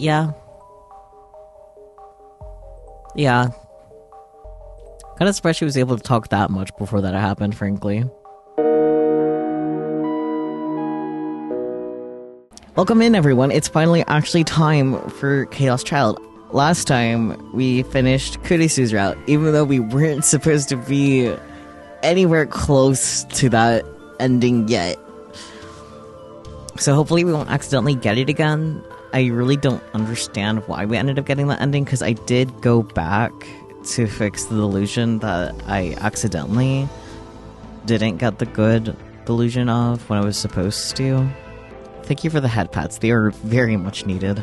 Yeah. Yeah. Kind of surprised she was able to talk that much before that happened, frankly. Welcome in, everyone. It's finally actually time for Chaos Child. Last time, we finished Kurisu's route, even though we weren't supposed to be anywhere close to that ending yet. So hopefully we won't accidentally get it again. I really don't understand why we ended up getting that ending, because I did go back to fix the delusion that I accidentally didn't get the good delusion of when I was supposed to. Thank you for the head pats. They are very much needed.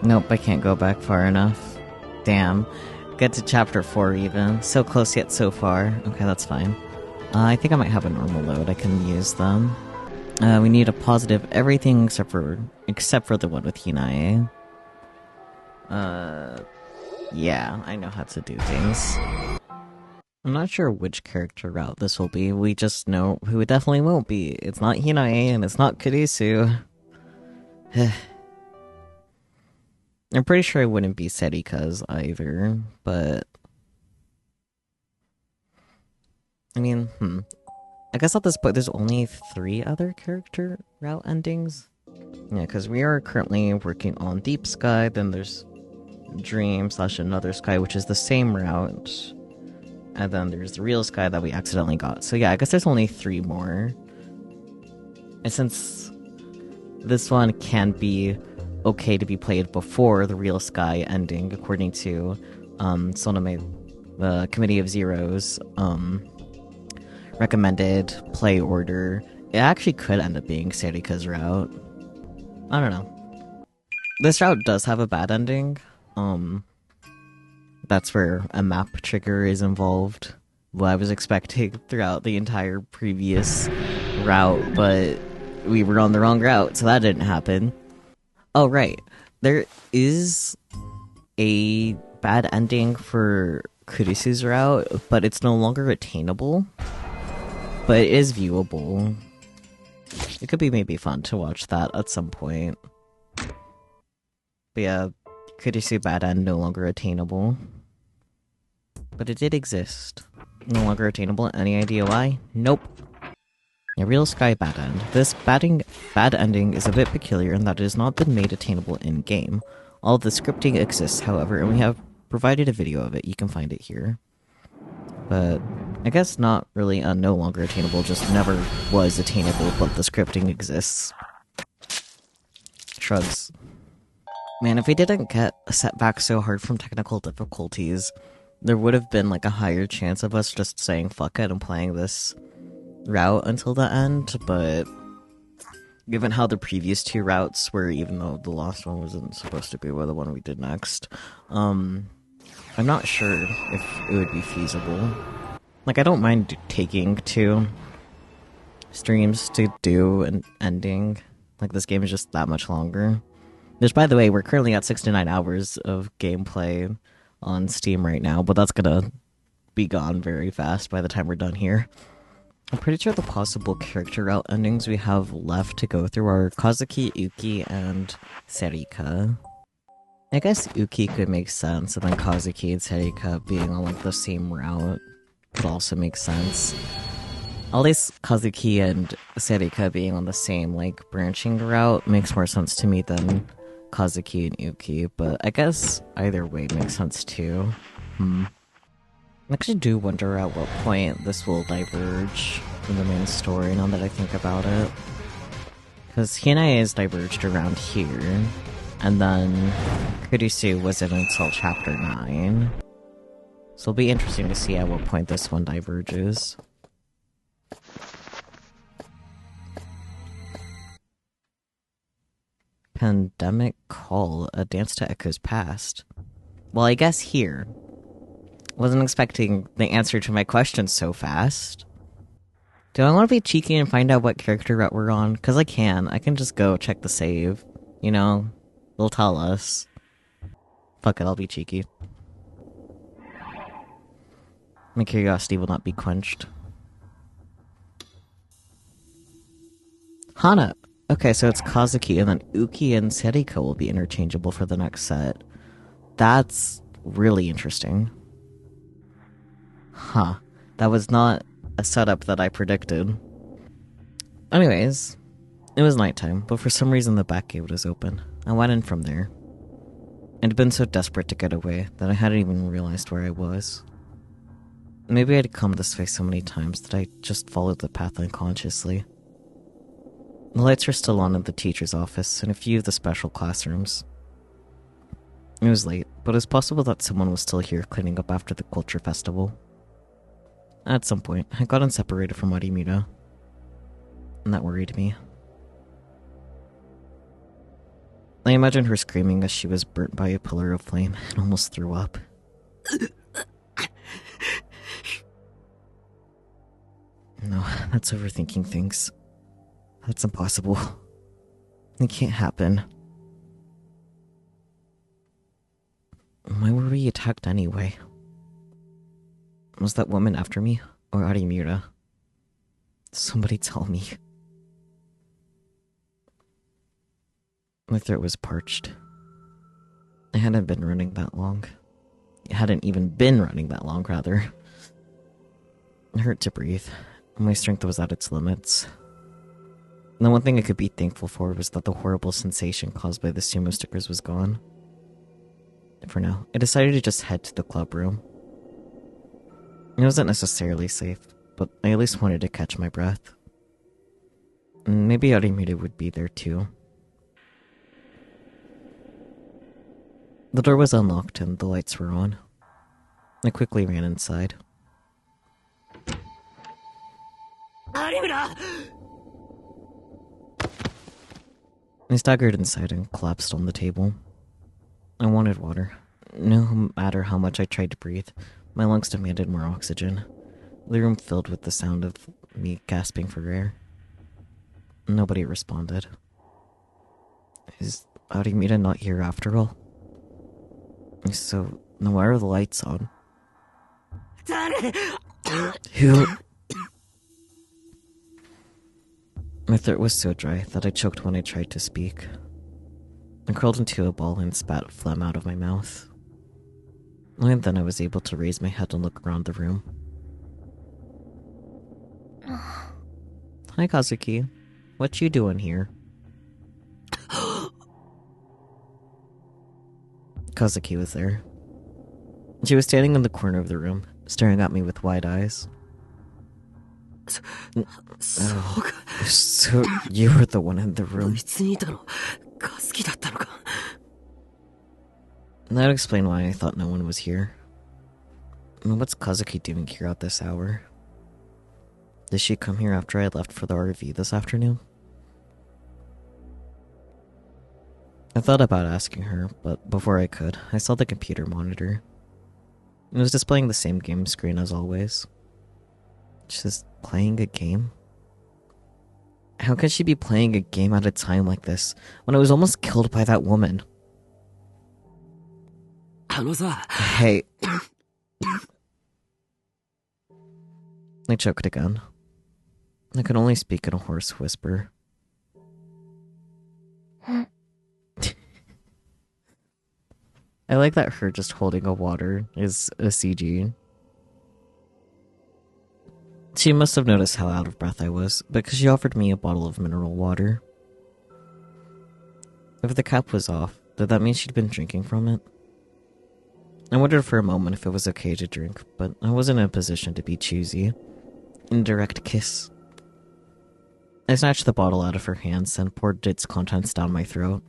Nope, I can't go back far enough. Damn. Get to chapter 4 even. So close yet so far. Okay, that's fine. I think I might have a normal load. I can use them. We need a positive everything except for the one with Hinae. Yeah, I know how to do things. I'm not sure which character route this will be. We just know who it definitely won't be. It's not Hinae and it's not Kurisu. I'm pretty sure it wouldn't be Serika's either, but... I mean, I guess at this point there's only 3 other character route endings. Yeah, because we are currently working on Deep Sky, then there's Dream / Another Sky, which is the same route. And then there's the Real Sky that we accidentally got. So yeah, I guess there's only 3 more. And since this one can be okay to be played before the Real Sky ending, according to Soname, the Committee of Zeros, recommended play order, it actually could end up being Serika's route. I don't know. This route does have a bad ending. That's where a map trigger is involved. What I was expecting throughout the entire previous route, but we were on the wrong route, so that didn't happen. Oh, right. There is a bad ending for Kurisu's route, but it's no longer attainable. But it is viewable. It could be maybe fun to watch that at some point. But yeah, Kurisu bad end no longer attainable. But it did exist. No longer attainable. Any idea why? Nope. A Real Sky bad end. This bad ending is a bit peculiar in that it has not been made attainable in-game. All of the scripting exists, however, and we have provided a video of it. You can find it here. But I guess not really no longer attainable, just never was attainable, but the scripting exists. Shrugs. Man, if we didn't get a setback so hard from technical difficulties, there would have been like a higher chance of us just saying fuck it and playing this route until the end, but given how the previous 2 routes were, even though the last one wasn't supposed to be the one we did next, I'm not sure if it would be feasible. Like, I don't mind taking 2 streams to do an ending. Like, this game is just that much longer. Which, by the way, we're currently at 69 hours of gameplay on Steam right now, but that's gonna be gone very fast by the time we're done here. I'm pretty sure the possible character route endings we have left to go through are Kazuki, Uki, and Serika. I guess Uki could make sense, and then Kazuki and Serika being on like the same route could also make sense. At least Kazuki and Serika being on the same like branching route makes more sense to me than Kazuki and Uki, but I guess either way makes sense too. I actually do wonder at what point this will diverge from the main story, now that I think about it. Because Hinae is diverged around here, and then Kurisu wasn't until chapter 9. So it'll be interesting to see at what point this one diverges. Pandemic Call, a dance to echoes past. Well, I guess here. Wasn't expecting the answer to my question so fast. Do I want to be cheeky and find out what character route we're on? Because I can. I can just go check the save. You know? They'll tell us. Fuck it, I'll be cheeky. My curiosity will not be quenched. Hana! Okay, so it's Kazuki, and then Uki and Seriko will be interchangeable for the next set. That's really interesting. Huh. That was not a setup that I predicted. Anyways, it was nighttime, but for some reason the back gate was open. I went in from there. I'd been so desperate to get away that I hadn't even realized where I was. Maybe I'd come this way so many times that I just followed the path unconsciously. The lights were still on in the teacher's office and a few of the special classrooms. It was late, but it was possible that someone was still here cleaning up after the culture festival. At some point, I got separated from Arimura, and that worried me. I imagined her screaming as she was burnt by a pillar of flame and almost threw up. No, that's overthinking things. That's impossible. It can't happen. Why were we attacked anyway? Was that woman after me? Or Arimura? Somebody tell me. My throat was parched. I hadn't been running that long. It hadn't even been running that long, rather. It hurt to breathe. My strength was at its limits. And the one thing I could be thankful for was that the horrible sensation caused by the sumo stickers was gone. For now, I decided to just head to the club room. It wasn't necessarily safe, but I at least wanted to catch my breath. And maybe Arimura would be there too. The door was unlocked and the lights were on. I quickly ran inside. Arimura! I staggered inside and collapsed on the table. I wanted water. No matter how much I tried to breathe, my lungs demanded more oxygen. The room filled with the sound of me gasping for air. Nobody responded. Is Arimura not here after all? So, now why are the lights on? Who? My throat was so dry that I choked when I tried to speak. I curled into a ball and spat phlegm out of my mouth. And then I was able to raise my head and look around the room. Hi, Kazuki. What you doing here? Kazuki was there. She was standing in the corner of the room, staring at me with wide eyes. So you were the one in the room. That would explain why I thought no one was here. What's Kazuki doing here at this hour? Did she come here after I left for the RV this afternoon? I thought about asking her, but before I could, I saw the computer monitor. It was displaying the same game screen as always. Just playing a game? How could she be playing a game at a time like this, when I was almost killed by that woman? Hey. I choked again. I could only speak in a hoarse whisper. I like that her just holding a water is a CG. She must have noticed how out of breath I was, because she offered me a bottle of mineral water. If the cap was off, did that mean she'd been drinking from it? I wondered for a moment if it was okay to drink, but I wasn't in a position to be choosy. Indirect kiss. I snatched the bottle out of her hands and poured its contents down my throat.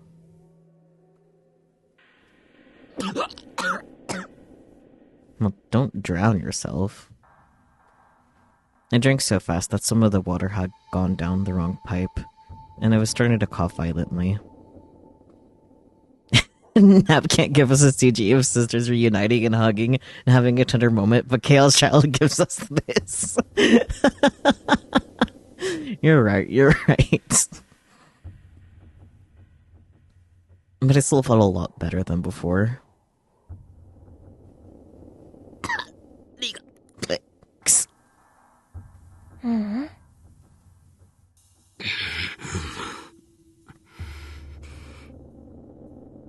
Well, don't drown yourself. I drank so fast that some of the water had gone down the wrong pipe, and I was starting to cough violently. Nap can't give us a CG of sisters reuniting and hugging and having a tender moment, but Kale's child gives us this. You're right. But I still felt a lot better than before. Thanks.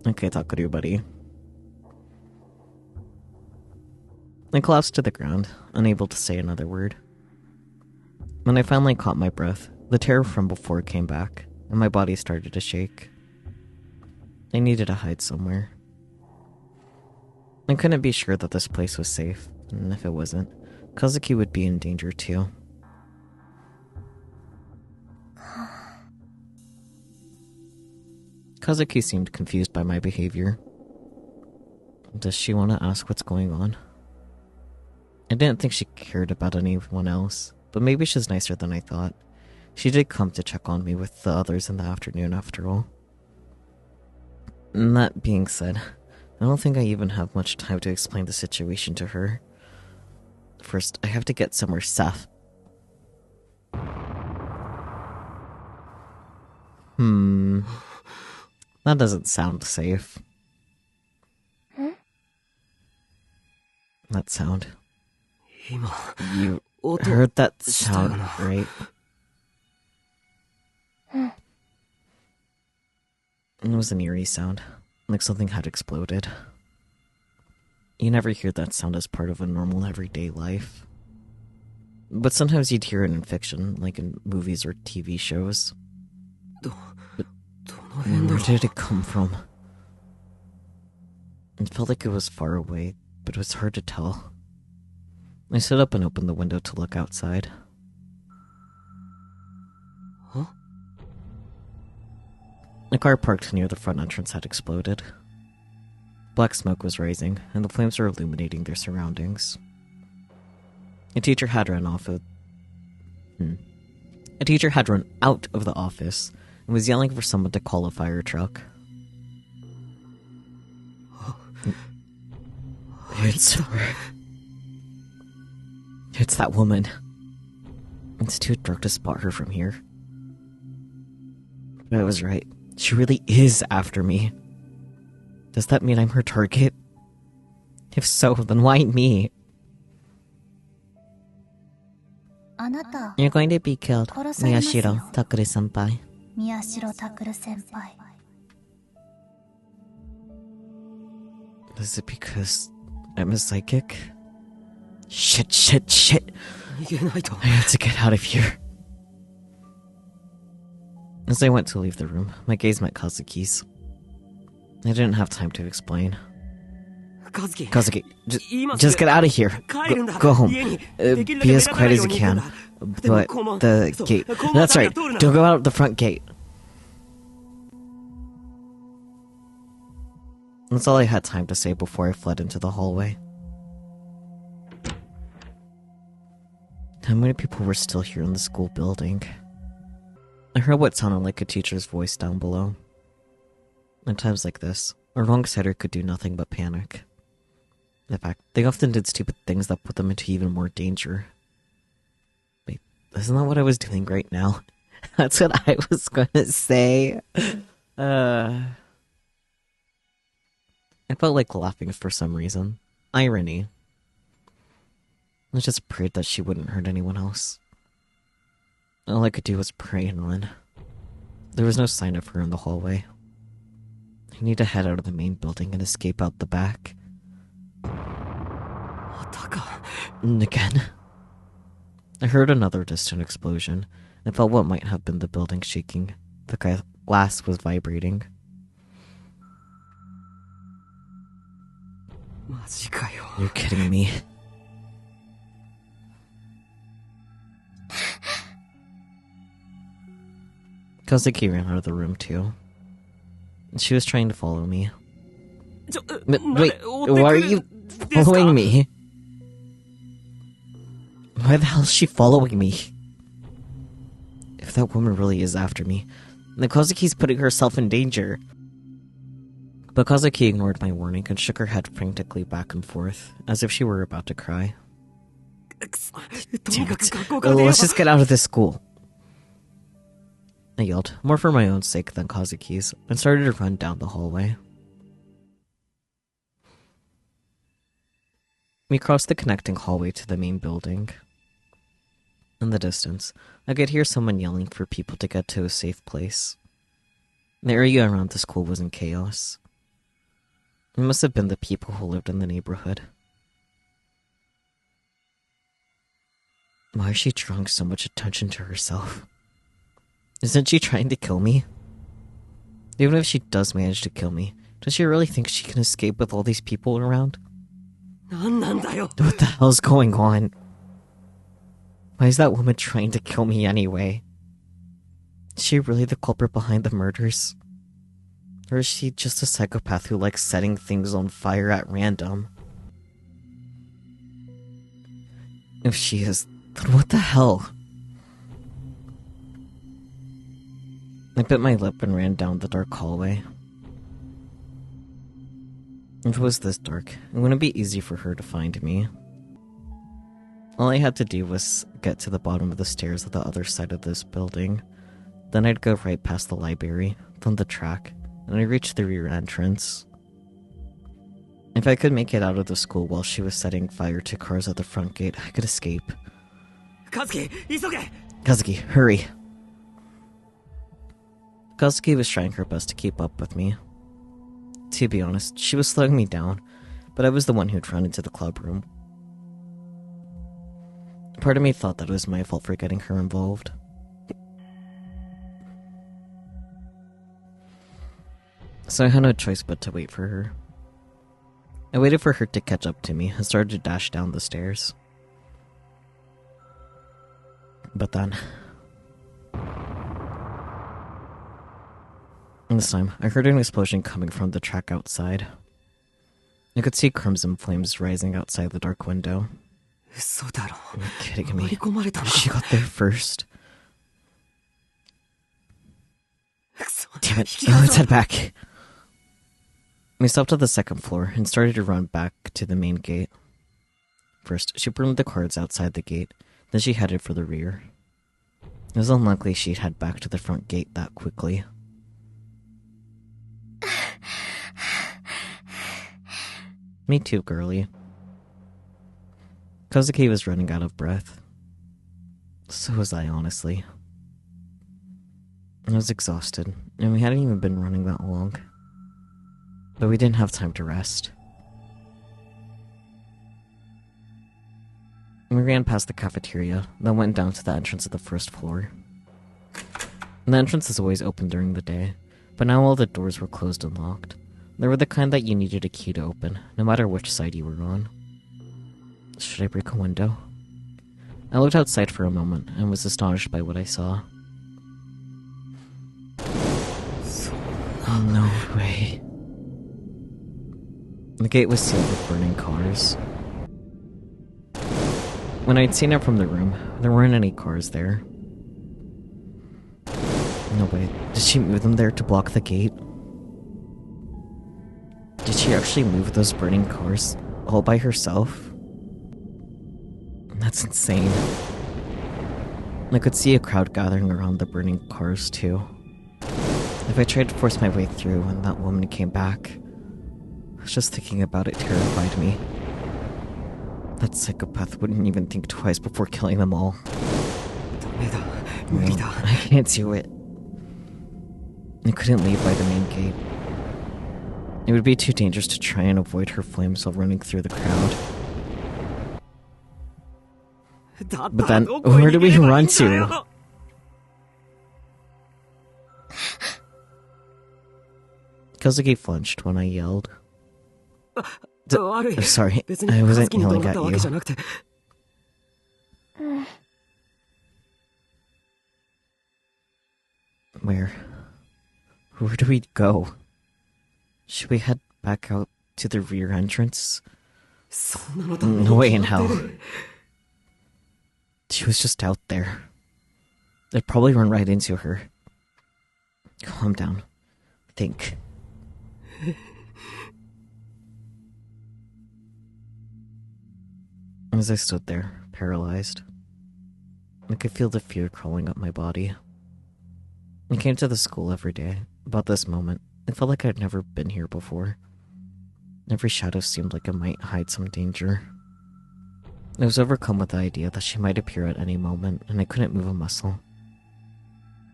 Okay, Takeru, buddy. I collapsed to the ground, unable to say another word. When I finally caught my breath, the terror from before came back, and my body started to shake. I needed to hide somewhere. I couldn't be sure that this place was safe, and if it wasn't, Kazuki would be in danger too. Kazuki seemed confused by my behavior. Does she want to ask what's going on? I didn't think she cared about anyone else, but maybe she's nicer than I thought. She did come to check on me with the others in the afternoon after all. And that being said, I don't think I even have much time to explain the situation to her. First, I have to get somewhere safe. That doesn't sound safe. That sound. You heard that sound, right? It was an eerie sound, like something had exploded. You never hear that sound as part of a normal everyday life. But sometimes you'd hear it in fiction, like in movies or TV shows. But where did it come from? It felt like it was far away, but it was hard to tell. I stood up and opened the window to look outside. Huh? The car parked near the front entrance had exploded. Black smoke was rising, and the flames were illuminating their surroundings. A teacher had run out of the office and was yelling for someone to call a fire truck. It's her. It's that woman. It's too dark to spot her from here. But I was right. She really is after me. Does that mean I'm her target? If so, then why me? You're going to be killed, Miyashiro Takuru-senpai. Is it because I'm a psychic? Shit. I have to get out of here. As I went to leave the room, my gaze met Kazuki's. I didn't have time to explain. Kazuki, just get out of here. Go home. Be as quiet as you can. But the gate. That's right. Don't go out the front gate. That's all I had time to say before I fled into the hallway. How many people were still here in the school building? I heard what sounded like a teacher's voice down below. At times like this, a wrong-sider could do nothing but panic. In fact, they often did stupid things that put them into even more danger. Wait, isn't that what I was doing right now? That's what I was gonna say. I felt like laughing for some reason. Irony. I just prayed that she wouldn't hurt anyone else. All I could do was pray and run. There was no sign of her in the hallway. I need to head out of the main building and escape out the back. And again. I heard another distant explosion and felt what might have been the building shaking. The glass was vibrating. You're kidding me. Kazuki ran out of the room too. She was trying to follow me. Wait, why are you following me? Why the hell is she following me? If that woman really is after me, then Kazuki's putting herself in danger. But Kazuki ignored my warning and shook her head frantically back and forth, as if she were about to cry. Damn it. Let's just get out of this school. I yelled, more for my own sake than Kazuki's, and started to run down the hallway. We crossed the connecting hallway to the main building. In the distance, I could hear someone yelling for people to get to a safe place. The area around the school was in chaos. It must have been the people who lived in the neighborhood. Why is she drawing so much attention to herself? Isn't she trying to kill me? Even if she does manage to kill me, does she really think she can escape with all these people around? What the hell's going on? Why is that woman trying to kill me anyway? Is she really the culprit behind the murders? Or is she just a psychopath who likes setting things on fire at random? If she is, then what the hell? I bit my lip and ran down the dark hallway. If it was this dark, it wouldn't be easy for her to find me. All I had to do was get to the bottom of the stairs at the other side of this building. Then I'd go right past the library, then the track, and I'd reach the rear entrance. If I could make it out of the school while she was setting fire to cars at the front gate, I could escape. Kazuki, hurry! Kazuki was trying her best to keep up with me. To be honest, she was slowing me down, but I was the one who'd run into the club room. Part of me thought that it was my fault for getting her involved. So I had no choice but to wait for her. I waited for her to catch up to me and started to dash down the stairs. But then... this time, I heard an explosion coming from the track outside. I could see crimson flames rising outside the dark window. Are you kidding me? She got there first. Damn it, let's head back. We stopped at the second floor and started to run back to the main gate. First, she burned the cards outside the gate, then she headed for the rear. It was unlikely she'd head back to the front gate that quickly. Me too, girlie. Kazuki was running out of breath. So was I, honestly. I was exhausted, and we hadn't even been running that long. But we didn't have time to rest. We ran past the cafeteria, then went down to the entrance of the first floor. The entrance is always open during the day, but now all the doors were closed and locked. They were the kind that you needed a key to open, no matter which side you were on. Should I break a window? I looked outside for a moment and was astonished by what I saw. No way. The gate was sealed with burning cars. When I'd seen it from the room, there weren't any cars there. No way, did she move them there to block the gate? Did she actually move those burning cars all by herself? That's insane. I could see a crowd gathering around the burning cars too. If I tried to force my way through and that woman came back, just thinking about it terrified me. That psychopath wouldn't even think twice before killing them all. No, I can't do it. I couldn't leave by the main gate. It would be too dangerous to try and avoid her flames while running through the crowd. But then, where do we run to? Kazuki flinched when I yelled. Sorry, I wasn't yelling at you. Where do we go? Should we head back out to the rear entrance? No way in hell. She was just out there. I'd probably run right into her. Calm down. Think. As I stood there, paralyzed, I could feel the fear crawling up my body. I came to the school every day. About this moment, it felt like I'd never been here before. Every shadow seemed like it might hide some danger. I was overcome with the idea that she might appear at any moment, and I couldn't move a muscle.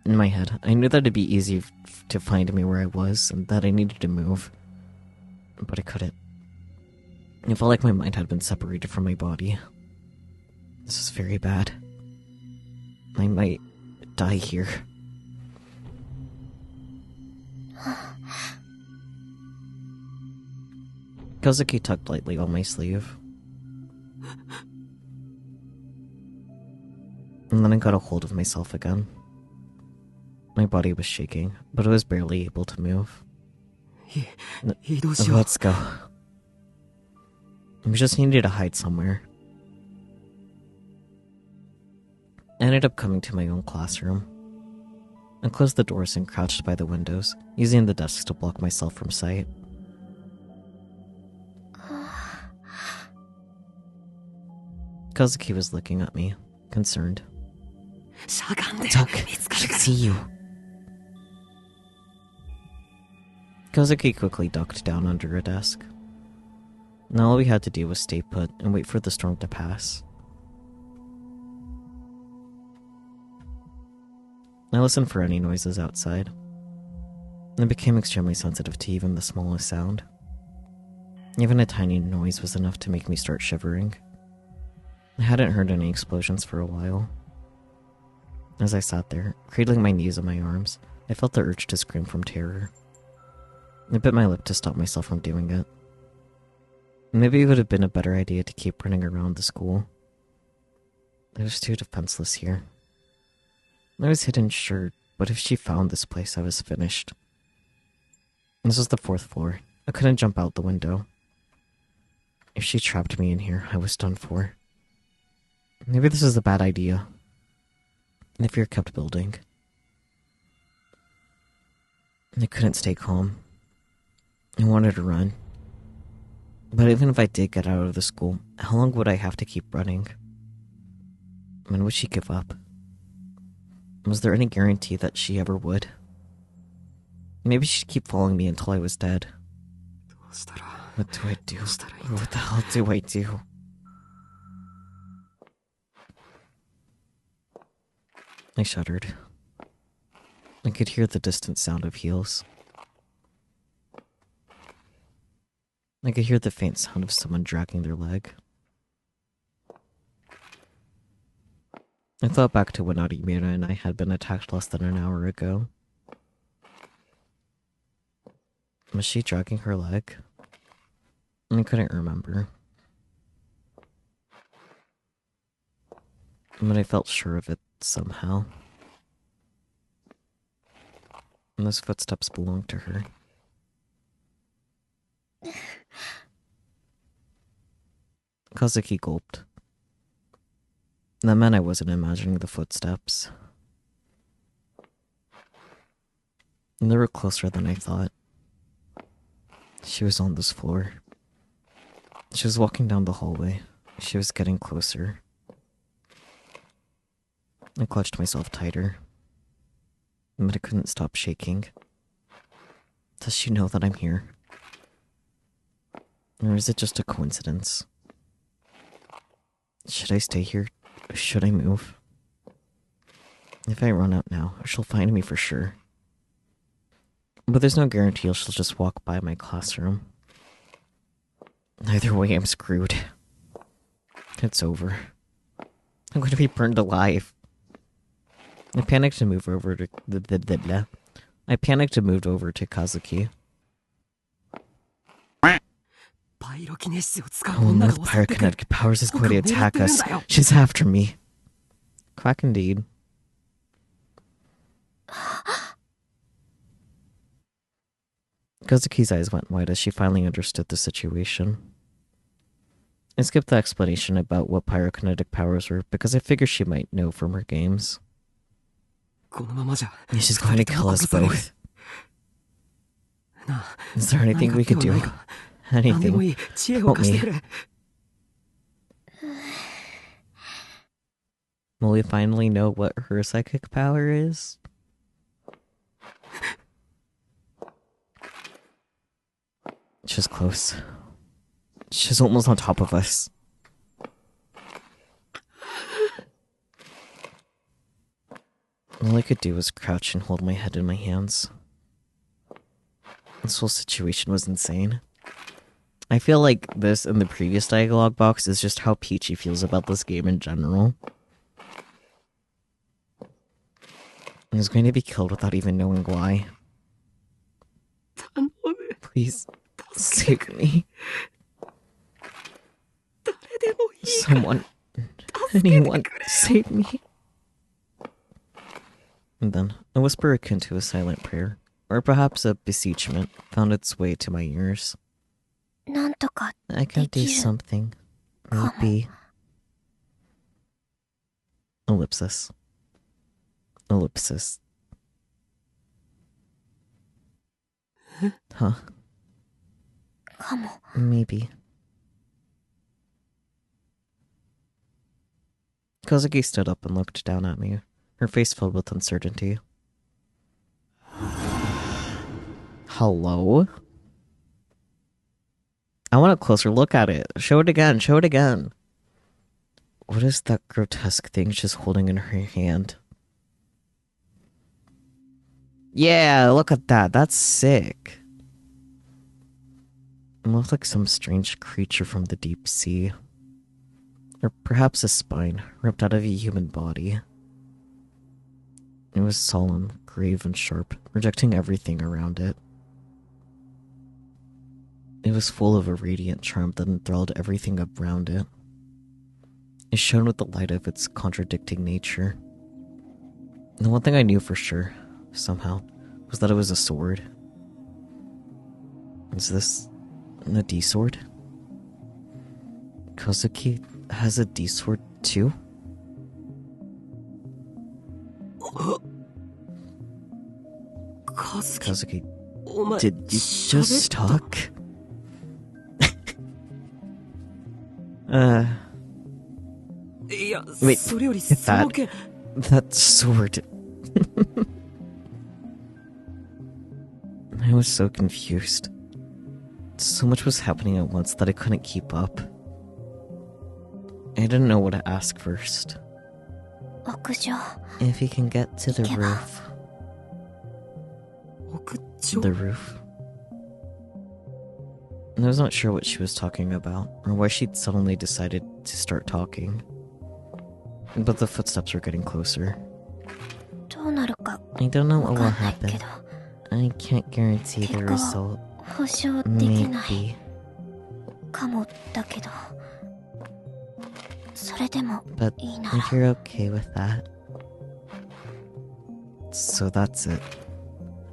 In my head, I knew that it'd be easy to find me where I was, and that I needed to move. but I couldn't. It felt like my mind had been separated from my body. This is very bad. I might die here. Kazuki tugged lightly on my sleeve. And then I got a hold of myself again. My body was shaking, but I was barely able to move. Let's go. We just needed to hide somewhere. I ended up coming to my own classroom. I closed the doors and crouched by the windows, using the desks to block myself from sight. Kazuki was looking at me, concerned. Tuck, I should see you. Kazuki quickly ducked down under a desk. Now all we had to do was stay put and wait for the storm to pass. I listened for any noises outside. I became extremely sensitive to even the smallest sound. Even a tiny noise was enough to make me start shivering. I hadn't heard any explosions for a while. As I sat there, cradling my knees in my arms, I felt the urge to scream from terror. I bit my lip to stop myself from doing it. Maybe it would have been a better idea to keep running around the school. I was too defenseless here. I was hidden, sure, but if she found this place, I was finished. This was the 4th floor. I couldn't jump out the window. If she trapped me in here, I was done for. Maybe this is a bad idea. And if fear kept building. I couldn't stay calm. I wanted to run. But even if I did get out of the school, how long would I have to keep running? When would she give up? Was there any guarantee that she ever would? Maybe she'd keep following me until I was dead. What do I do? What the hell do I do? I shuddered. I could hear the distant sound of heels. I could hear the faint sound of someone dragging their leg. I thought back to when Arimira and I had been attacked less than an hour ago. Was she dragging her leg? I couldn't remember. But I felt sure of it somehow. And those footsteps belonged to her. Kazuki gulped. That meant I wasn't imagining the footsteps. And they were closer than I thought. She was on this floor. She was walking down the hallway. She was getting closer. I clutched myself tighter. But I couldn't stop shaking. Does she know that I'm here? Or is it just a coincidence? Should I stay here? Or should I move? If I run out now, she'll find me for sure. But there's no guarantee she'll just walk by my classroom. Either way, I'm screwed. It's over. I'm going to be burned alive. I panicked and moved over to Kazuki. A woman with pyrokinetic powers is going to attack us. She's after me. Quack indeed. Kazuki's eyes went wide as she finally understood the situation. I skipped the explanation about what pyrokinetic powers were because I figured she might know from her games. She's going to kill us both. Is there anything we could do? Anything. Help me. Will we finally know what her psychic power is? She's close. She's almost on top of us. All I could do was crouch and hold my head in my hands. This whole situation was insane. I feel like this and the previous dialogue box is just how Peachy feels about this game in general. He's going to be killed without even knowing why. Please, save me. Someone, anyone, save me. And then, a whisper akin to a silent prayer, or perhaps a beseechment, found its way to my ears. I can do something. Maybe. Ellipsis. Ellipsis. Huh. Maybe. Kozuki stood up and looked down at me, her face filled with uncertainty. Hello? I want a closer look at it. Show it again, show it again. What is that grotesque thing she's holding in her hand? Yeah, look at that. That's sick. It looked like some strange creature from the deep sea. Or perhaps a spine ripped out of a human body. It was solemn, grave, and sharp, rejecting everything around it. It was full of a radiant charm that enthralled everything around it. It shone with the light of its contradicting nature. The one thing I knew for sure, somehow, was that it was a sword. Is this a D-sword? Kozuki has a D-sword too? Kozuki, did you just talk? Wait, that sword. I was so confused. So much was happening at once that I couldn't keep up. I didn't know what to ask first. If you can get to the roof. The roof? I was not sure what she was talking about, or why she'd suddenly decided to start talking. But the footsteps were getting closer. I don't know what will happen. I can't guarantee the result. Maybe. But if you're okay with that. So that's it.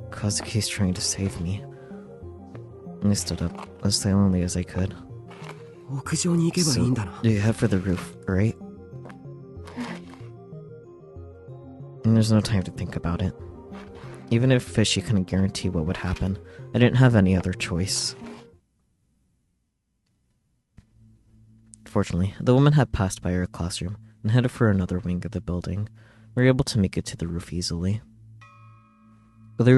Kazuki's trying to save me. I stood up as silently as I could. So, you head for the roof, right? And there's no time to think about it. Even if Fishy couldn't guarantee what would happen, I didn't have any other choice. Fortunately, the woman had passed by our classroom and headed for another wing of the building. We were able to make it to the roof easily. The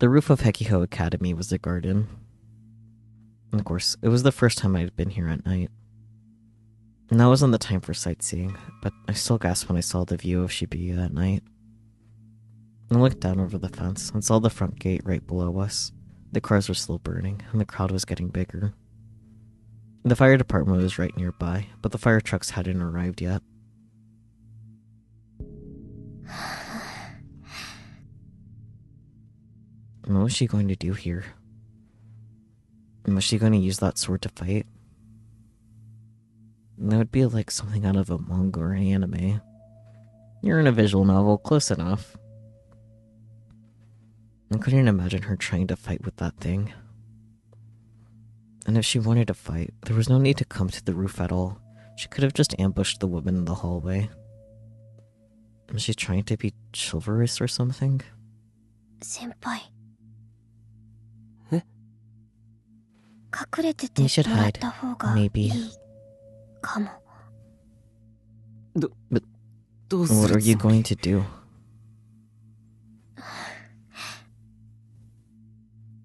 roof of Hekiho Academy was the garden. And of course, it was the first time I had been here at night. Now wasn't the time for sightseeing, but I still gasped when I saw the view of Shibuya at night. I looked down over the fence and saw the front gate right below us. The cars were still burning, and the crowd was getting bigger. The fire department was right nearby, but the fire trucks hadn't arrived yet. What was she going to do here? Was she going to use that sword to fight? That would be like something out of a manga or an anime. You're in a visual novel, close enough. I couldn't imagine her trying to fight with that thing. And if she wanted to fight, there was no need to come to the roof at all. She could have just ambushed the woman in the hallway. Was she trying to be chivalrous or something? Senpai. You should hide. Maybe. But what are you going to do?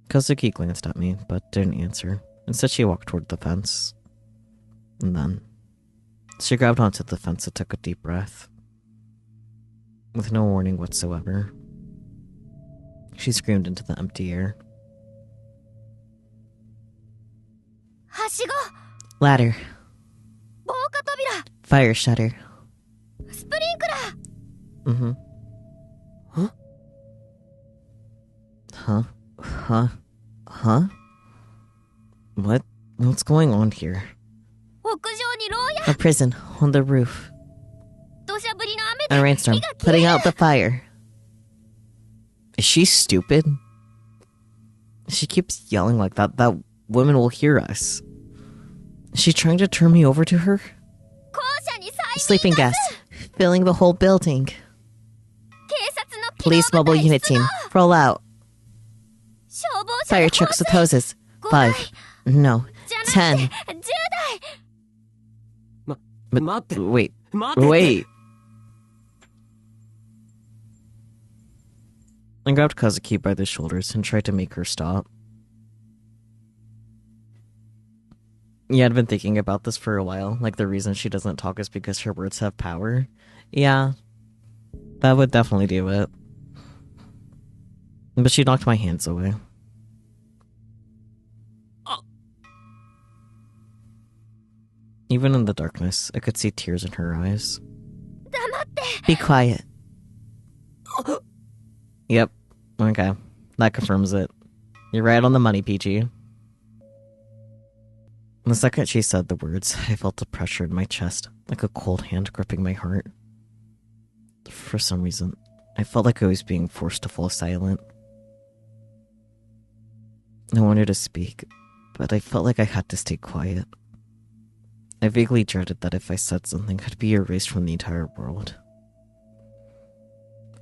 Kazuki glanced at me, but didn't answer. Instead, she walked toward the fence. And then, she grabbed onto the fence and took a deep breath. With no warning whatsoever, she screamed into the empty air. Ladder. 防火扉 Fire shutter. スプリンクラー Mm-hmm. Huh? Huh? What's going on here? 屋上に牢屋 A prison on the roof. 土砂降りの A 雨で rainstorm 火が消 putting え out the fire. Is she stupid? She keeps yelling like that. That woman will hear us. Is she trying to turn me over to her? 校舎に催 Sleeping 眠 gas filling the whole building. 警察の機 Police 動部 mobile 隊 unit 出動 team. Roll out. 消防車 Fire で trucks with 放水 hoses. 5台 5. No. じゃなくて 10. 10台 Wait. 待って。 Wait. I grabbed Kazuki by the shoulders and tried to make her stop. Yeah, I'd been thinking about this for a while. Like, the reason she doesn't talk is because her words have power. Yeah. That would definitely do it. But she knocked my hands away. Even in the darkness, I could see tears in her eyes. 黙って Be quiet. Yep. Okay. That confirms it. You're right on the money, PG. The second she said the words, I felt a pressure in my chest, like a cold hand gripping my heart. For some reason, I felt like I was being forced to fall silent. I wanted to speak, but I felt like I had to stay quiet. I vaguely dreaded that if I said something, I'd be erased from the entire world.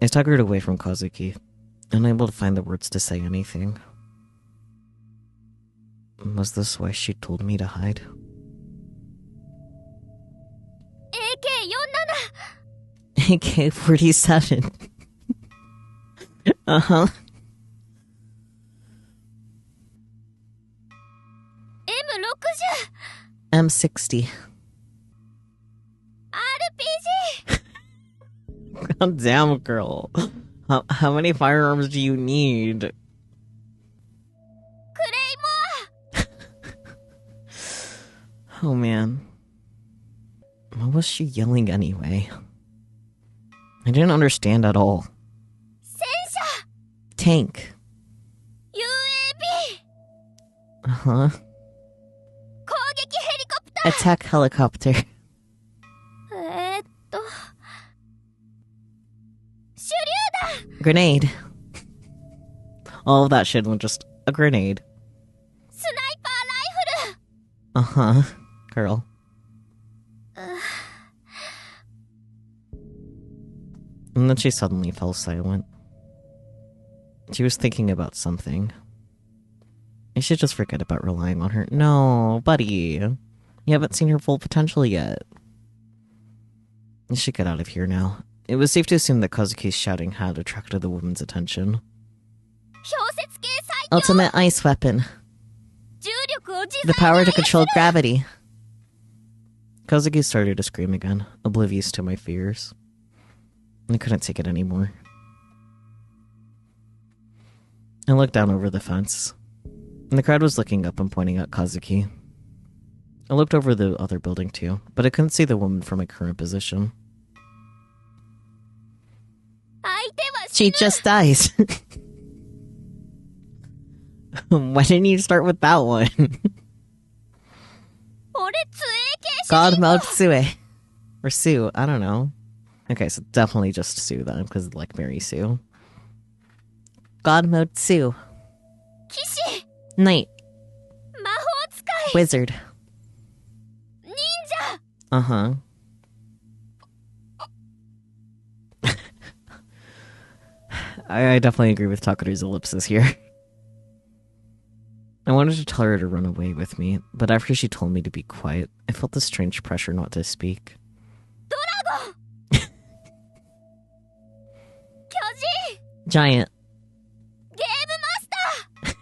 I staggered away from Kazuki, unable to find the words to say anything. Was this why she told me to hide? AK-47 AK-47. Uh-huh. M60 M60. RPG God damn, girl. How many firearms do you need? クレイモ Oh man. What was she yelling anyway? I didn't understand at all. 戦車 Tank. UAV Uh-huh. 攻撃ヘリコプター Attack helicopter. 手榴弾 Grenade. All of that shit was just a grenade. スナイパーライフル Uh-huh. Girl. And then she suddenly fell silent. She was thinking about something. I should just forget about relying on her. No, buddy. You haven't seen her full potential yet. I should get out of here now. It was safe to assume that Kazuki's shouting had attracted the woman's attention. 氷雪系最強 Ultimate ice weapon. 重力を自 The 在 power に to control gravity. Kazuki started to scream again, oblivious to my fears. I couldn't take it anymore. I looked down over the fence. And the crowd was looking up and pointing at Kazuki. I looked over the other building too, but I couldn't see the woman from my current position. 相手は She just dies. Why didn't you start with that one? 俺杖系 God mode Sue. Or Sue, I don't know. Okay, so definitely just Sue then, because like Mary Sue. God mode Sue. 騎士 Knight. 魔法使い Wizard. 忍者 Uh-huh. I definitely agree with Takeru's ellipsis here. I wanted to tell her to run away with me, but after she told me to be quiet, I felt this strange pressure not to speak. ドラゴン巨人 Giant. ゲームマスター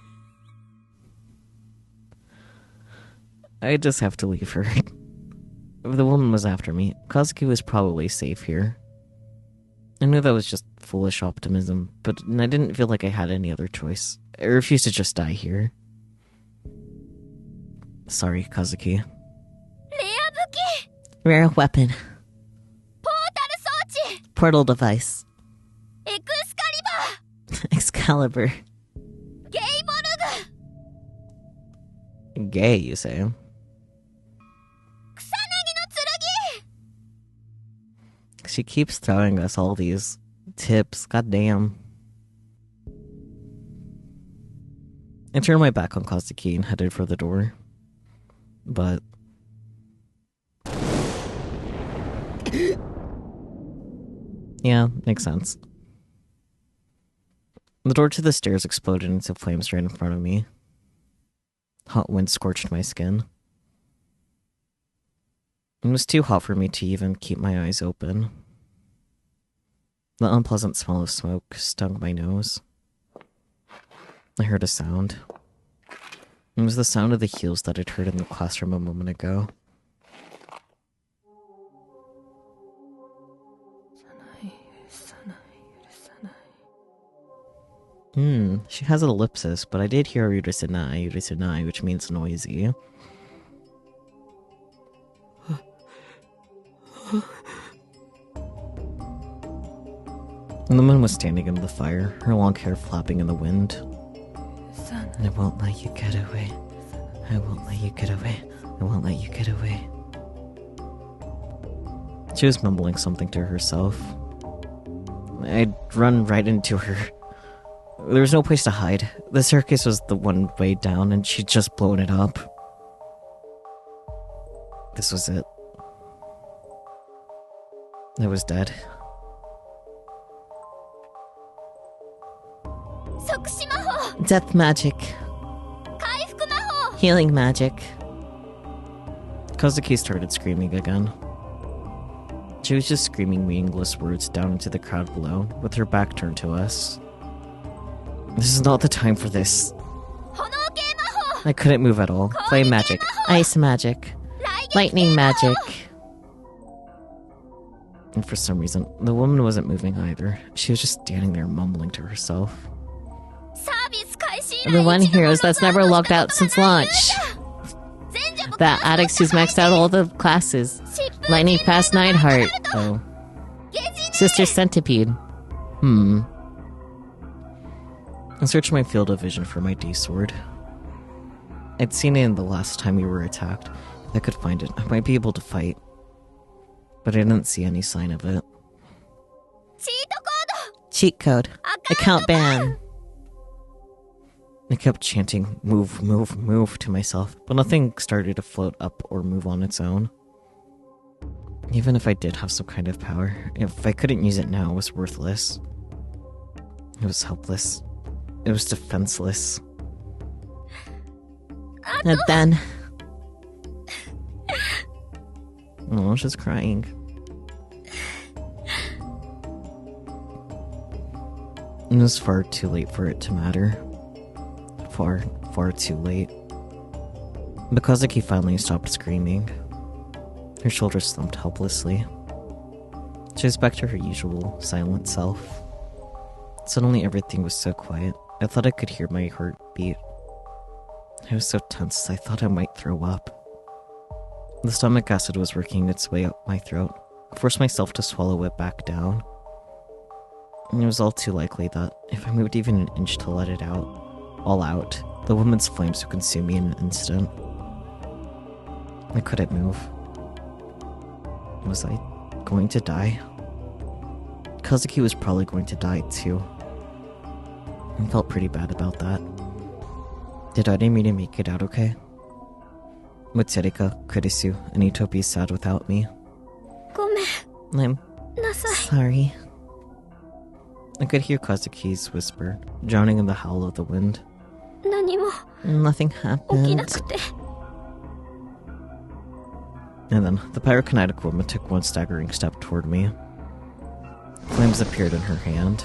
I just have to leave her. If the woman was after me, Kazuki was probably safe here. I knew that was just foolish optimism, but I didn't feel like I had any other choice. I refused to just die here. Sorry, Kazuki. レア武器 Rare weapon. ポータル装置 Portal device. エクスカリバ Excalibur. ーゲイボルグ Gay, you say? 草薙の剣 She keeps throwing us all these tips. God damn. I turned my back on Kazuki and headed for the door. But... yeah, makes sense. The door to the stairs exploded into flames right in front of me. Hot wind scorched my skin. It was too hot for me to even keep my eyes open. The unpleasant smell of smoke stung my nose. I heard a sound. It was the sound of the heels that I'd heard in the classroom a moment ago. She has an ellipsis, but I did hear yurisenai, which means noisy. The woman was standing in the fire, her long hair flapping in the wind. I won't let you get away. I won't let you get away. I won't let you get away. She was mumbling something to herself. I'd run right into her. There was no place to hide. The staircase was the one way down, and she'd just blown it up. This was it. I was dead. 即死魔法 Death magic. 回復魔法 Healing magic. Kazuki started screaming again. She was just screaming meaningless words down into the crowd below, with her back turned to us. This is not the time for this. 炎系魔法 I couldn't move at all. Flame magic. Ice magic. 雷撃 Lightning 系魔法 magic. And for some reason, the woman wasn't moving either. She was just standing there mumbling to herself. サービス開始以来 The one 一度も heroes that's never logged out since launch. 全力 That addicts who's maxed out all the classes. Lightning fast Nightheart. Oh. Sister Centipede. I searched my field of vision for my D-sword. I'd seen it in the last time we were attacked. If I could find it, I might be able to fight. But I didn't see any sign of it. チートコード Cheat code. Account ban. I kept chanting, move, move, move to myself, but nothing started to float up or move on its own. Even if I did have some kind of power, if I couldn't use it now, it was worthless. It was helpless. It was defenseless. And then... oh, she's crying. It was far too late for it to matter. Far, far too late. Kazuki finally stopped screaming. Her shoulders slumped helplessly. She was back to her usual silent self. Suddenly everything was so quiet, I thought I could hear my heart beat. I was so tense, I thought I might throw up. The stomach acid was working its way up my throat. I forced myself to swallow it back down. And it was all too likely that if I moved even an inch to let it all out, the woman's flames would consume me in an instant. I couldn't move. Was I going to die? Kazuki was probably going to die too. I felt pretty bad about that. Did Ademiri make it out okay? Would Serika, Kurisu, and Ito be sad without me? ごめん I'm なさい sorry. I could hear Kazuki's whisper, drowning in the howl of the wind. 何も Nothing 起き happened. なくて And then, the pyrokinetic woman took one staggering step toward me. Flames appeared in her hand.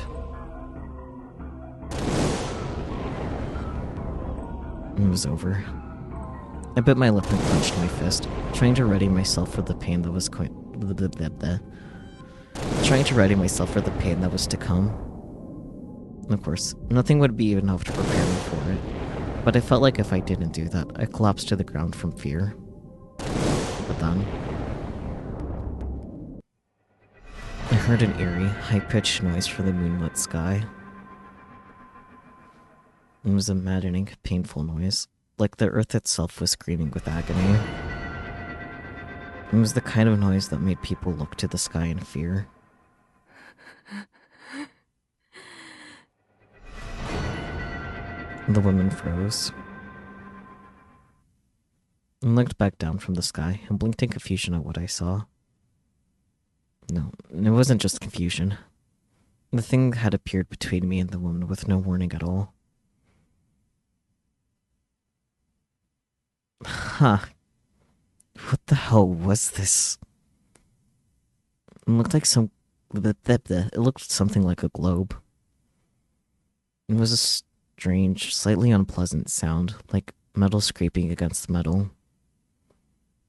It was over. I bit my lip and clenched my fist, trying to ready myself for the pain that was trying to ready myself for the pain that was to come. Of course, nothing would be enough to prepare me for it. But I felt like if I didn't do that, I collapsed to the ground from fear. But then I heard an eerie, high-pitched noise from the moonlit sky. It was a maddening, painful noise, like the earth itself was screaming with agony. It was the kind of noise that made people look to the sky in fear. The woman froze and looked back down from the sky and blinked in confusion at what I saw. No, it wasn't just confusion. The thing had appeared between me and the woman with no warning at all. Huh. What the hell was this? It looked like it looked something like a globe. It was a strange, slightly unpleasant sound, like metal scraping against metal.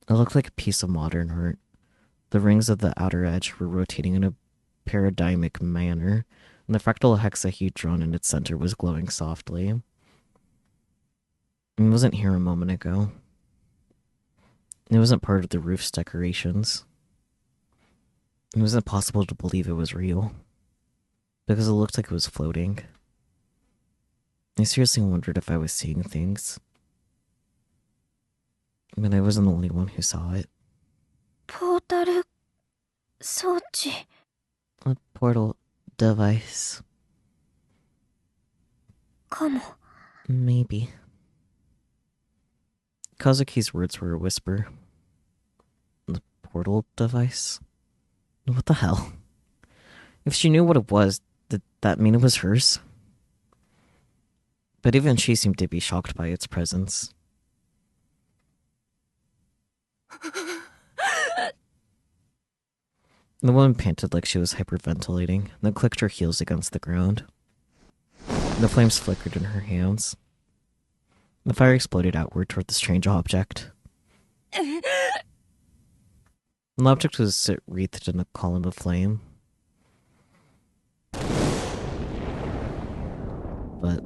It looked like a piece of modern art. The rings of the outer edge were rotating in a paradigmic manner, and the fractal hexahedron in its center was glowing softly. It wasn't here a moment ago. It wasn't part of the roof's decorations. It was impossible to believe it was real, because it looked like it was floating. I seriously wondered if I was seeing things. But I wasn't the only one who saw it. Portal 装置 A portal device. かも。 Maybe. Kazuki's words were a whisper. The portal device? What the hell? If she knew what it was, did that mean it was hers? But even she seemed to be shocked by its presence. The woman panted like she was hyperventilating, then clicked her heels against the ground. The flames flickered in her hands. The fire exploded outward toward the strange object. The object was wreathed in a column of flame. But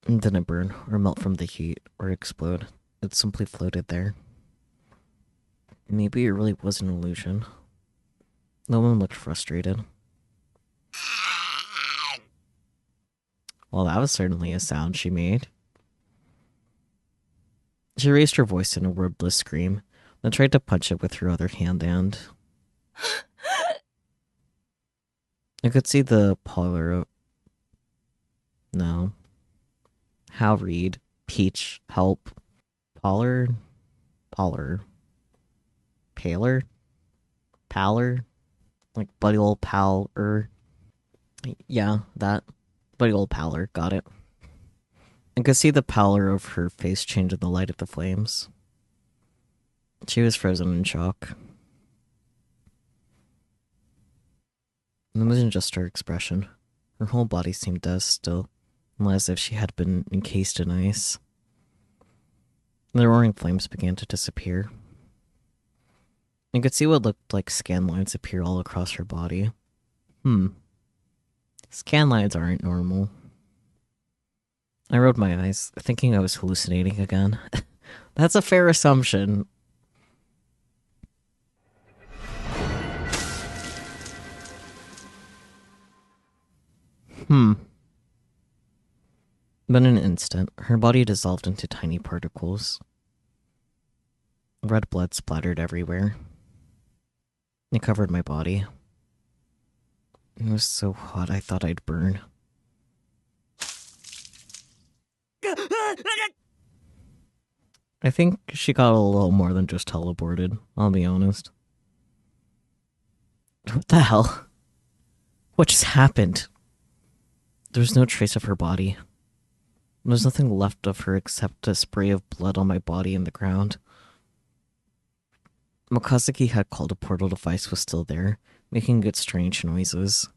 it didn't burn or melt from the heat or explode. It simply floated there. Maybe it really was an illusion. No one looked frustrated. Well, that was certainly a sound she made. She raised her voice in a wordless scream, then tried to punch it with her other hand and... I could see the parlor. No. Hal Reed. Peach. Help. Paler. Paler. Paler? Like buddy old pal yeah, that. Buddy old paler, got it. I could see the pallor of her face change in the light of the flames. She was frozen in shock. It wasn't just her expression. Her whole body seemed as still, as if she had been encased in ice. The roaring flames began to disappear. You could see what looked like scan lines appear all across her body. Scan lines aren't normal. I rolled my eyes, thinking I was hallucinating again. That's a fair assumption. But in an instant, her body dissolved into tiny particles. Red blood splattered everywhere. It covered my body. It was so hot I thought I'd burn. I think she got a little more than just teleported, I'll be honest. What the hell? What just happened? There was no trace of her body. There was nothing left of her except a spray of blood on my body and the ground. Makazuki had called a portal device was still there, making its strange noises.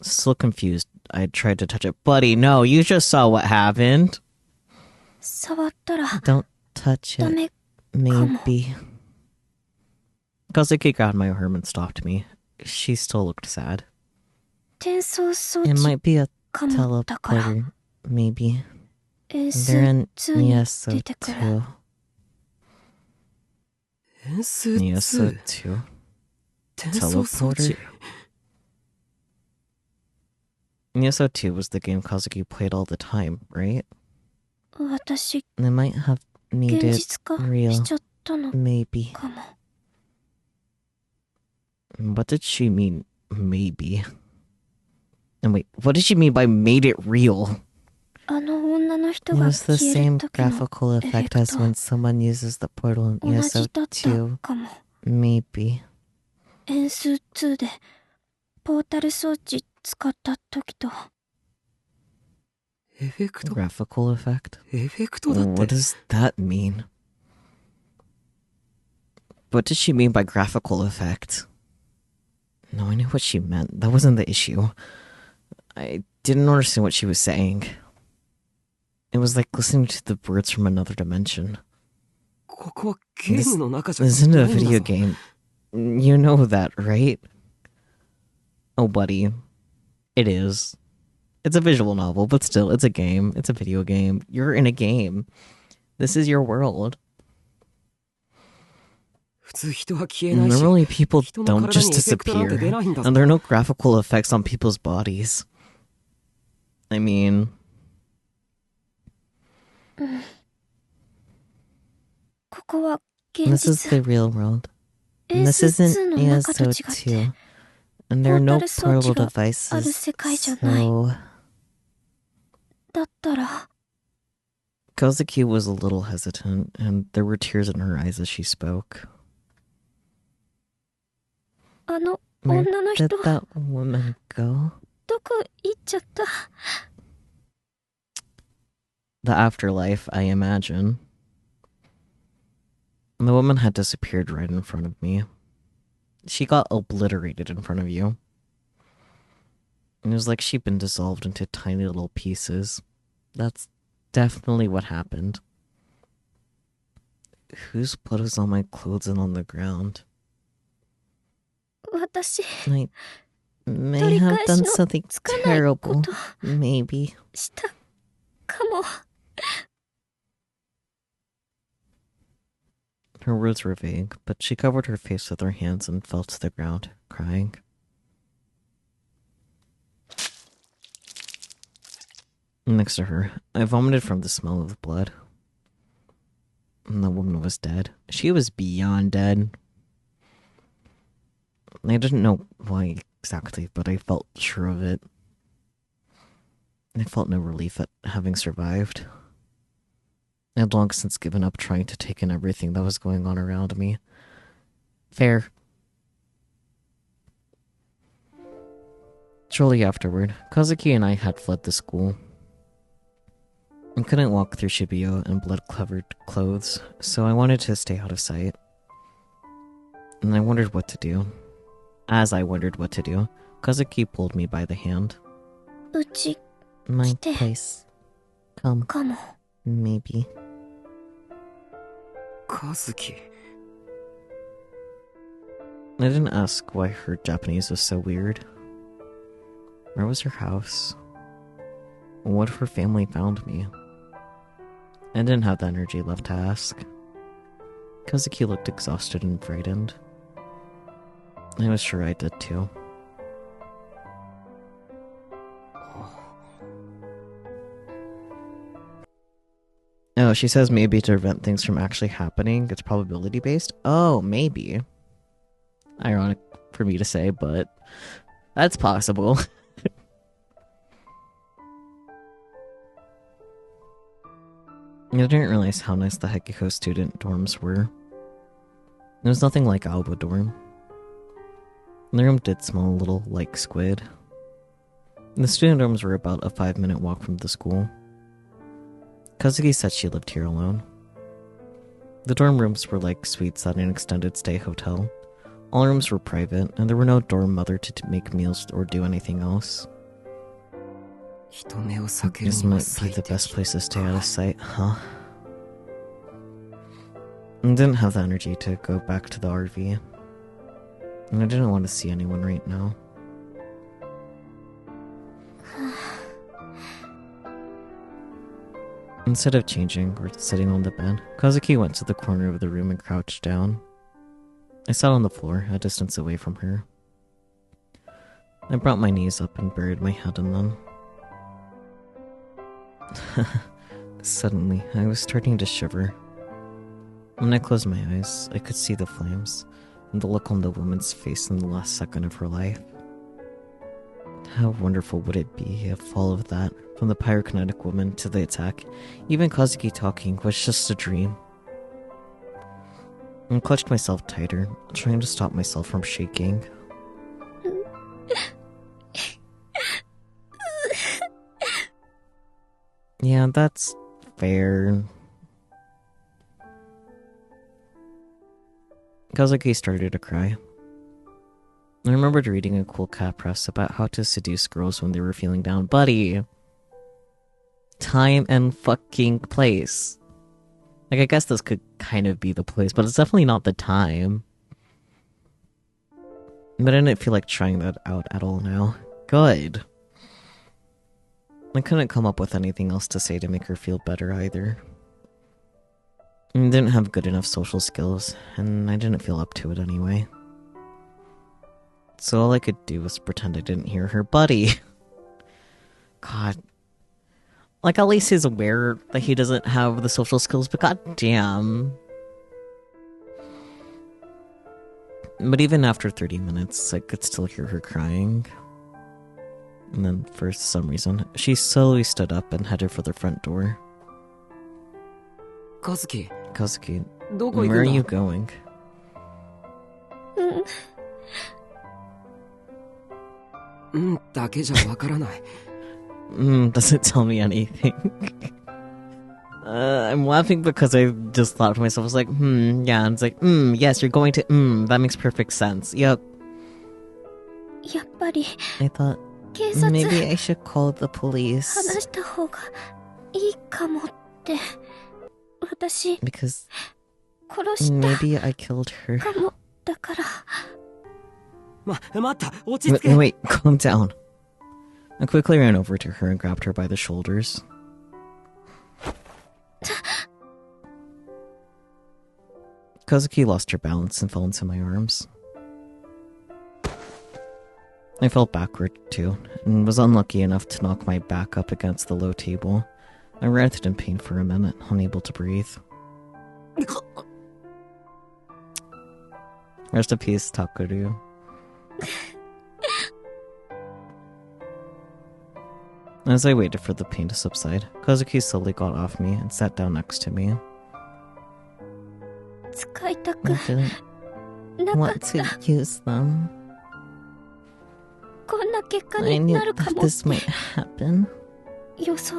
Still confused, I tried to touch it. Buddy, no, you just saw what happened. 触ったら Don't touch ダ it. メ Maybe. Kazuki grabbed my arm and stopped me. She still looked sad. It might be a teleporter, maybe. They're in ESO 2. ESO 2? Teleporter? ESO 2 was the game Kazuki played all the time, right? They might have made it real, maybe. What did she mean, maybe? And wait, what did she mean by made it real? It was the same graphical effect as when someone uses the portal in ESO 2. Maybe. Graphical effect? What does that mean? What did she mean by graphical effect? No, I knew what she meant. That wasn't the issue. I didn't understand what she was saying. It was like listening to the words from another dimension. This isn't a video game. You know that, right? Oh, buddy. It is. It's a visual novel, but still, it's a game. It's a video game. You're in a game. This is your world. Normally, people don't just disappear, and there are no graphical effects on people's bodies. I mean... This is the real world. And this isn't ESO 2. And there are no portable devices, so... Kozuki was a little hesitant, and there were tears in her eyes as she spoke. Where did that woman go? The afterlife, I imagine. The woman had disappeared right in front of me. She got obliterated in front of you. It was like she'd been dissolved into tiny little pieces. That's definitely what happened. Whose blood is on my clothes and on the ground? I may have done something terrible, maybe. Her words were vague, but she covered her face with her hands and fell to the ground, crying. Next to her, I vomited from the smell of blood. And the woman was dead. She was beyond dead. I didn't know why exactly, but I felt sure of it. I felt no relief at having survived. I had long since given up trying to take in everything that was going on around me. Fair. Shortly afterward, Kazuki and I had fled the school. I couldn't walk through Shibuya in blood-covered clothes, so I wanted to stay out of sight. And I wondered what to do. As I wondered what to do, Kazuki pulled me by the hand. My place. Come. Maybe. Kazuki. I didn't ask why her Japanese was so weird. Where was her house? What if her family found me? I didn't have the energy left to ask. Kazuki looked exhausted and frightened. I was sure I did too. Oh, she says maybe to prevent things from actually happening. It's probability based? Oh, maybe. Ironic for me to say, but that's possible. I didn't realize how nice the Hekiko student dorms were. There was nothing like Alba dorm. The room did smell a little like squid. The student dorms were about a 5-minute walk from the school. Kazuki said she lived here alone. The dorm rooms were like suites at an extended stay hotel. All rooms were private, and there were no dorm mother to make meals or do anything else. This might be the best place to stay out of sight, huh? I didn't have the energy to go back to the RV. And I didn't want to see anyone right now. Instead of changing or sitting on the bed, Kazuki went to the corner of the room and crouched down. I sat on the floor, a distance away from her. I brought my knees up and buried my head in them. Suddenly, I was starting to shiver. When I closed my eyes, I could see the flames and the look on the woman's face in the last second of her life. How wonderful would it be if all of that, from the pyrokinetic woman to the attack, even Kazuki talking, was just a dream? I clutched myself tighter, trying to stop myself from shaking. Yeah, that's fair. Kazuki started to cry. I remembered reading a cool cat press about how to seduce girls when they were feeling down. Buddy! Time and fucking place. Like, I guess this could kind of be the place, but it's definitely not the time. But I didn't feel like trying that out at all now. Good. I couldn't come up with anything else to say to make her feel better either. I didn't have good enough social skills, and I didn't feel up to it anyway. So all I could do was pretend I didn't hear her. Buddy! God. Like, at least he's aware that he doesn't have the social skills, but goddamn. But even after 30 minutes, I could still hear her crying. And then, for some reason, she slowly stood up and headed for the front door. Kazuki, where are you going? Doesn't tell me anything. I'm laughing because I just thought to myself, I was like, yeah, and it's like, yes, you're going to, that makes perfect sense. Yep. I thought, maybe I should call the police. Because maybe I killed her. Wait, calm down. I quickly ran over to her and grabbed her by the shoulders. Kazuki lost her balance and fell into my arms. I fell backward, too, and was unlucky enough to knock my back up against the low table. I writhed in pain for a minute, unable to breathe. Rest in peace, Takeru. As I waited for the pain to subside, Kazuki slowly got off me and sat down next to me. I didn't want to use them. I knew that this might happen. It's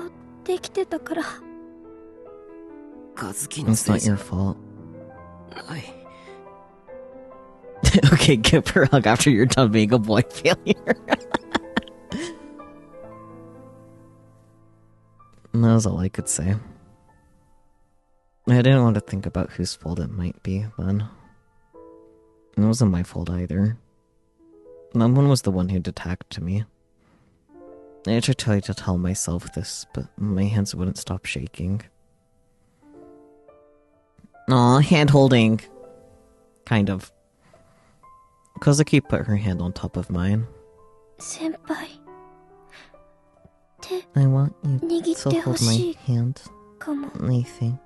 not your fault. Okay, give her a hug after you're done being a boy failure. That was all I could say. I didn't want to think about whose fault it might be, then. It wasn't my fault either. No one was the one who attacked me. I tried to tell myself this, but my hands wouldn't stop shaking. Aw, hand-holding. Kind of. Kazuki put her hand on top of mine. I want you to hold my hand, I think.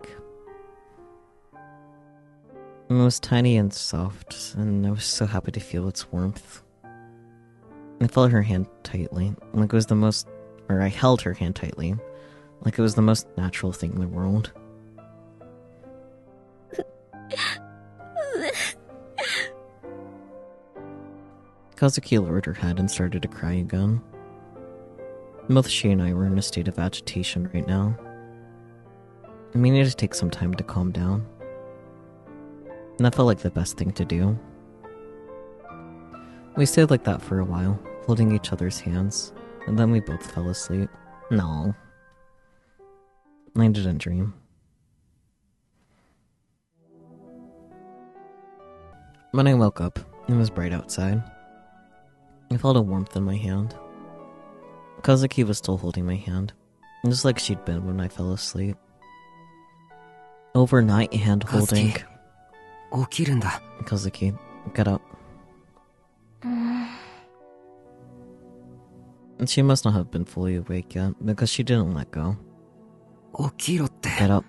It was tiny and soft, and I was so happy to feel its warmth. I felt her hand tightly, like it was the most... or I held her hand tightly, like it was the most natural thing in the world. Kazuki lowered her head and started to cry again. Both she and I were in a state of agitation right now. We needed to take some time to calm down. And that felt like the best thing to do. We stayed like that for a while, holding each other's hands, and then we both fell asleep. No. I didn't dream. When I woke up, it was bright outside. I felt a warmth in my hand. Kazuki was still holding my hand, just like she'd been when I fell asleep. Overnight hand holding. 起きるんだ。 Kazuki, get up. And she must not have been fully awake yet, because she didn't let go. 起きろって。 Get up.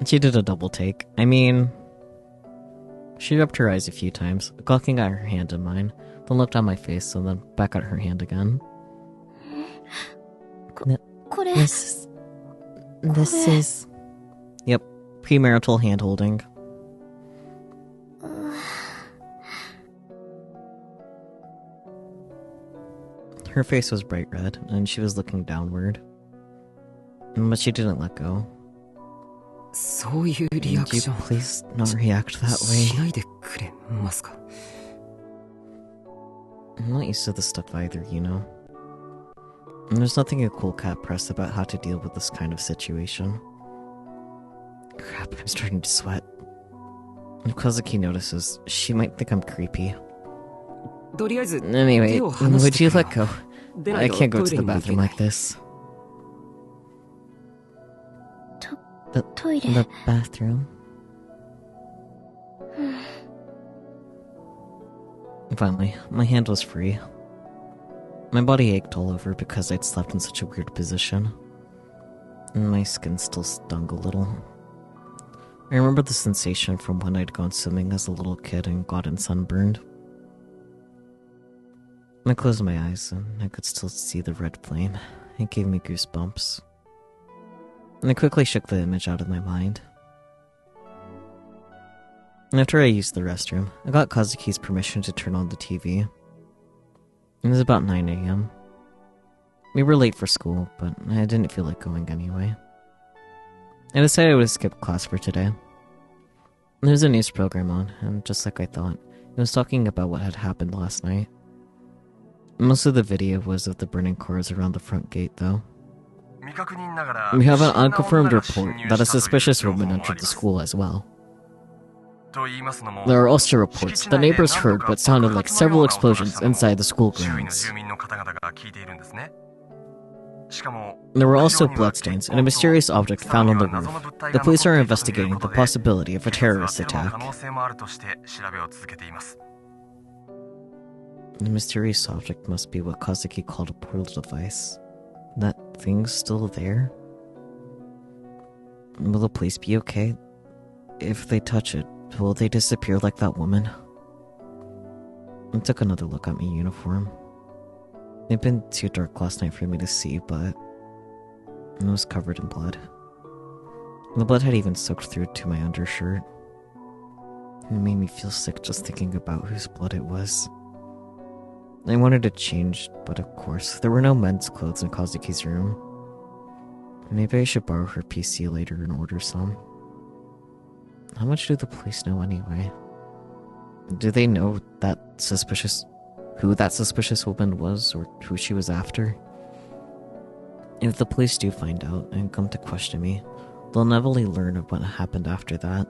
She did a double take. I mean, she rubbed her eyes a few times, gawking at her hand in mine, then looked at my face, and then back at her hand again. This is... Yep, premarital hand-holding. Her face was bright red, and she was looking downward. But she didn't let go. そういうリアク Would シ you ョン please not react that し way? ないでくれますか。 I'm not used to this stuff either, you know. And there's nothing a cool cat press about how to deal with this kind of situation. Crap, I'm starting to sweat. If Kazuki notices, she might think I'm creepy. とりあえず Anyway, 手を離し would て you くれ let go? 出な I いと can't go トイ to レ the にも行け bathroom ない like this. トイレ The bathroom? Finally, my hand was free. My body ached all over because I'd slept in such a weird position. And my skin still stung a little. I remember the sensation from when I'd gone swimming as a little kid and gotten sunburned. I closed my eyes and I could still see the red flame. It gave me goosebumps. And I quickly shook the image out of my mind. After I used the restroom, I got Kazuki's permission to turn on the TV. It was about 9 a.m. We were late for school, but I didn't feel like going anyway. I decided I would skip class for today. There was a news program on, and just like I thought, it was talking about what had happened last night. Most of the video was of the burning cars around the front gate, though. We have an unconfirmed report that a suspicious woman entered the school as well. There are also reports that neighbors heard what sounded like several explosions inside the school grounds. There were also bloodstains and a mysterious object found on the roof. The police are investigating the possibility of a terrorist attack. The mysterious object must be what Kazuki called a portal device. That thing's still there? Will the police be okay? If they touch it, will they disappear like that woman? I took another look at my uniform. It'd been too dark last night for me to see, but it was covered in blood. The blood had even soaked through to my undershirt. It made me feel sick just thinking about whose blood it was. I wanted to change, but of course, there were no men's clothes in Kazuki's room. Maybe I should borrow her PC later and order some. How much do the police know anyway? Do they know who that suspicious woman was, or who she was after? If the police do find out and come to question me, they'll never learn of what happened after that.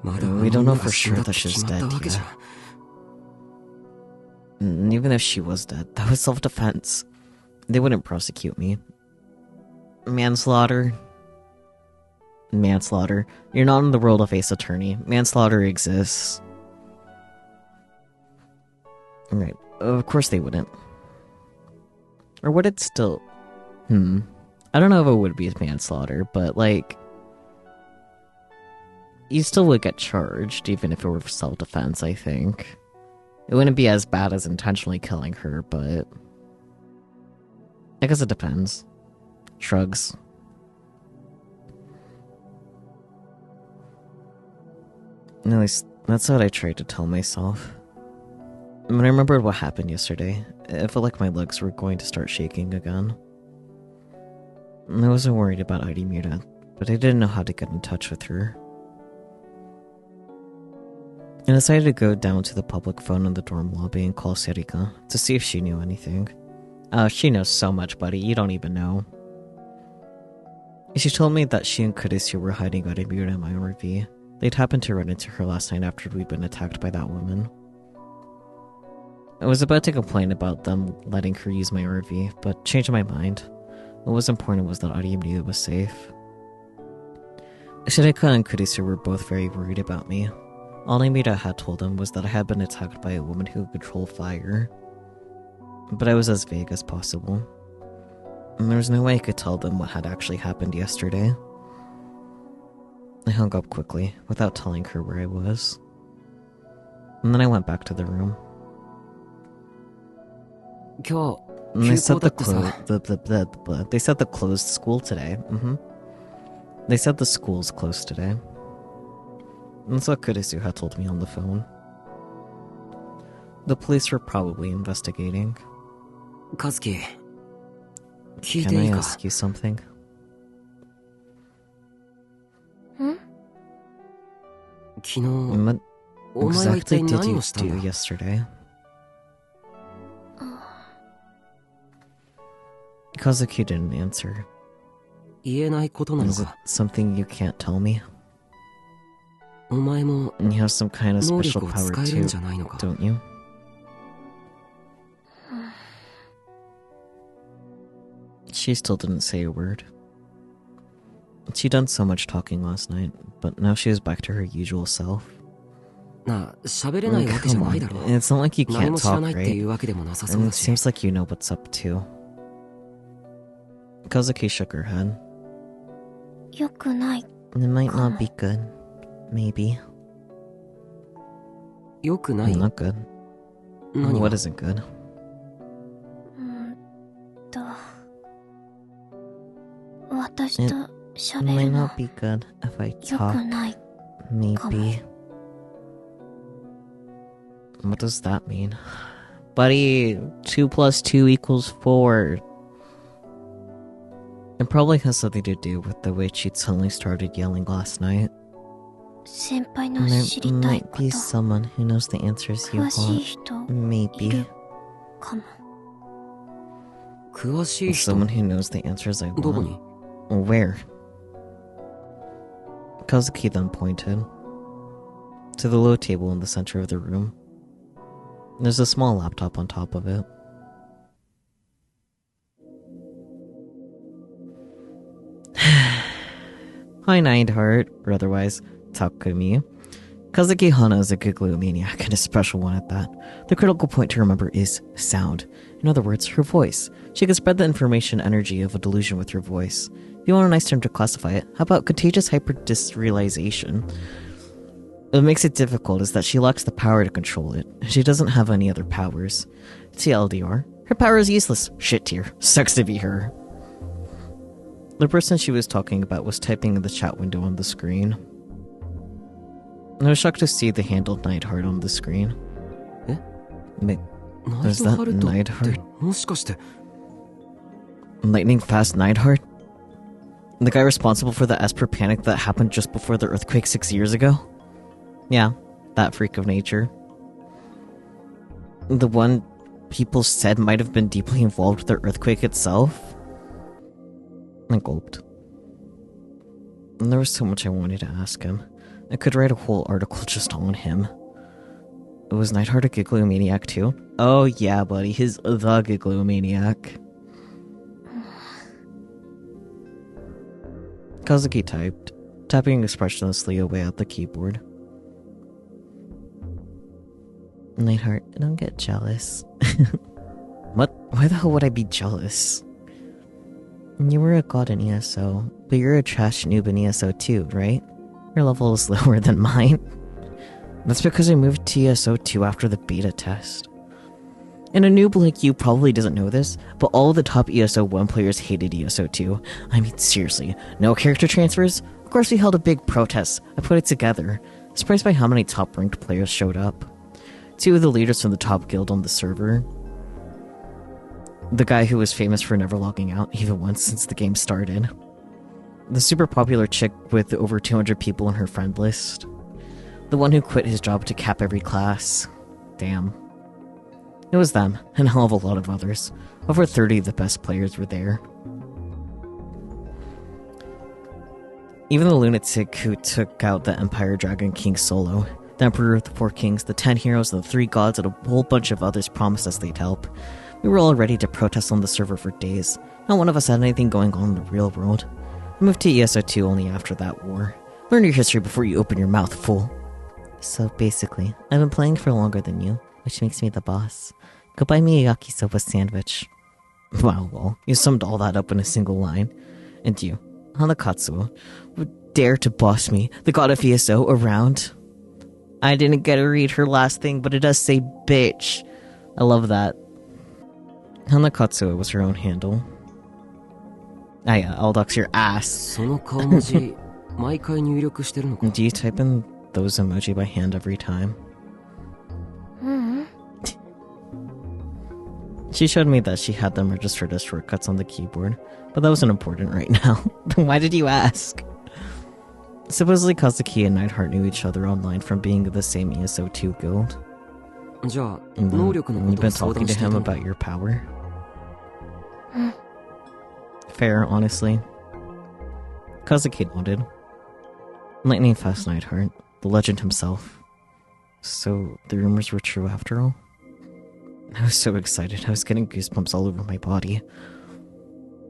We don't know for sure that she's dead yet. And even if she was dead, that was self-defense. They wouldn't prosecute me. Manslaughter? Manslaughter. You're not in the world of Ace Attorney. Manslaughter exists. Right. Of course they wouldn't. Or would it still... I don't know if it would be manslaughter, but, like... You still would get charged, even if it were for self-defense, I think. It wouldn't be as bad as intentionally killing her, but... I guess it depends. Shrugs. At least, that's what I tried to tell myself. When I remembered what happened yesterday, it felt like my legs were going to start shaking again. I wasn't worried about Arimura, but I didn't know how to get in touch with her. I decided to go down to the public phone in the dorm lobby and call Serika to see if she knew anything. Oh, she knows so much, buddy, you don't even know. She told me that she and Kurisu were hiding Arimura in my RV. They'd happened to run into her last night after we'd been attacked by that woman. I was about to complain about them letting her use my RV, but changed my mind. What was important was that Adi knew it was safe. Shireka and Kurisu were both very worried about me. All Namita had told them was that I had been attacked by a woman who could control fire. But I was as vague as possible. And there was no way I could tell them what had actually happened yesterday. I hung up quickly, without telling her where I was. And then I went back to the room. 今日 And they 休 said 校だ the ってさ they said the closed school today. They said the school's closed today. That's what Kurisu had told me on the phone. The police were probably investigating. 和樹聞い Can てい I いか ask you something? 昨日 What お前は一 exactly 体 did 何 you をしたん do だ yesterday? Kazuki didn't answer. 言えないことなの Is it か something you can't tell me? お前も And you have some kind of 能 special 力を power 使えるん too, じゃないのか don't you? She still didn't say a word. She'd done so much talking last night, but now she was back to her usual self. なあ喋れないわけじゃ Come ない on, だろ it's not like you 何 can't も知ら talk, ないってい right? うわけでもなさそう And だ it し seems like you know what's up too. Kazuki shook her head. 良くない It might not be good. Maybe. よくない Not good. 何 What が isn't good? と私と It 喋 might るの not be good if I 良く talk. ない Maybe. What does that mean? Buddy, 2 plus 2 equals 4. It probably has something to do with the way she'd suddenly started yelling last night. 先輩の And 知 there りたい might こ be と someone who knows the answers you 詳しい want. 人 Maybe. いるかも詳しい人 Someone who knows the answers I どこ want. に Where? Kazuki then pointed to the low table in the center of the room. There's a small laptop on top of it. Hi, Neidhart, or otherwise Takumi. Kazuki Hana is a giglomaniac, and a special one at that. The critical point to remember is sound. In other words, her voice. She can spread the information energy of a delusion with her voice. If you want a nice term to classify it, how about contagious hyperdysrealization? What makes it difficult is that she lacks the power to control it. She doesn't have any other powers. TLDR. Her power is useless. Shit tier. Sucks to be her. The person she was talking about was typing in the chat window on the screen. I was shocked to see the handled Neidhart on the screen. Eh? Is that ナイトハルトって Neidhart? もしかして Lightning fast Neidhart? The guy responsible for the Esper panic that happened just before the earthquake 6 years ago? Yeah, that freak of nature. The one people said might have been deeply involved with the earthquake itself? I gulped. And there was so much I wanted to ask him. I could write a whole article just on him. Was Neidhart a giglomaniac too? Oh yeah, buddy, he's the giglomaniac. Kazuki typed, tapping expressionlessly away at the keyboard. Neidhart, don't get jealous. What? Why the hell would I be jealous? You were a god in ESO, but you're a trash noob in ESO too, right? Your level is lower than mine. That's because I moved to ESO 2 after the beta test. And a noob like you probably doesn't know this, but all of the top ESO 1 players hated ESO 2. I mean, seriously, no character transfers? Of course we held a big protest. I put it together. Surprised by how many top ranked players showed up. 2 of the leaders from the top guild on the server. The guy who was famous for never logging out even once since the game started. The super popular chick with over 200 people in her friend list. The one who quit his job to cap every class. Damn. It was them, and a hell of a lot of others. Over 30 of the best players were there. Even the lunatic who took out the Empire Dragon King solo. The Emperor of the Four Kings, the 10 heroes, and the 3 gods, and a whole bunch of others promised us they'd help. We were all ready to protest on the server for days. Not one of us had anything going on in the real world. I moved to ESO2 only after that war. Learn your history before you open your mouth, fool. So basically, I've been playing for longer than you, which makes me the boss. Go buy me a yakisoba sandwich. Wow, well, you summed all that up in a single line. And you, Hanakatsuo, would dare to boss me, the god of ESO, around? I didn't get to read her last thing, but it does say bitch. I love that. Hanakatsuo was her own handle. Ah yeah, I'll dox your ass. Soの顔文字毎回入力してるのか? Do you type in those emoji by hand every time? She showed me that she had them registered as shortcuts on the keyboard, but that wasn't important right now. Why did you ask? Supposedly Kazuki and Neidhart knew each other online from being in the same ESO2 guild. じゃあ And 能 then 力のこ you've とを been 相 talking 談 to してい him たのか? about your power? Fair, honestly. Kazuki nodded. Lightning fast Neidhart, the legend himself. So, the rumors were true after all? I was so excited, I was getting goosebumps all over my body.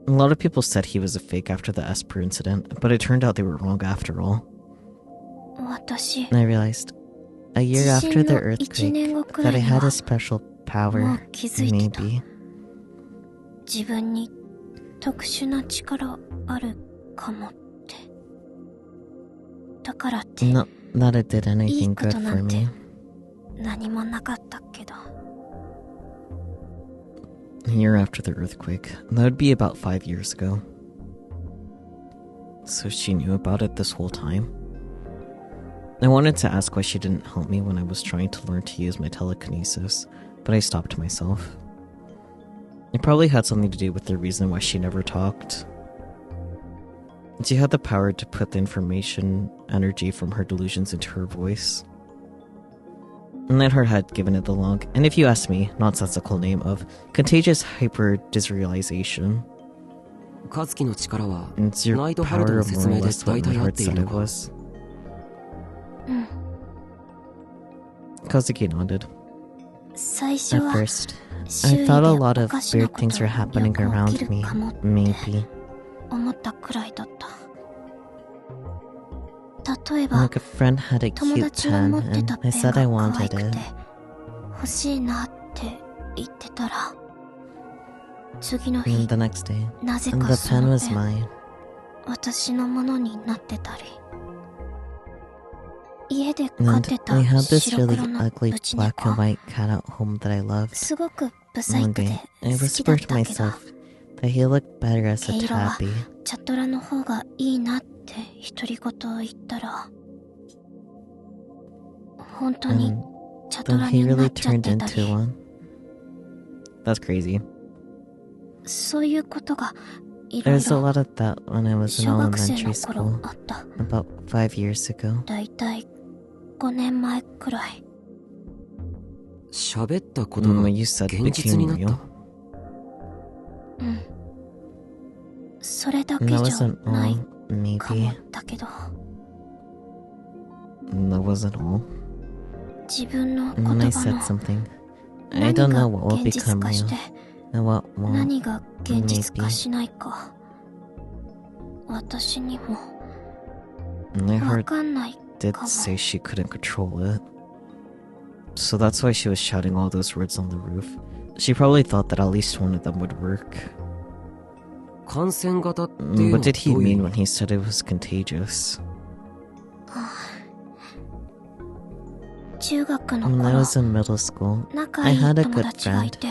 A lot of people said he was a fake after the Esper incident, but it turned out they were wrong after all. And I realized, a year after the earthquake, that I had a special power, maybe. 自分に特殊な力あるかもって。だからって Not that it did いい anything こ good とな for んて me. 何もなかったけど。A year after the earthquake, that would be about 5 years ago. So she knew about it this whole time? I wanted to ask why she didn't help me when I was trying to learn to use my telekinesis, but I stopped myself. It probably had something to do with the reason why she never talked. She had the power to put the information energy from her delusions into her voice. Neidhart had given it the long, and if you ask me, nonsensical name of contagious hyper-disrealization. カズキの力は It's your ナイトハルト power の of 説 more 明 or で less what 大体合っ Neidhart ている said の it か? was. Kazuki nodded. 最初 At は first, 周 I 囲で thought a お lot of かしな weird こと things were よ happening く around 起きる me. かもって Maybe. 思ったくらいだった。例えば Like a friend had a 友 cute 達が pen, 持ってた and ペ I ン said が I 可愛 wanted くて it. 欲しいなって言ってたら次の And 日 the next day, なぜ and か the そ pen の was ペン mine. 私のものになってたり家で飼っ And てた we had this 白 really 黒の ugly ブチ black 猫 and white cat at home that I loved. すごくブサイ One クで day, I 好きだっ whispered to たけど myself that he looked better as a 毛色は tabby. チャトラの方がいいなって独り言を言ったら本当に And チャト then ラ he にな really っちゃっ turned てた into り one. That's crazy. そういうことがい There ろい was a ろ lot of that when I was in 小学生 elementary の school, 頃あった。 about 5 years ago. だいたい5年前くらい。喋ったことが What you said 現実になっ became た。 real. うん。それだけ And じ that ゃ wasn't ない all, かも maybe. だけど、 And that wasn't all. 自分の言 And then I 葉 said の something. I 何 don't が know what will 現実 become 化し real て and what won't. 何が現実化 maybe. しないか私にも And I わ heard かんない did かも。 say she couldn't control it. So that's why she was shouting all those words on the roof. She probably thought that at least one of them would work. 感染型っていうの What は did he どういう mean 意 when 味? he said it was contagious? 中学の When I 頃 was in middle school, 仲 I いい had a 友 good 達がい friend. て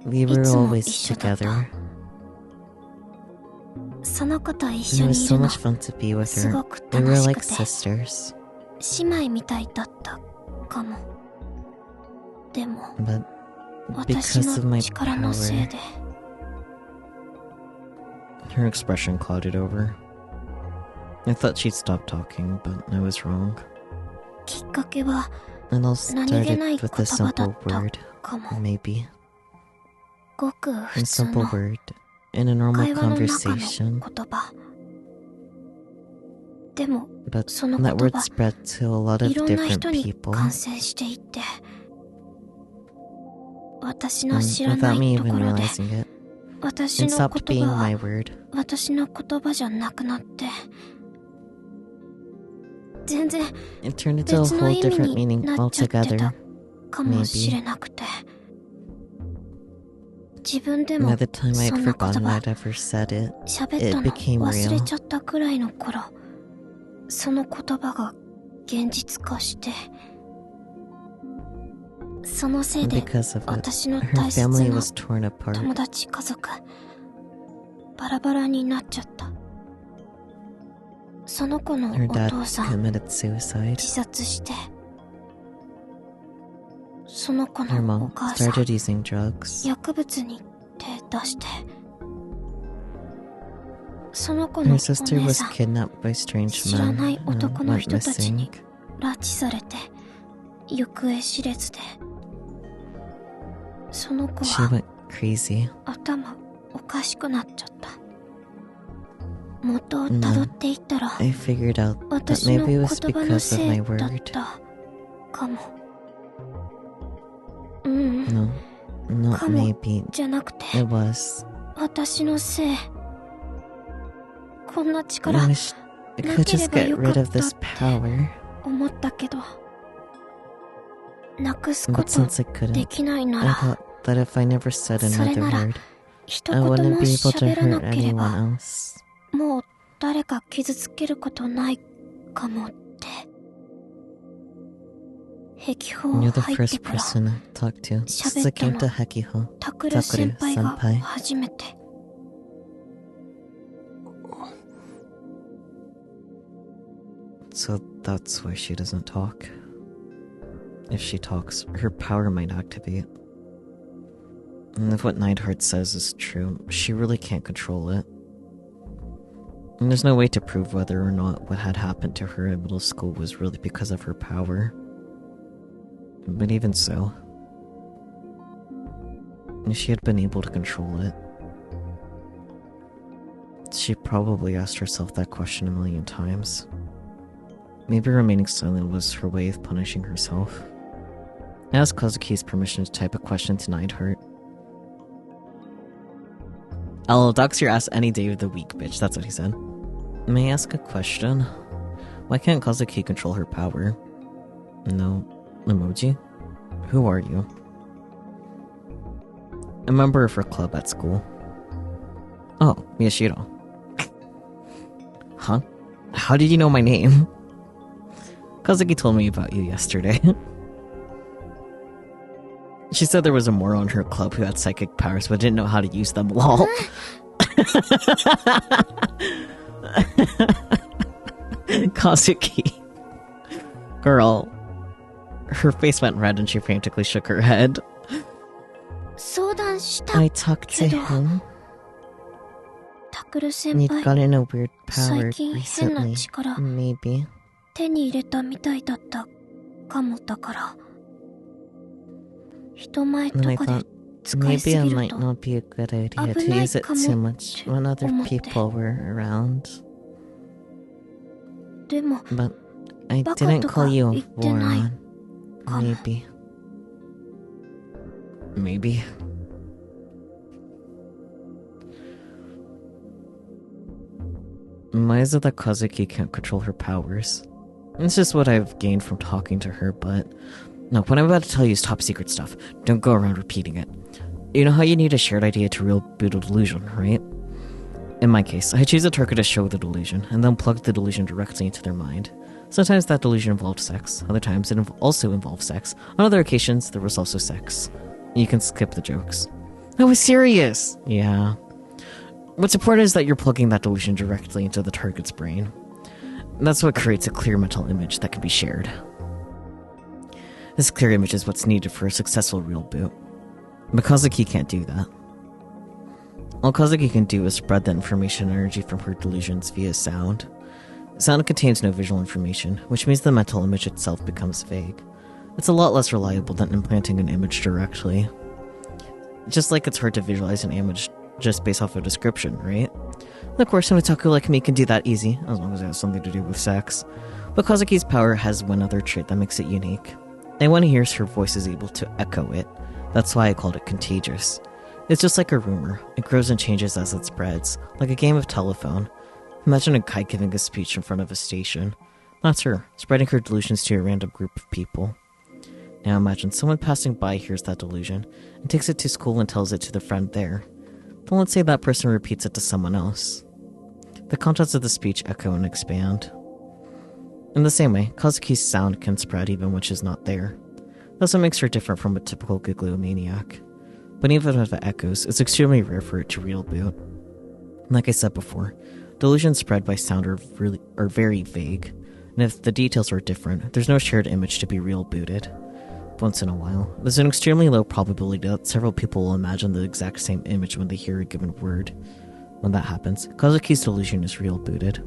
We い were つも always 一緒だった together. その子と一 It 緒 was にい so るの much fun to be with す her. ごく We 楽 were し like くて sisters. 姉妹みたいだったかも。でも But 私 because of の my 力のせい power, で her expression clouded over. I thought she'd stop talking, but I was wrong. きっかけは It all 何気 started ない with 言 a 葉だ simple った word, かも。 maybe. ごく A 普通 simple の word in a normal 会話の中の conversation. 言葉。でも But その that 言 word 葉 spread to a lot い of ろんな different 人に people. 感染していって、私の And 知らな without me いと even ころで realizing it, 私 it の stopped 言 being 葉 my は word. 私の言葉じゃなくなって、全然 It turned into a 別の whole 意味 different に meaning なっちゃって altogether. たかもしれなくて、自分でも By the time そ I'd んな言 forgotten 葉 I'd ever said it, 喋った it の became 忘れ real. ちゃったくらいの頃、その言葉が現実化して、そのせい And で because of it, 私の her 大切 family な was torn apart. 友達家族バラバラになっちゃった。その子の Her お dad 父さん committed suicide. 自殺して、その子 Her のお mom 母さん started using drugs. 薬物に手出して、その子 Her のお sister 姉 was さん kidnapped by strange 知ら men ない and 男の went 人たちに missing. 拉致されて行方知れずで、その子 She は went crazy. 頭おかしくなっちゃった。元をたどっていったら I figured out that 私 maybe の it 言 was 葉の because of せ my いだっ word. たかも。ううん、 No, not かも maybe. じゃなくて It was. 私のせい。こんな I 力 wish I な could けれ just ば get よか rid った of っ this て power. 思ったけど、なくすこ But と since I で couldn't, きないな I ら、 thought that if I never said それ another なら word, 一 I 言 wouldn't も be able to 喋らな hurt けれ anyone ば else. もう誰か傷つけることないかもって。壁砲 You're the 入って first から person I talked to since I came to Hekiho. タクル先輩が Takeru-senpai. 初めて。So that's why she doesn't talk. If she talks, her power might activate. And if what Neidhart says is true, she really can't control it. And there's no way to prove whether or not what had happened to her in middle school was really because of her power. But even so, if she had been able to control it, she probably asked herself that question a million times. Maybe remaining silent was her way of punishing herself. I asked Kazuki's permission to type a question to Neidhart. I'll dox your ass any day of the week, bitch. That's what he said. May I ask a question? Why can't Kazuki control her power? No. Emoji? Who are you? A member of her club at school. Oh, Miyashiro. Huh? How did you know my name? Kazuki told me about you yesterday. She said there was a moron in her club who had psychic powers but didn't know how to use them. Lol. Kazuki. Girl. Her face went red and she frantically shook her head. 相談した I talked to けど、 him. タクル先 You'd 輩 gotten a weird power 最近変な recently. 力 Maybe. 手に入れたみたいだったかも。だから人前と And I かで thought 使いす maybe ぎ it る might と not be a good idea to 危ない use it かも too much when other 思って。 people were around. でも But I バカ didn't とか call you 言 a ってない moron. かも。 Maybe. Maybe. Why is it that Kazuki can't control her powers? It's just what I've gained from talking to her, but... No, what I'm about to tell you is top secret stuff. Don't go around repeating it. You know how you need a shared idea to real boot a delusion, right? In my case, I choose a target to show the delusion, and then plug the delusion directly into their mind. Sometimes that delusion involved sex, other times it also involved sex. On other occasions, there was also sex. You can skip the jokes. I was serious! Yeah. What's important is that you're plugging that delusion directly into the target's brain. That's what creates a clear mental image that can be shared. This clear image is what's needed for a successful real boot. But Kazuki can't do that. All Kazuki can do is spread the information energy from her delusions via sound. Sound contains no visual information, which means the mental image itself becomes vague. It's a lot less reliable than implanting an image directly. Just like it's hard to visualize an image just based off a description, right? Of course, an otaku like me can do that easy, as long as it has something to do with sex. But Kazuki's power has one other trait that makes it unique. Anyone who hears her voice is able to echo it. That's why I called it contagious. It's just like a rumor. It grows and changes as it spreads, like a game of telephone. Imagine a guy giving a speech in front of a station. That's her, spreading her delusions to a random group of people. Now imagine someone passing by hears that delusion, and takes it to school and tells it to the friend there. Then let's say that person repeats it to someone else. The contents of the speech echo and expand. In the same way, Kazuki's sound can spread even when she's not there. That's what makes her different from a typical Giglio-maniac. But even if it echoes, it's extremely rare for it to real boot. Like I said before, delusions spread by sound are very vague, and if the details are different, there's no shared image to be real booted. Once in a while, there's an extremely low probability that several people will imagine the exact same image when they hear a given word. When that happens, Kazuki's delusion is real booted,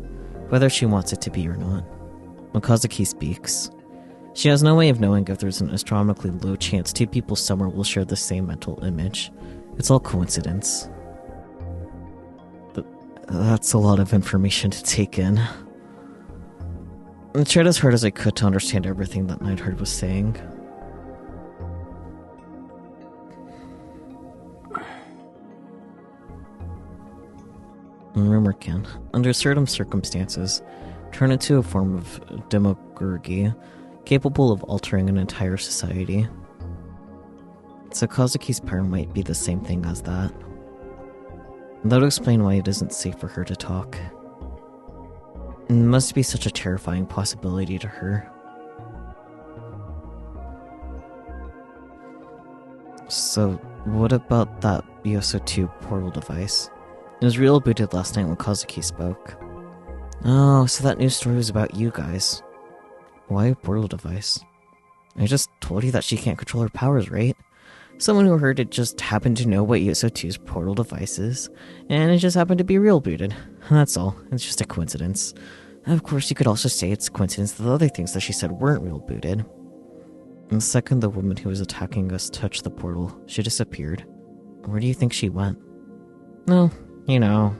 whether she wants it to be or not. When Kazuki speaks, she has no way of knowing if there's an astronomically low chance two people somewhere will share the same mental image. It's all coincidence. That's a lot of information to take in. I tried as hard as I could to understand everything that Nightheart was saying. Rumor can, under certain circumstances, turn into a form of demagogy capable of altering an entire society. So Kazuki's power might be the same thing as that. That would explain why it isn't safe for her to talk. It must be such a terrifying possibility to her. So, what about that Yoso 2 portal device? It was real booted last night when Kazuki spoke. Oh, so that news story was about you guys. Why a portal device? I just told you that she can't control her powers, right? Someone who heard it just happened to know what Yoso 2's portal device is, and it just happened to be real booted. That's all. It's just a coincidence. Of course, you could also say it's a coincidence that the other things that she said weren't real booted. And the second the woman who was attacking us touched the portal, she disappeared. Where do you think she went? No, you know.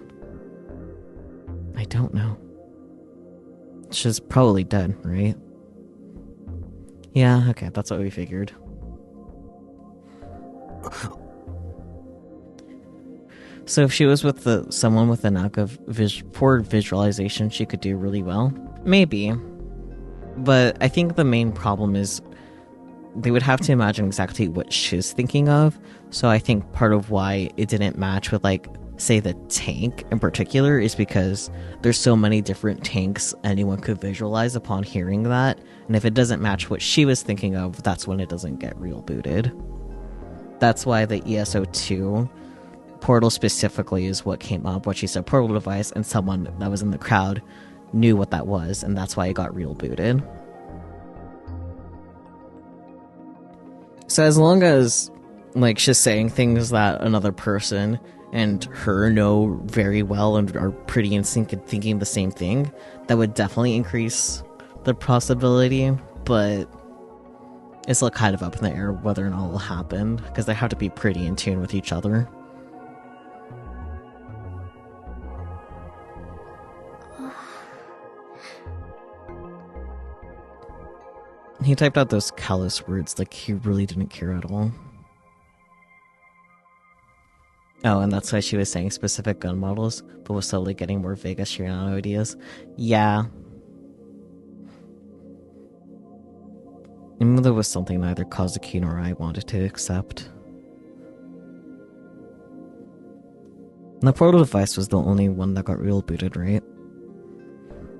I don't know. She's probably dead, right? Yeah, okay, that's what we figured. So if she was with someone with a knack of poor visualization, she could do really well? Maybe. But I think the main problem is they would have to imagine exactly what she's thinking of. So I think part of why it didn't match with, like, say the tank in particular is because there's so many different tanks anyone could visualize upon hearing that. And if it doesn't match what she was thinking of, that's when it doesn't get real booted. That's why the ESO2 portal specifically is what came up, what she said portal device, and someone that was in the crowd knew what that was, and that's why it got real booted. So as long as, like, she's saying things that another person and her know very well and are pretty in sync and thinking the same thing, that would definitely increase the possibility, but it's like kind of up in the air whether or not it will happen, because they have to be pretty in tune with each other. He typed out those callous words like he really didn't care at all. Oh, and that's why she was saying specific gun models, but was slowly getting more vague as she ran out of ideas. Yeah. Even though it was something neither Kazuki nor I wanted to accept. The portal device was the only one that got real booted, right?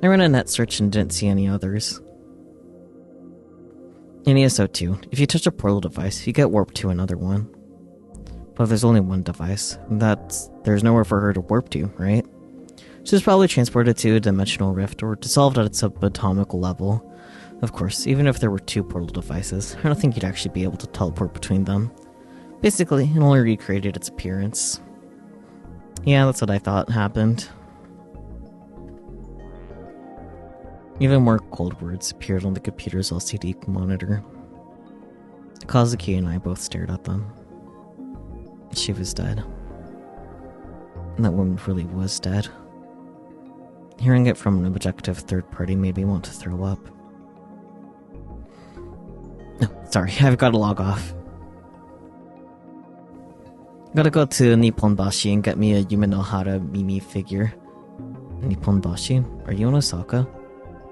I ran a net search and didn't see any others. In ESO2, if you touch a portal device, you get warped to another one. But if there's only one device, there's nowhere for her to warp to, right? She's probably transported to a dimensional rift or dissolved at its subatomic level. Of course, even if there were two portal devices, I don't think you'd actually be able to teleport between them. Basically, it only recreated its appearance. Yeah, that's what I thought happened. Even more cold words appeared on the computer's LCD monitor. Kazuki and I both stared at them. She was dead. And that woman really was dead. Hearing it from an objective third party made me want to throw up. No, sorry, I've got to log off. Gotta go to Nipponbashi and get me a Yumenohara Mimi figure. Nipponbashi? Are you in Osaka?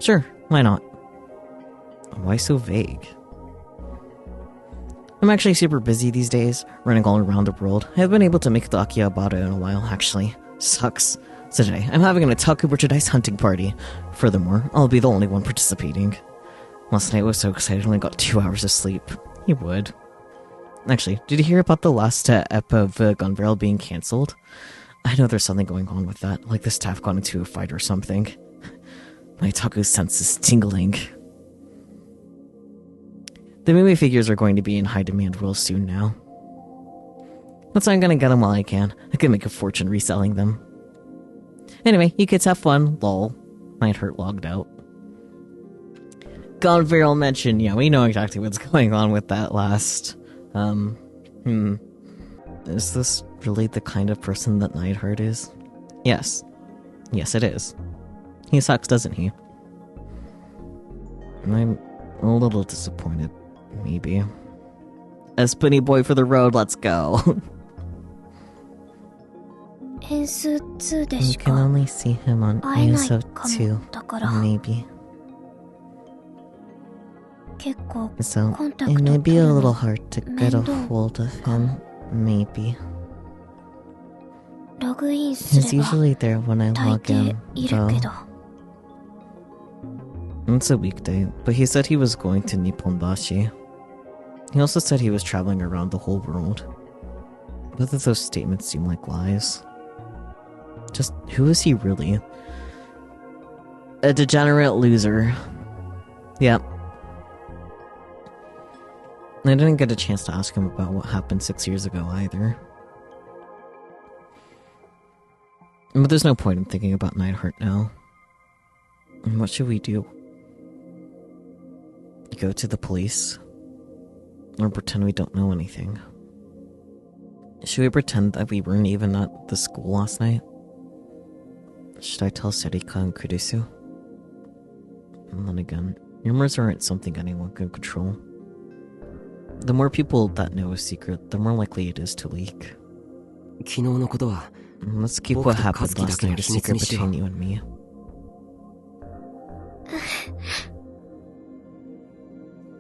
Sure, why not? Why so vague? I'm actually super busy these days, running all around the world. I haven't been able to make the Akihabara in a while, actually. Sucks. So today, I'm having an otaku merchandise hunting party. Furthermore, I'll be the only one participating. Last night I was so excited I only got 2 hours of sleep. You would. Actually, did you hear about the last ep of Gun Barrel being cancelled? I know there's something going on with that, like the staff got into a fight or something. My otaku sense is tingling. The movie figures are going to be in high demand real soon now. That's why I'm gonna get them while I can. I could make a fortune reselling them. Anyway, you kids have fun, lol. Might hurt logged out. Gun Barrel mentioned, yeah, we know exactly what's going on with that last... Is this really the kind of person that Neidhart is? Yes. Yes, it is. He sucks, doesn't he? I'm a little disappointed, maybe. Espinny boy for the road, let's go. You can only see him on ESO 2, maybe. So, it may be a little hard to get a hold of him, maybe. He's usually there when I log in, though. It's a weekday, but he said he was going to Nipponbashi. He also said he was traveling around the whole world. Both of those statements seem like lies. Just, who is he really? A degenerate loser. Yep. I didn't get a chance to ask him about what happened 6 years ago either. But there's no point in thinking about Neidhart now. What should we do? Go to the police? Or pretend we don't know anything? Should we pretend that we weren't even at the school last night? Should I tell Serika and Kurisu? And then again, rumors aren't something anyone can control. The more people that know a secret, the more likely it is to leak. Let's keep what happened last night a secret between you and me.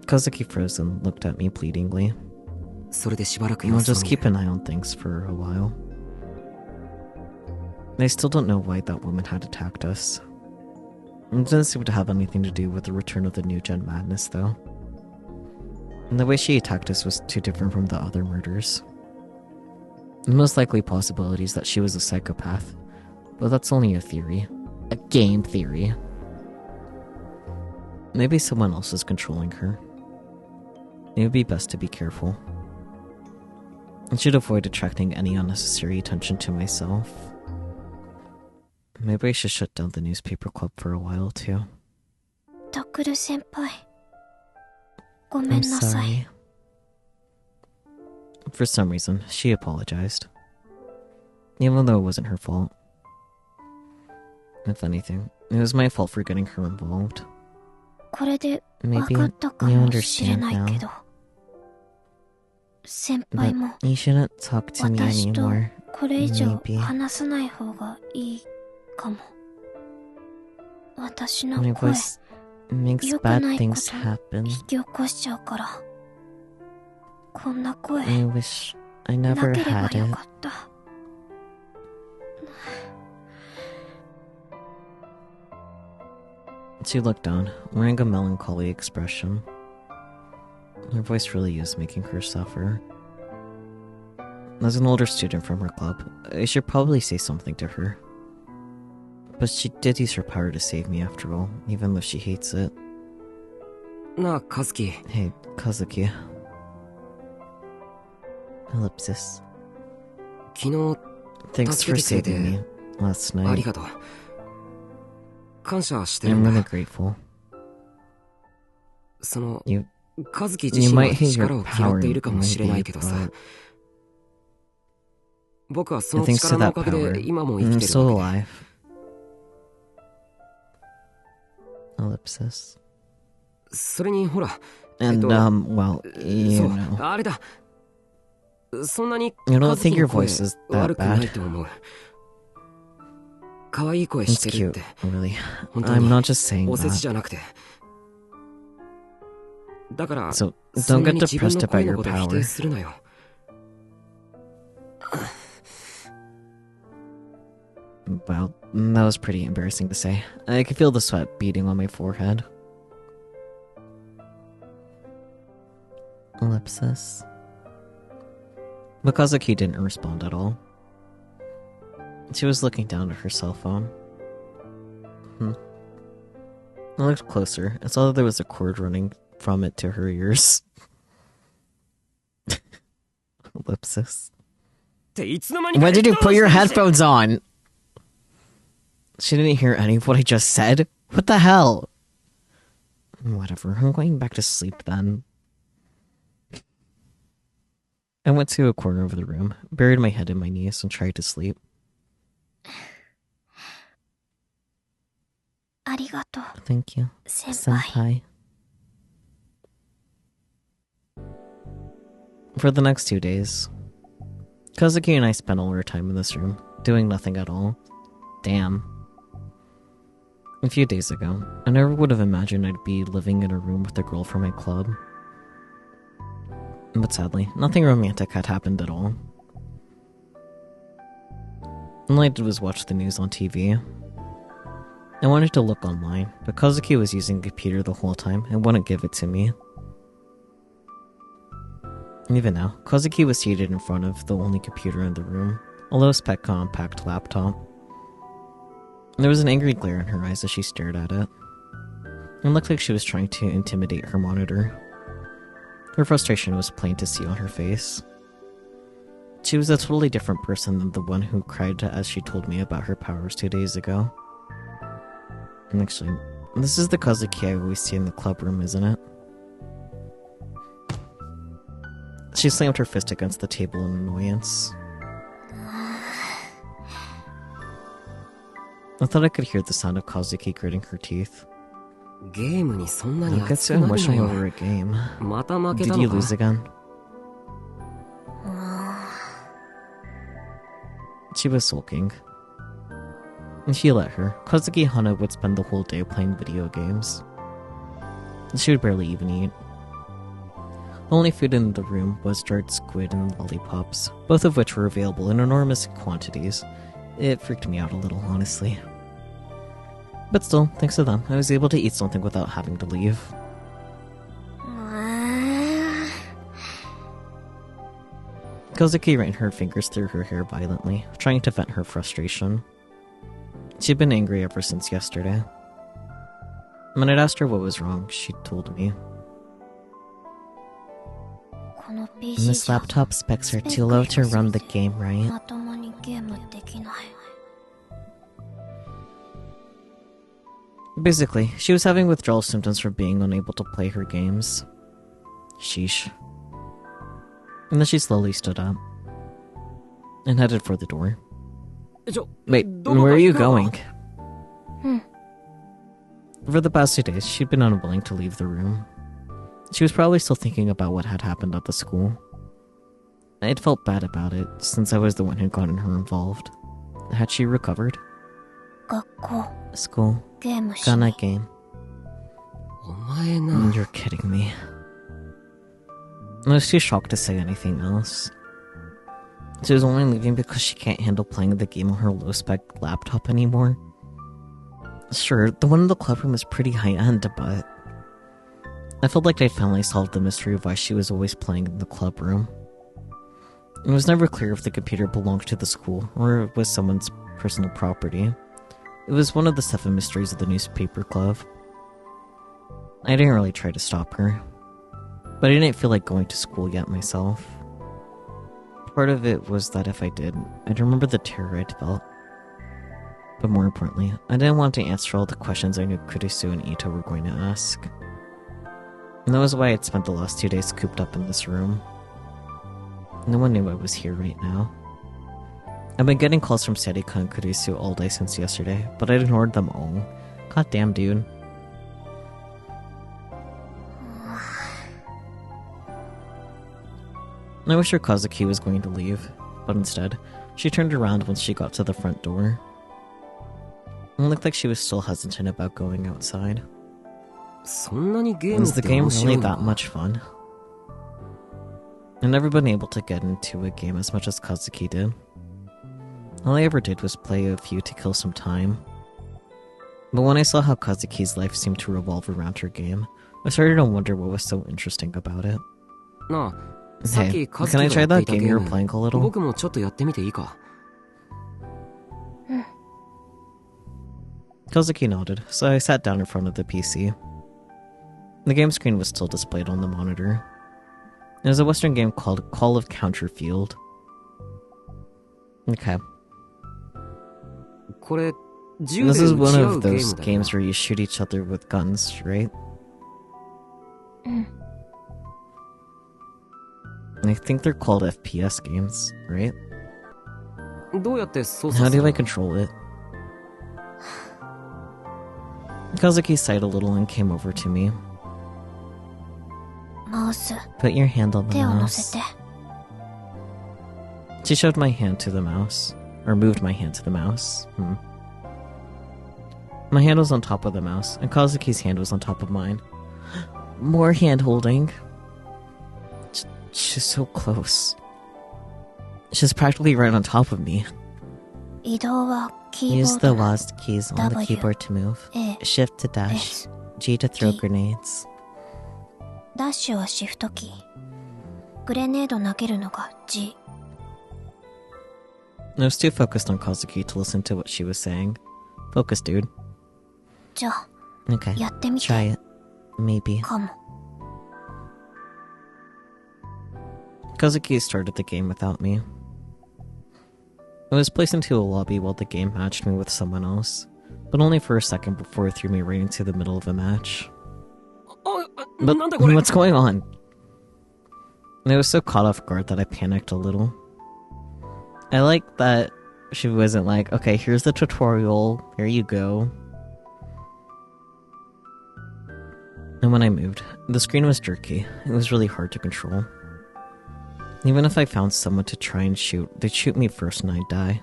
Kazuki froze and looked at me pleadingly. I'll just keep an eye on things for a while. I still don't know why that woman had attacked us. It doesn't seem to have anything to do with the return of the new gen madness, though. And the way she attacked us was too different from the other murders. The most likely possibility is that she was a psychopath, but that's only a theory. A game theory. Maybe someone else is controlling her. It would be best to be careful. I should avoid attracting any unnecessary attention to myself. Maybe I should shut down the newspaper club for a while, too. I'm sorry. For some reason, she apologized. Even though it wasn't her fault. If anything, it was my fault for getting her involved. Maybe you understand now. But you shouldn't talk to me anymore. Maybe. My voice makes bad things happen. I wish I never had it. She looked down, wearing a melancholy expression. Her voice really is making her suffer. As an older student from her club, I should probably say something to her. But she did use her power to save me after all, even though she hates it. Hey, Kazuki. Ellipsis. Thanks for saving me last night. I'm really grateful. You might hate your power, maybe, but thanks to that power, I'm still alive. Ellipsis. それにほら、And, well, そ you う、 know. あれだ。そんなに You don't 和樹 think your の声 voice is that 悪くない bad? と思う。可愛い声し It's てるっ cute, て。 really. 本当 I'm に not just saying お世辞 that. じゃなくて。だから、 So そ don't んな get に自分 depressed の about 声の your ことを否 power. 定するなよ。Wow, that was pretty embarrassing to say. I could feel the sweat beading on my forehead. Ellipsis. But Kazuki didn't respond at all. She was looking down at her cell phone. I looked closer and saw that there was a cord running from it to her ears. Ellipsis. When did you put your headphones on? She didn't hear any of what I just said? What the hell? Whatever, I'm going back to sleep then. I went to a corner of the room, buried my head in my knees, and tried to sleep. ありがとう Thank you, 先輩 senpai. For the next 2 days, Kazuki and I spent all our time in this room, doing nothing at all. Damn. A few days ago, I never would have imagined I'd be living in a room with a girl from my club. But sadly, nothing romantic had happened at all. All I did was watch the news on TV. I wanted to look online, but Kazuki was using the computer the whole time and wouldn't give it to me. Even now, Kazuki was seated in front of the only computer in the room, a low-spec compact laptop. There was an angry glare in her eyes as she stared at it. It looked like she was trying to intimidate her monitor. Her frustration was plain to see on her face. She was a totally different person than the one who cried as she told me about her powers 2 days ago. And actually, this is the Kazuki I always see in the club room, isn't it? She slammed her fist against the table in annoyance. I thought I could hear the sound of Kazuki gritting her teeth. ゲームにそんなに Don't get 熱 so くなるな emotional よ。 over a game. また負け Did た you の lose か。 again? She was sulking. And she let her. Kazuki Hana would spend the whole day playing video games. She would barely even eat. The only food in the room was dried squid and lollipops, both of which were available in enormous quantities. It freaked me out a little, honestly. But still, thanks to them, I was able to eat something without having to leave. Kazuki ran her fingers through her hair violently, trying to vent her frustration. She'd been angry ever since yesterday. When I'd asked her what was wrong, she told me. この PC This じゃ laptop specs are too low to run the game, right? まともにゲームできない Basically, she was having withdrawal symptoms from being unable to play her games. Sheesh. And then she slowly stood up and headed for the door. ちょ、 Wait, どこか where are you 行くの？ going? うん For the past 2 days, she'd been unwilling to leave the room. She was probably still thinking about what had happened at the school. I'd felt bad about it, since I was the one who'd gotten her involved. Had she recovered? 学校 School. ゲームしに Gonna game. お前な。 You're kidding me. I was too shocked to say anything else. She was only leaving because she can't handle playing the game on her low-spec laptop anymore. Sure, the one in the club room is pretty high-end, but... I felt like I'd finally solved the mystery of why she was always playing in the club room. It was never clear if the computer belonged to the school, or it was someone's personal property. It was one of the 7 mysteries of the newspaper club. I didn't really try to stop her, but I didn't feel like going to school yet myself. Part of it was that if I did, I'd remember the terror I'd felt. But more importantly, I didn't want to answer all the questions I knew Kurisu and Ito were going to ask. And that was why I'd spent the last 2 days cooped up in this room. No one knew I was here right now. I've been getting calls from Sarika and Kurisu all day since yesterday, but I'd ignored them all. God damn, dude. I wish her Kazuki was going to leave, but instead, she turned around once she got to the front door. It looked like she was still hesitant about going outside. そんなにゲーム Is っ the て game 面白 really いの that か much fun? I've never been able to get into a game as much as Kazuki did. All I ever did was play a few to kill some time. But when I saw how Kazuki's life seemed to revolve around her game, I started to wonder what was so interesting about it. なあ、さっ Hey, きカズ can キ I が try やって that いた game ゲ you ー were playing a ム little? 僕もちょっとやってみていいか Kazuki nodded, so I sat down in front of the PC. The game screen was still displayed on the monitor. It was a Western game called Call of Counterfield. Okay. これ銃 This で is 撃 one ち合 of うゲー those ムだよな games where you shoot each other with guns, right? うん。 I think they're called FPS games, right? どうやって操 How 作す do る I control it? Kazuki sighed a little and came over to me. マウス、 Put your hand on the 手を乗 mouse. せて。 She showed my hand to the mouse. Or moved my hand to the mouse. My hand was on top of the mouse, and Kazuki's hand was on top of mine. More hand holding. She's so close. She's practically right on top of me. 移動はキーボ Use ー the ドの WASD keys on the W, keyboard to move. A, Shift to dash. S. G to throw D. grenades. ダッシュはシフトキー。グレネード投げるのが G。 I was too focused on Kazuki to listen to what she was saying. Focus, dude. じゃあ、 Okay. やってみて。 Try it. Maybe. かも。 Kazuki started the game without me. I was placed into a lobby while the game matched me with someone else, but only for a second before it threw me right into the middle of a match. あ But なんだこれ what's going on? And I was so caught off guard that I panicked a little. I like that she wasn't like, okay, here's the tutorial, here you go. And when I moved, the screen was jerky. It was really hard to control. Even if I found someone to try and shoot, they'd shoot me first and I'd die.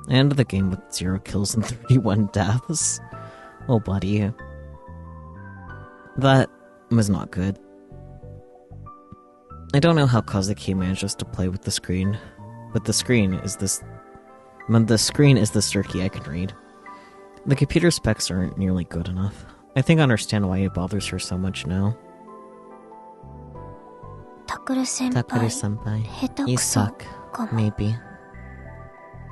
I ended the game with 0 kills and 31 deaths. Oh, buddy. That was not good. I don't know how Kazuki manages to play with the screen, but the screen is this jerky I can read. The computer specs aren't nearly good enough. I think I understand why it bothers her so much now. タクル先 Takuru 輩、 senpai, 下手 you くそ suck. かも。 Maybe.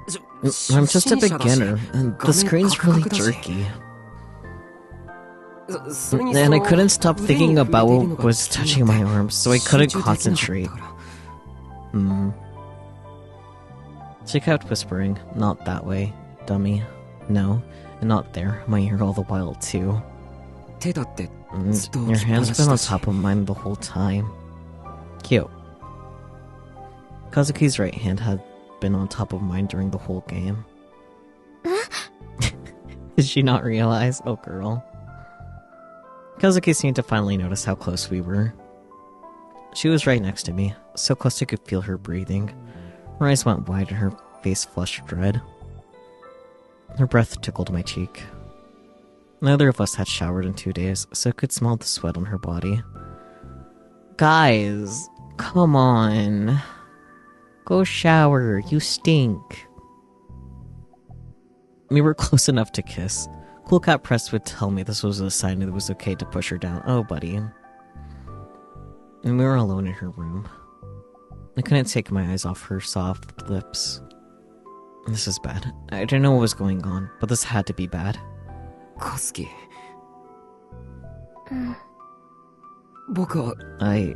ちょ I'm just a 初心者だし beginner, and 画 the 面 screen's カクカ really クだし jerky. それに And I その couldn't stop 腕に thinking 触れてい about るの what が was 気に touching な my って arms, so I 集 couldn't 中できなかった concentrate. から She kept whispering, not that way, dummy. No, and not there, my ear all the while too. 手だって And ずっと your 置きっぱ hand's なし been だ on し top of mine the whole time. Cute. Kazuki's right hand had been on top of mine during the whole game. Did she not realize? Oh, girl. Kazuki seemed to finally notice how close we were. She was right next to me, so close I could feel her breathing. Her eyes went wide and her face flushed red. Her breath tickled my cheek. Neither of us had showered in 2 days, so I could smell the sweat on her body. Guys, come on. Go shower, you stink. We were close enough to kiss. Cool Cat Press would tell me this was a sign that it was okay to push her down. Oh, buddy. And we were alone in her room. I couldn't take my eyes off her soft lips. This is bad. I didn't know what was going on, but this had to be bad. カズキうん。僕は I...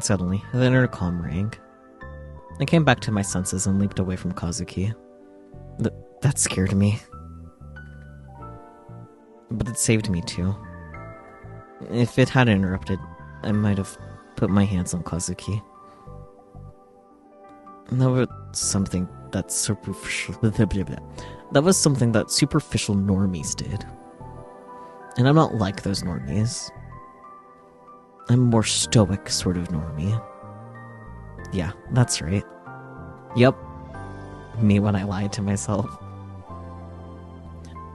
Suddenly, the intercom rang. I came back to my senses and leaped away from Kazuki. That scared me. But it saved me too. If it hadn't interrupted, I might have put my hands on Kazuki. There was something that superficial. That was something that superficial normies did. And I'm not like those normies. I'm a more stoic sort of normie. Yeah, that's right. Yep. Me when I lied to myself.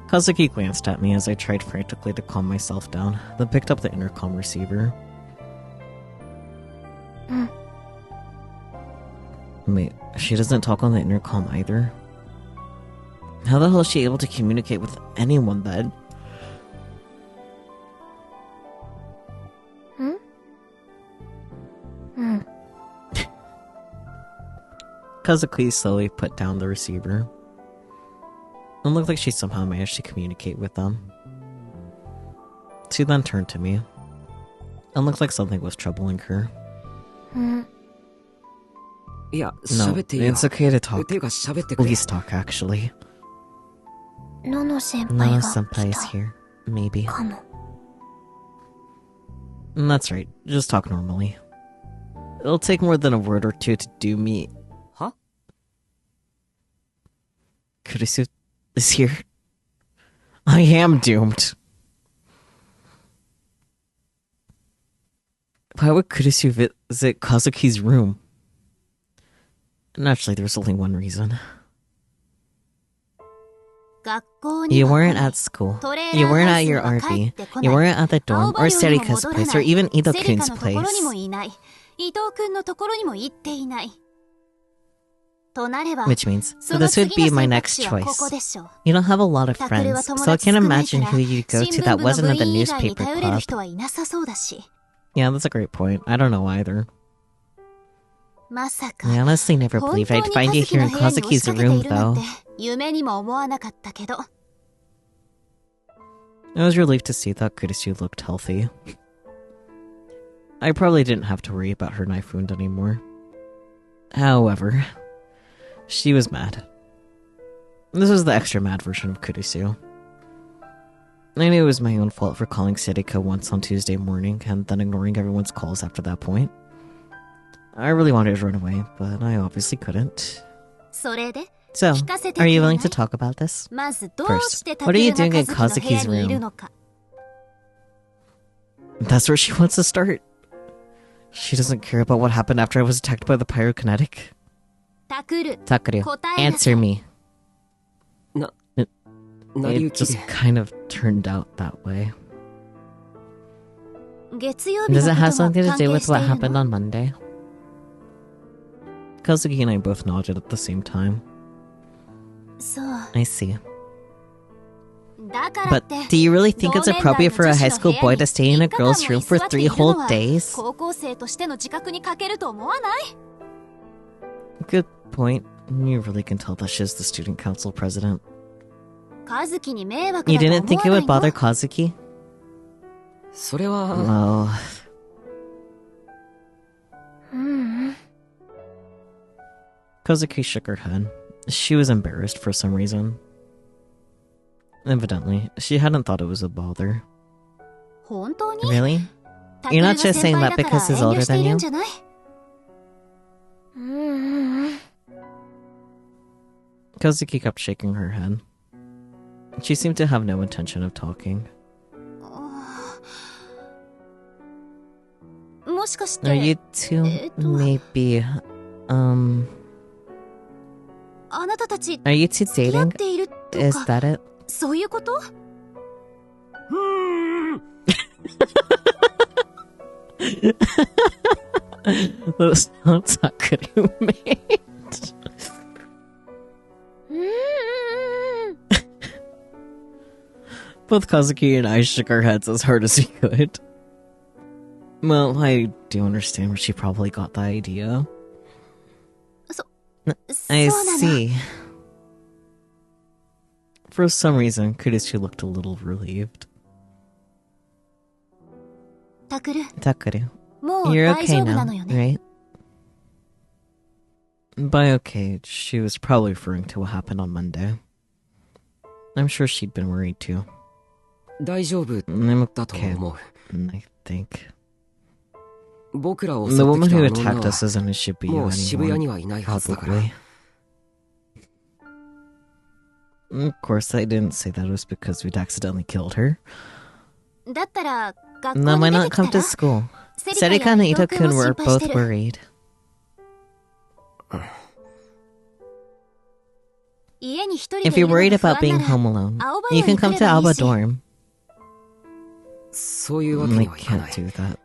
Kazuki glanced at me as I tried frantically to calm myself down, then picked up the intercom receiver. Wait, she doesn't talk on the intercom either? How the hell is she able to communicate with anyone then? Kazuki slowly put down the receiver. It looked like she somehow managed to communicate with them. She then turned to me. It looked like something was troubling her. No, it's okay to talk. Please talk, actually. Nono senpai is here. Maybe. That's right. Just talk normally. It'll take more than a word or two to do me. Huh? Kurisu is here. I am doomed. Why would Kurisu visit Kazuki's room? Naturally, there's only one reason. You weren't at school. You weren't at your RV. You weren't at the dorm, or Serika's place, or even Ido-kun's place. Which means, so this would be my next choice. You don't have a lot of friends, so I can't imagine who you'd go to that wasn't in the newspaper club. Yeah, that's a great point. I don't know either. I honestly never believed I'd find you here in Kazuki's room, though. I was relieved to see that Kurisu looked healthy. I probably didn't have to worry about her knife wound anymore. However, she was mad. This was the extra mad version of Kurisu. I knew it was my own fault for calling Serika once on Tuesday morning and then ignoring everyone's calls after that point. I really wanted to run away, but I obviously couldn't. So, are you willing to talk about this? First, what are you doing in Kazuki's room? That's where she wants to start. She doesn't care about what happened after I was attacked by the pyrokinetic. Takuru, answer me. It just kind of turned out that way. Does it have something to do with what happened on Monday? Kazuki and I both nodded at the same time. I see. But do you really think it's appropriate for a high school boy to stay in a girl's room for 3 whole days? Good point. You really can tell that she's the student council president. You didn't think it would bother Kazuki? Well... Kazuki shook her head. She was embarrassed for some reason. Evidently, she hadn't thought it was a bother. Really? You're not just saying that because he's older than you? Kazuki kept shaking her head. She seemed to have no intention of talking. Are you two maybe, Are you two dating? Is that it? Those sounds Sakura made. Both Kazuki and I shook our heads as hard as we could. Well, I do understand where she probably got the idea. I see. For some reason, Kurisu looked a little relieved. Takuru, you're okay now, right? By okay, she was probably referring to what happened on Monday. I'm sure she'd been worried too. I'm okay, I think. The woman who attacked us isn't in Shibuya anymore, probably. Of course, I didn't say that it was because we'd accidentally killed her. だったら学 Then 校 why に出 not てき come た to ら school? セリカ Serika や and 伊藤 Ito 君 kun を were 心配して both る worried. 家に一人でい If る you're の worried が不 about 安 being なら home alone, 青葉 you 寮 can に来 come れ to ばいい Alba し dorm. そういうわけ I にはいかな can't い。 do that.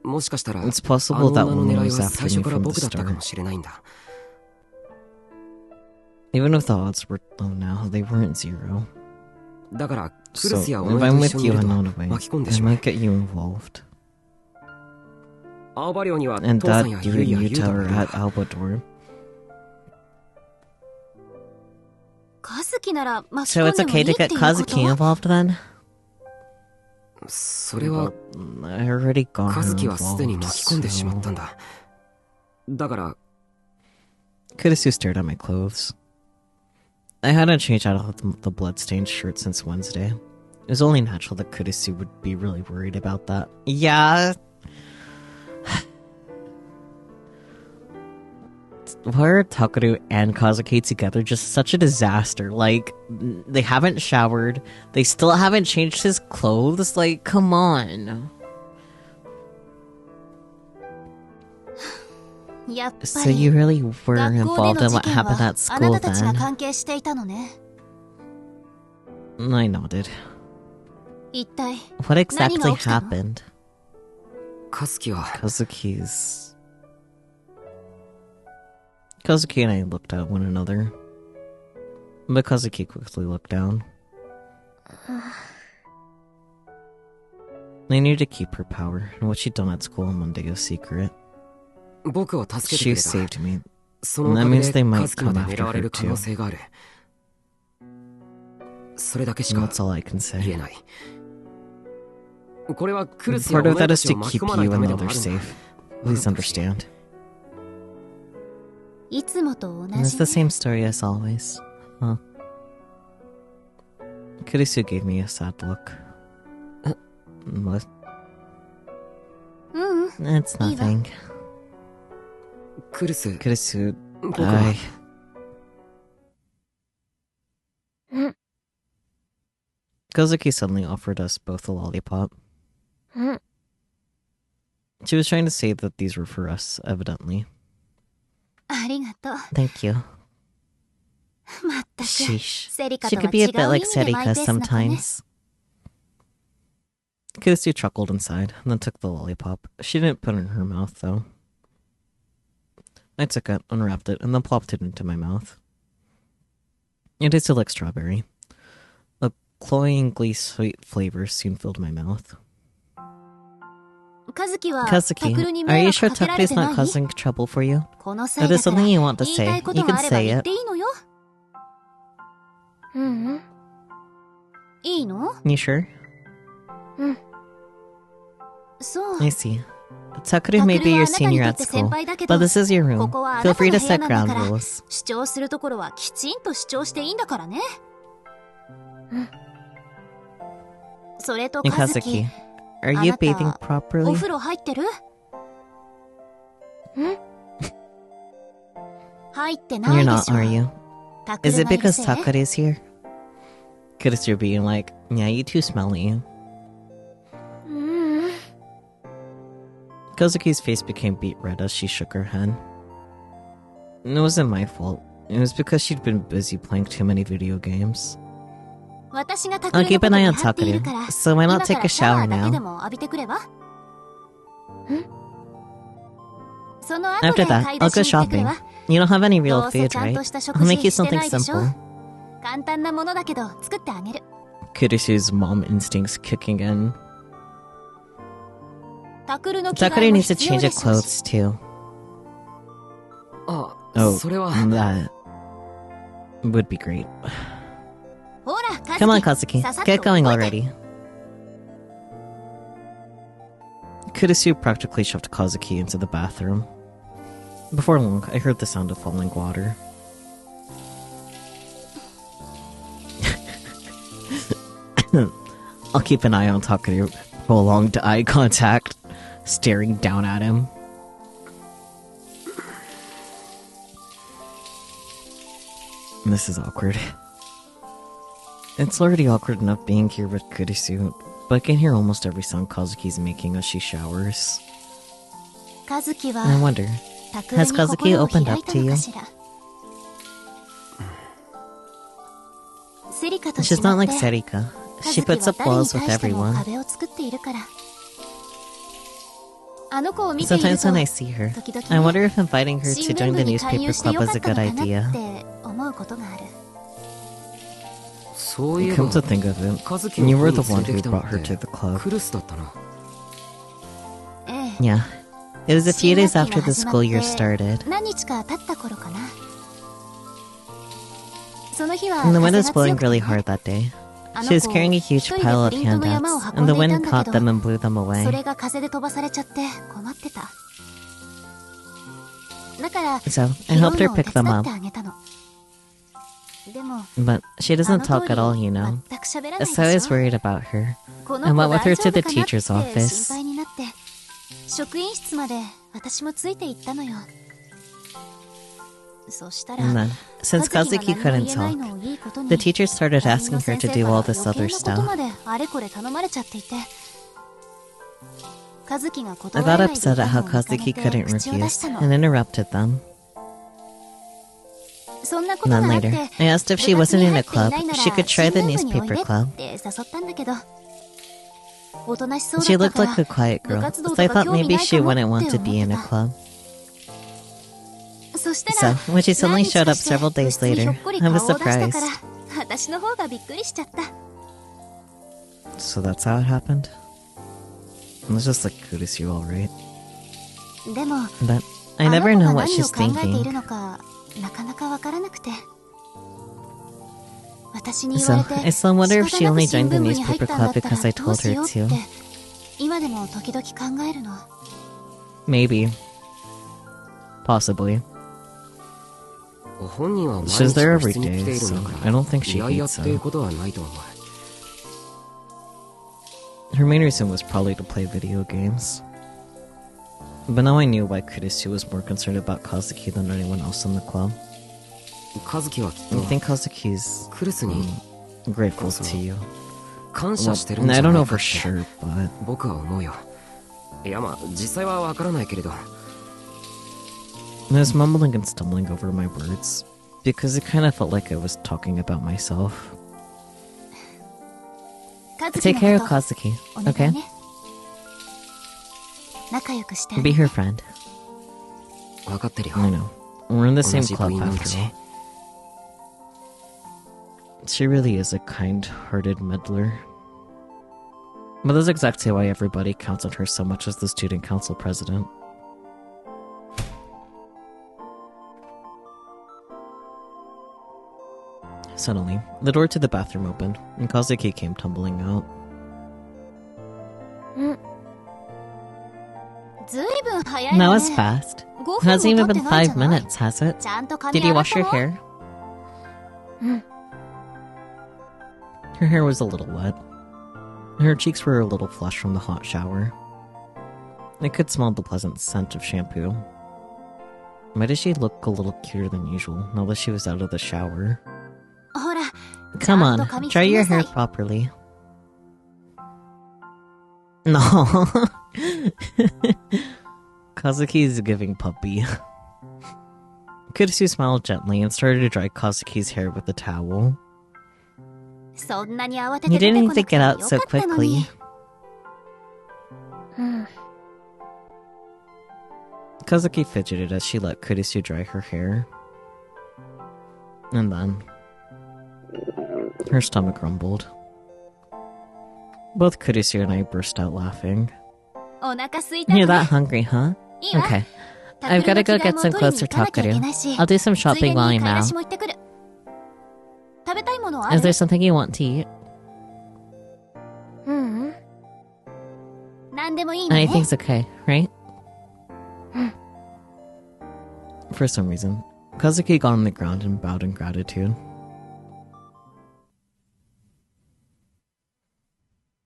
もしかしたら、 It's あ possible の that 女の woman 狙い was は after 最初 me から from the 僕だったか start. もしれないんだ。 Even if the odds were low now, they weren't zero. だから、ク So ルスや if オノエ I'm と一緒 with にい you ると and Nonaway, 巻き込んで I しまう。 might get you involved. 青葉寮には And 父さん that や you ユ and イやユ Yuta タがい are るん at だ。 Alba dorm. 和樹なら巻き So 込ん it's でもい okay い to ってい get うこと Kazuki involved then? それは、 I already got カ her ズキはすでに involved, 巻き込んでしまったん so... だ。だから、 Kurisu stared at my clothes. I hadn't changed out of the blood-stained shirt since Wednesday. It was only natural that Kurisu would be really worried about that. Yeah. Why are Takaru and Kazuki together just such a disaster? Like, they haven't showered, they still haven't changed his clothes, like, come on. やっぱ So り you really were 学校で involved の in 事 what 件 happened は at あな school たたちが then? 関係していたのね。 I nodded. 一体 What 何 exactly が起きたの？ happened? カズキは、 Kazuki and I looked at one another. But Kazuki quickly looked down. They needed to keep her power, and what she'd done at school on Monday was secret. 僕を助けてく She れた。 saved me. そのおかげ That means で they might カズキまで come after 狙われ her る可能性がある。それだけし And か that's all I can 言 say. えない。これはクルスやオ Part ノ of エ that た is ち to を巻き keep 込まない you た and めでもあ others るんだ。 safe. Please understand. いつもと同 And it's じ the same story as always. Huh. Kurisu gave me a sad look. What? ううん It's nothing. クルス、 Kurisu, 僕は I... Kozuki suddenly offered us both a lollipop. She was trying to say that these were for us, evidently. ありがとう。 Thank you. まったく Sheesh. セリカ She とは could be 違 a bit う like 意味でマイ Serika ペースな子ね。 sometimes. Kurisu chuckled inside, and then took the lollipop. She didn't put it in her mouth, though. I took it, unwrapped it, and then plopped it into my mouth. It tasted like strawberry. A cloyingly sweet flavor soon filled my mouth. カズキは Kazuki, タクルに are 迷 you 惑 sure かけら Takuya れ is てな not い？ causing trouble for you? この際 If だ there's から something 言 you want to い say, たいこ you とが can あれば say 言っ it. ていいのよ。いいの？ You sure? そう。 I see. Takuru may be your senior at school, but this is your こ room. こはあ Feel なた free の to 部屋 set なんだ ground から、 rules. 主張するところはきちんと主張していいんだからね。それと And カズキ、 Kazuki, are you あなた bathing お properly? 風呂入ってる？入ってな You're いで not, しょ。 are you? タク Is ル it がいる because せい？ Takuru is here? Kurisu being like, yeah, you too smelly. Kazuki's face became beet red as she shook her head. It wasn't my fault. It was because she'd been busy playing too many video games. 私がタク I'll ル keep のこと an eye 見 on 張っているから、 Takuru, so why 今 not か take ら a シャワ shower ーだけで now? も浴びてくれば？その後 After で that, 買い I'll 出 go しに行ってくる shopping. わ。 You don't have any ど real うせ food, ちゃんと right? した I'll 食 make 事 you して something ないでしょ？ simple. 簡単なものだけど作ってあげる。 Kurisu's mom instincts kicking in. タクルの着替 Takuru えも needs to 必要 change で her しょうし。 clothes too. あ、 Oh, それは、 that would be great. ほら、カズキ Come on, Kazuki. ささっと Get going 動いて。 already. Kurisu practically shoved Kazuki into the bathroom. Before long, I heard the sound of falling water. I'll keep an eye on Takuru. Prolonged eye contact, staring down at him. This is awkward. It's already awkward enough being here with Kurisu, but I can hear almost every sound Kazuki's making as she showers. I wonder, has Kazuki opened up to you? She's not like Serika. She puts up walls with everyone. Sometimes when I see her, I wonder if inviting her to join the newspaper club is a good idea. Come to think of it, you were the one who brought her to the club. Yeah. It was a few days after the school year started. And the wind was blowing really hard that day. She was carrying a huge pile of handouts, and the wind caught them and blew them away. So, I helped her pick them up. But she doesn't talk at all, you know. So I was worried about her. I went with her to the teacher's office. And then, since Kazuki couldn't talk, the teacher started asking her to do all this other stuff. I got upset at how Kazuki couldn't refuse, and interrupted them. And then later, I asked if she wasn't in a club, she could try the newspaper club. She looked like a quiet girl, so I thought maybe she wouldn't want to be in a club. So, when she suddenly showed up several days later, I was surprised. So that's how it happened? It was just like Kurisu, alright. But I never know what she's thinking. So, I still wonder if she only joined the newspaper club because I told her to. Maybe. Possibly. She's there every day, so I don't think she hates it. Her main reason was probably to play video games. But now I knew why Kurisu was more concerned about Kazuki than anyone else in the club. I think Kazuki's grateful to you. Well, I don't know for sure, but... I was mumbling and stumbling over my words, because it kind of felt like I was talking about myself. Take care of Kazuki, okay? Be her friend. I know. We're in the same club after all. She really is a kind-hearted meddler. But that's exactly why everybody counts on her so much as the student council president. Suddenly, the door to the bathroom opened, and Kazuki came tumbling out. That was fast. It hasn't even been 5 minutes, has it? Did you wash your hair? Her hair was a little wet. Her cheeks were a little flushed from the hot shower. I could smell the pleasant scent of shampoo. Why did she look a little cuter than usual now that she was out of the shower? Come on, dry your hair properly. No. Kazuki is giving puppy. Kurisu smiled gently and started to dry Kazuki's hair with a towel. You didn't need to get out so quickly. Kazuki fidgeted as she let Kurisu dry her hair. And then... her stomach rumbled. Both Kurisu and I burst out laughing. You're that hungry, huh? Okay. I've gotta go get some clothes for Takaru. I'll do some shopping while I'm out. Is there something you want to eat? Anything's okay, right? For some reason, Kazuki got on the ground and bowed in gratitude.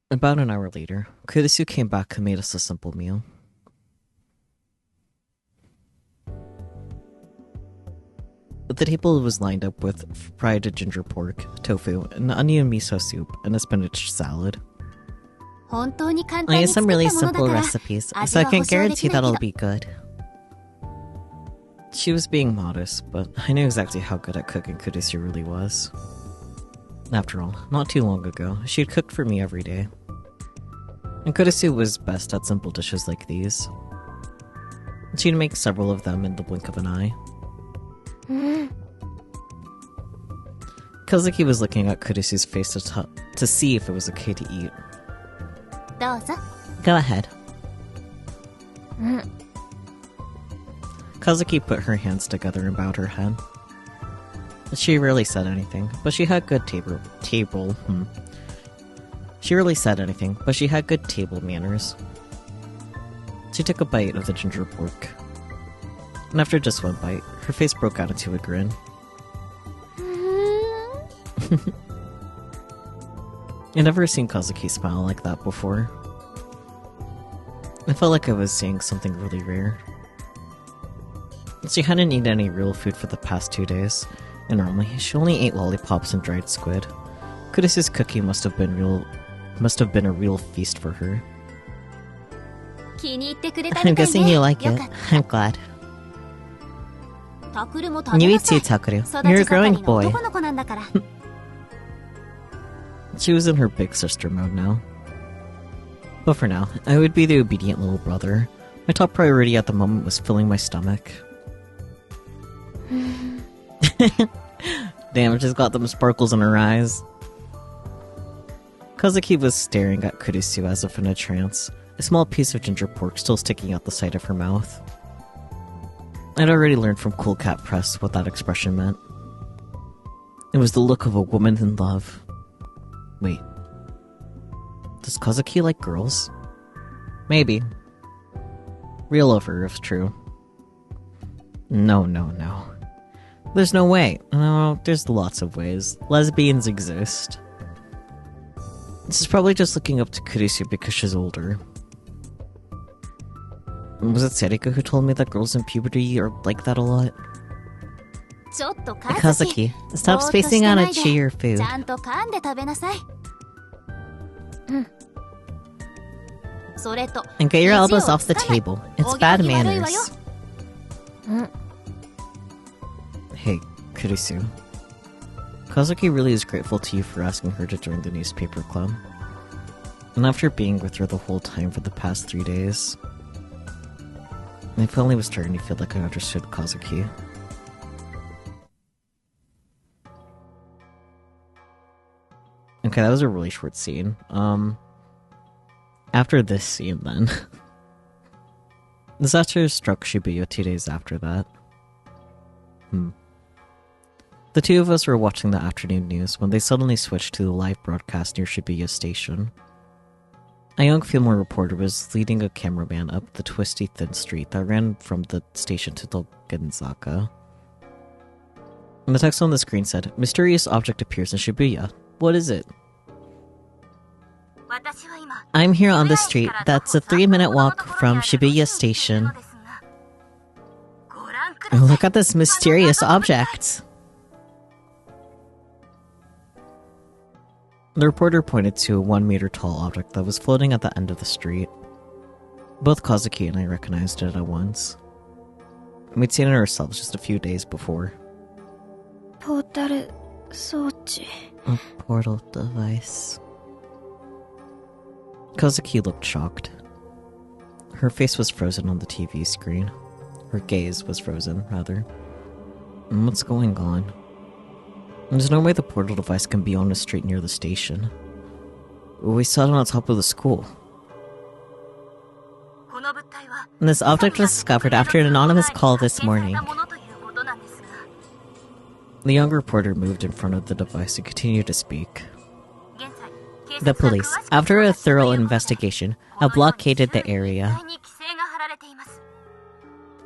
About an hour later, Kurisu came back and made us a simple meal. The table was lined up with fried ginger pork, tofu, an onion miso soup, and a spinach salad. I use some really simple recipes, so I can't guarantee that it'll be good. She was being modest, but I knew exactly how good at cooking Kurisu really was. After all, not too long ago, she had cooked for me every day. And Kurisu was best at simple dishes like these. She'd make several of them in the blink of an eye. Kazuki was looking at Kurisu's face to see if it was okay to eat. Go ahead. Kazuki put her hands together and bowed her head. She rarely said anything, but she had good She rarely said anything, but she had good table manners. She took a bite of the ginger pork. And after just one bite, her face broke out into a grin. I'd never seen Kazuki smile like that before. I felt like I was seeing something really rare. She hadn't eaten any real food for the past 2 days, and normally she only ate lollipops and dried squid. Kurisu's cookie must have been a real feast for her. I'm guessing you like it. I'm glad. You eat too, Takeru. You're a growing boy. She was in her big sister mode now. But for now, I would be the obedient little brother. My top priority at the moment was filling my stomach. Damn, she's got them sparkles in her eyes. Kazuki was staring at Kurisu as if in a trance, a small piece of ginger pork still sticking out the side of her mouth. I'd already learned from Cool Cat Press what that expression meant. It was the look of a woman in love. Wait. Does Kazuki like girls? Maybe. Real lover, if true. No. There's no way. No, there's lots of ways. Lesbians exist. This is probably just looking up to Kurisu because she's older. Was it Serika who told me that girls in puberty are like that a lot? Kazuki, stop spacing out and chew your food. And get your elbows off the table. It's bad manners. Hey, Kurisu. Kazuki really is grateful to you for asking her to join the newspaper club. And after being with her the whole time for the past 3 days, I finally was starting to feel like I understood Kazuki. Okay, that was a really short scene. After this scene, then. Disaster struck Shibuya 2 days after that. The two of us were watching the afternoon news when they suddenly switched to the live broadcast near Shibuya Station. A young female reporter was leading a cameraman up the twisty, thin street that ran from the station to Togenzaka. And the text on the screen said, "Mysterious object appears in Shibuya. What is it?" I'm here on the street that's a 3-minute walk from Shibuya Station. Look at this mysterious object. The reporter pointed to a 1-meter-tall object that was floating at the end of the street. Both Kazuki and I recognized it at once. We'd seen it ourselves just a few days before. A portal device. Kazuki looked shocked. Her face was frozen on the TV screen. Her gaze was frozen, rather. What's going on? There's no way the portal device can be on a street near the station. We saw it on top of the school. And this object was discovered after an anonymous call this morning. The young reporter moved in front of the device and continued to speak. The police, after a thorough investigation, have blockaded the area.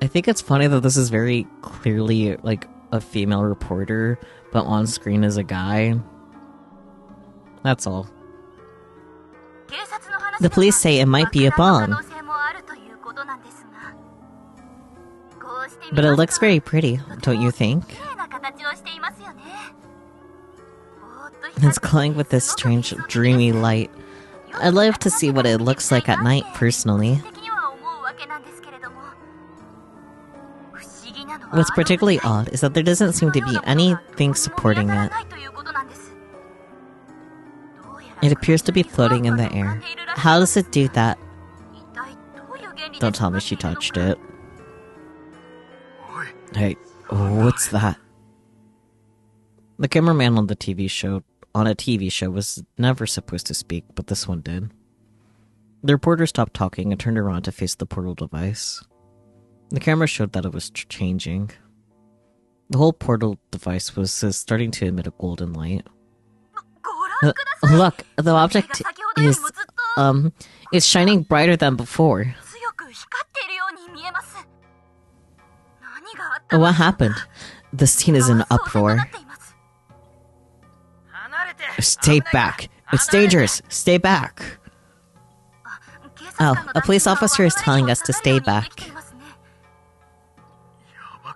I think it's funny that this is very clearly, like, a female reporter, but on screen is a guy. That's all. The police say it might be a bomb. But it looks very pretty, don't you think? It's glowing with this strange, dreamy light. I'd love to see what it looks like at night, personally. What's particularly odd is that there doesn't seem to be anything supporting it. It appears to be floating in the air. How does it do that? Don't tell me she touched it. Hey, what's that? The cameraman on a TV show was never supposed to speak, but this one did. The reporter stopped talking and turned around to face the portal device. The camera showed that it was changing. The whole portal device was starting to emit a golden light. Look, the object is shining brighter than before. What happened? The scene is in uproar. Stay back. It's dangerous. Stay back. Oh, a police officer is telling us to stay back.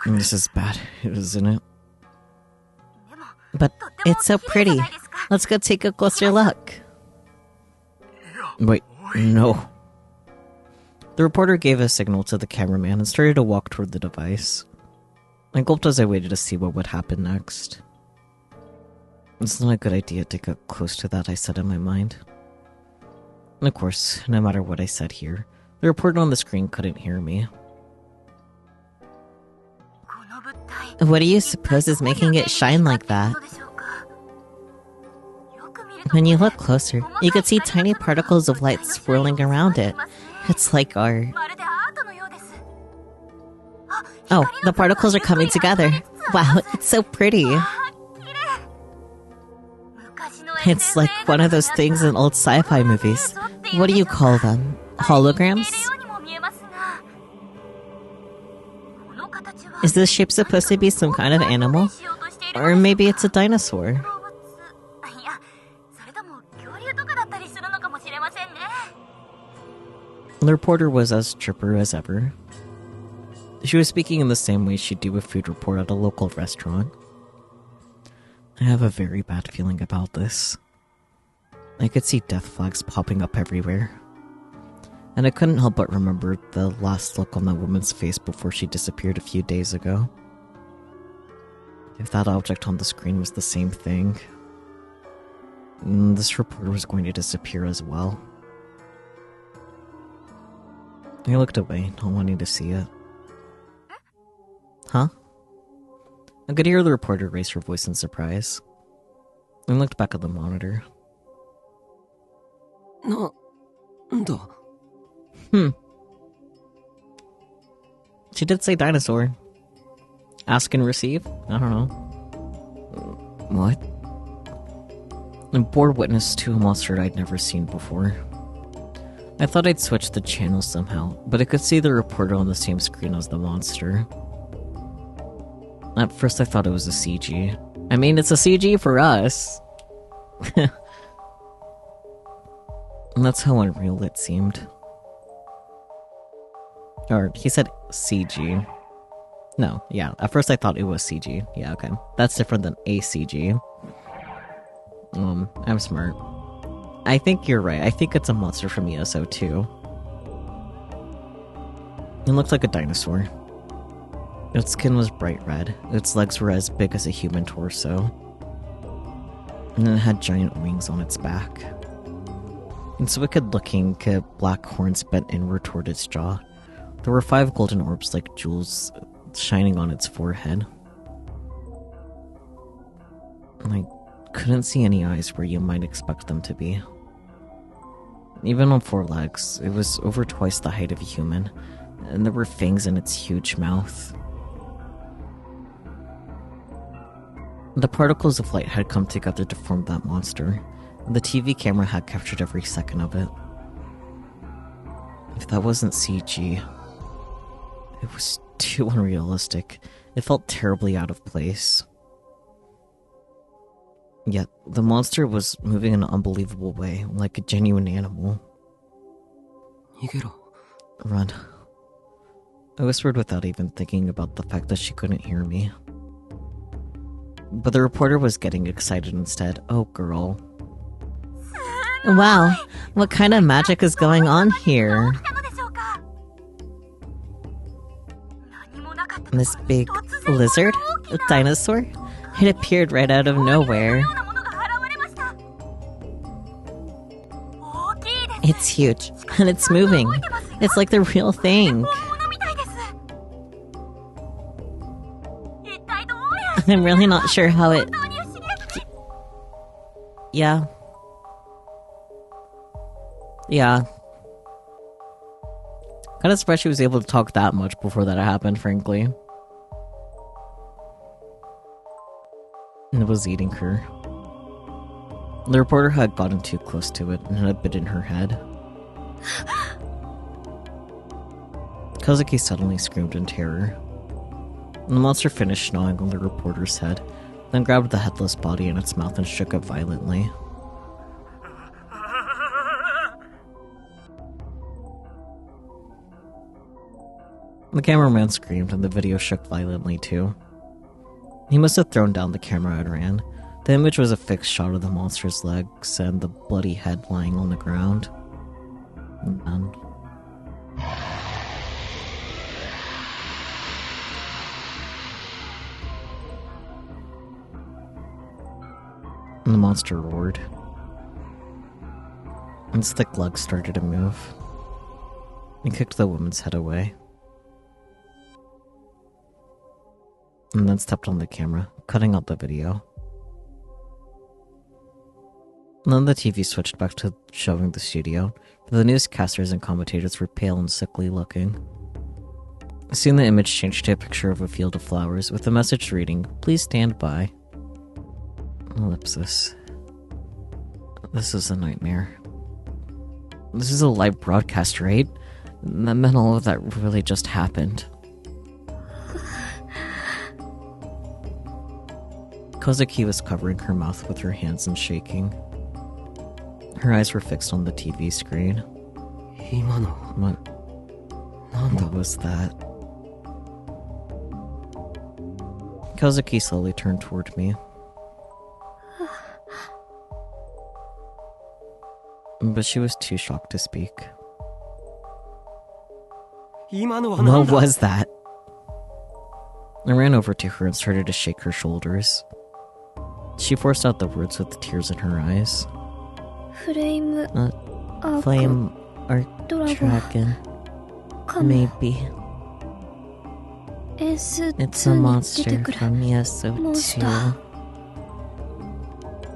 This is bad, isn't it? But it's so pretty. Let's go take a closer look. Wait, no. The reporter gave a signal to the cameraman and started to walk toward the device. I gulped as I waited to see what would happen next. It's not a good idea to get close to that, I said in my mind. And of course, no matter what I said here, the reporter on the screen couldn't hear me. What do you suppose is making it shine like that? When you look closer, you can see tiny particles of light swirling around it. It's like art. Oh, the particles are coming together. Wow, it's so pretty. It's like one of those things in old sci-fi movies. What do you call them? Holograms? Is this shape supposed to be some kind of animal? Or maybe it's a dinosaur? The reporter was as chipper as ever. She was speaking in the same way she'd do a food report at a local restaurant. I have a very bad feeling about this. I could see death flags popping up everywhere. And I couldn't help but remember the last look on that woman's face before she disappeared a few days ago. If that object on the screen was the same thing, this reporter was going to disappear as well. I looked away, not wanting to see it. Huh? I could hear the reporter raise her voice in surprise. I looked back at the monitor. She did say dinosaur. Ask and receive? I don't know. What? I'm bored witness to a monster I'd never seen before. I thought I'd switch the channel somehow, but I could see the reporter on the same screen as the monster. At first I thought it was a CG. I mean, it's a CG for us. And that's how unreal it seemed. Or, he said CG. No, yeah, at first I thought it was CG. Yeah, okay. That's different than ACG. I'm smart. I think you're right. I think it's a monster from ESO too. It looked like a dinosaur. Its skin was bright red. Its legs were as big as a human torso. And it had giant wings on its back. Its wicked-looking black horns bent inward toward its jaw. There were 5 golden orbs like jewels shining on its forehead. I couldn't see any eyes where you might expect them to be. Even on 4 legs, it was over twice the height of a human, and there were fangs in its huge mouth. The particles of light had come together to form that monster, and the TV camera had captured every second of it. If that wasn't CG, it was too unrealistic. It felt terribly out of place. Yet, the monster was moving in an unbelievable way, like a genuine animal. Run. I whispered without even thinking about the fact that she couldn't hear me. But the reporter was getting excited instead. Oh, girl. Wow, what kind of magic is going on here? This big lizard? A dinosaur? It appeared right out of nowhere. It's huge, and it's moving. It's like the real thing. I'm really not sure how it... Yeah. Yeah. Kind of surprised she was able to talk that much before that happened, frankly. And it was eating her. The reporter had gotten too close to it and had bitten her head. Kazuki suddenly screamed in terror. The monster finished gnawing on the reporter's head, then grabbed the headless body in its mouth and shook it violently. The cameraman screamed and the video shook violently too. He must have thrown down the camera and ran. The image was a fixed shot of the monster's legs and the bloody head lying on the ground. And the monster roared. Its thick legs started to move. He kicked the woman's head away. And then stepped on the camera, cutting out the video. And then the TV switched back to showing the studio, but the newscasters and commentators were pale and sickly looking. Soon the image changed to a picture of a field of flowers, with the message reading, "Please stand by." Ellipsis. This is a nightmare. This is a live broadcast, right? That meant all of that really just happened. Kozuki was covering her mouth with her hands and shaking. Her eyes were fixed on the TV screen. What was that? Kozuki slowly turned toward me. But she was too shocked to speak. What was that? I ran over to her and started to shake her shoulders. She forced out the words with the tears in her eyes. Flame or dragon. Maybe. It's a monster from ESO 2.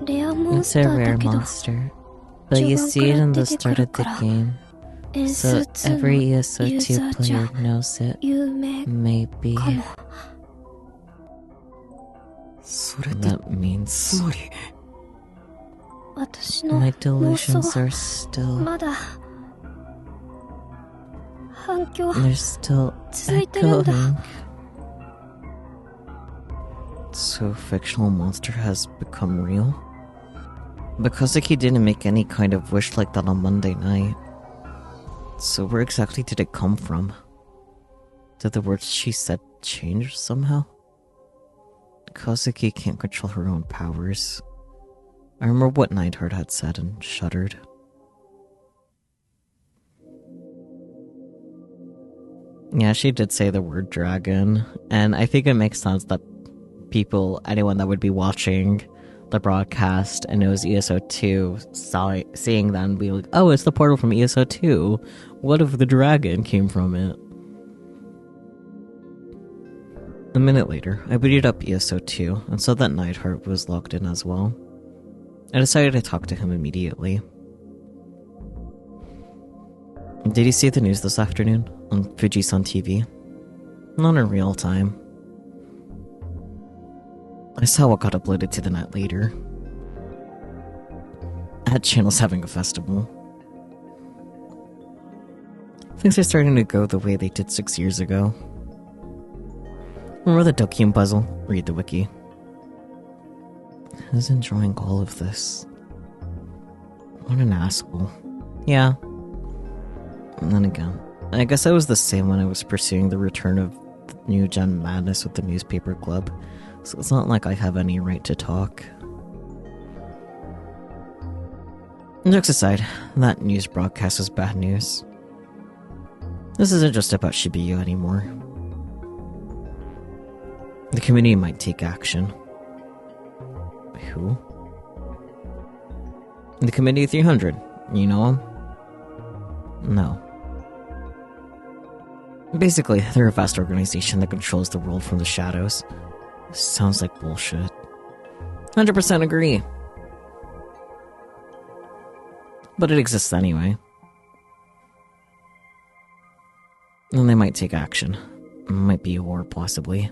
It's a rare monster, but you see it in the start of the game, so every ESO 2 player knows it. Maybe. That means my delusions are still... They're still echoing. So fictional monster has become real? Because he didn't make any kind of wish like that on Monday night. So where exactly did it come from? Did the words she said change somehow? Kazuki can't control her own powers. I remember what Neidhart had said and shuddered. Yeah, she did say the word dragon, and I think it makes sense that anyone that would be watching the broadcast and knows ESO 2, seeing that and be like, oh, it's the portal from ESO 2. What if the dragon came from it? A minute later, I booted up ESO 2 and saw that Neidhart was logged in as well. I decided to talk to him immediately. Did you see the news this afternoon on Fuji-san TV? Not in real time. I saw what got uploaded to the net later. That channel's having a festival. Things are starting to go the way they did 6 years ago. Remember the Dokkan puzzle? Read the wiki. I was enjoying all of this. What an asshole. Yeah. And then again, I guess I was the same when I was pursuing the return of the New Gen madness with the newspaper club. so it's not like I have any right to talk. Jokes aside, that news broadcast was bad news. This isn't just about Shibuya anymore. The community might take action. Who? The Committee 300. You know them? No. Basically, they're a vast organization that controls the world from the shadows. Sounds like bullshit. 100% agree. But it exists anyway. And they might take action. Might be a war, possibly.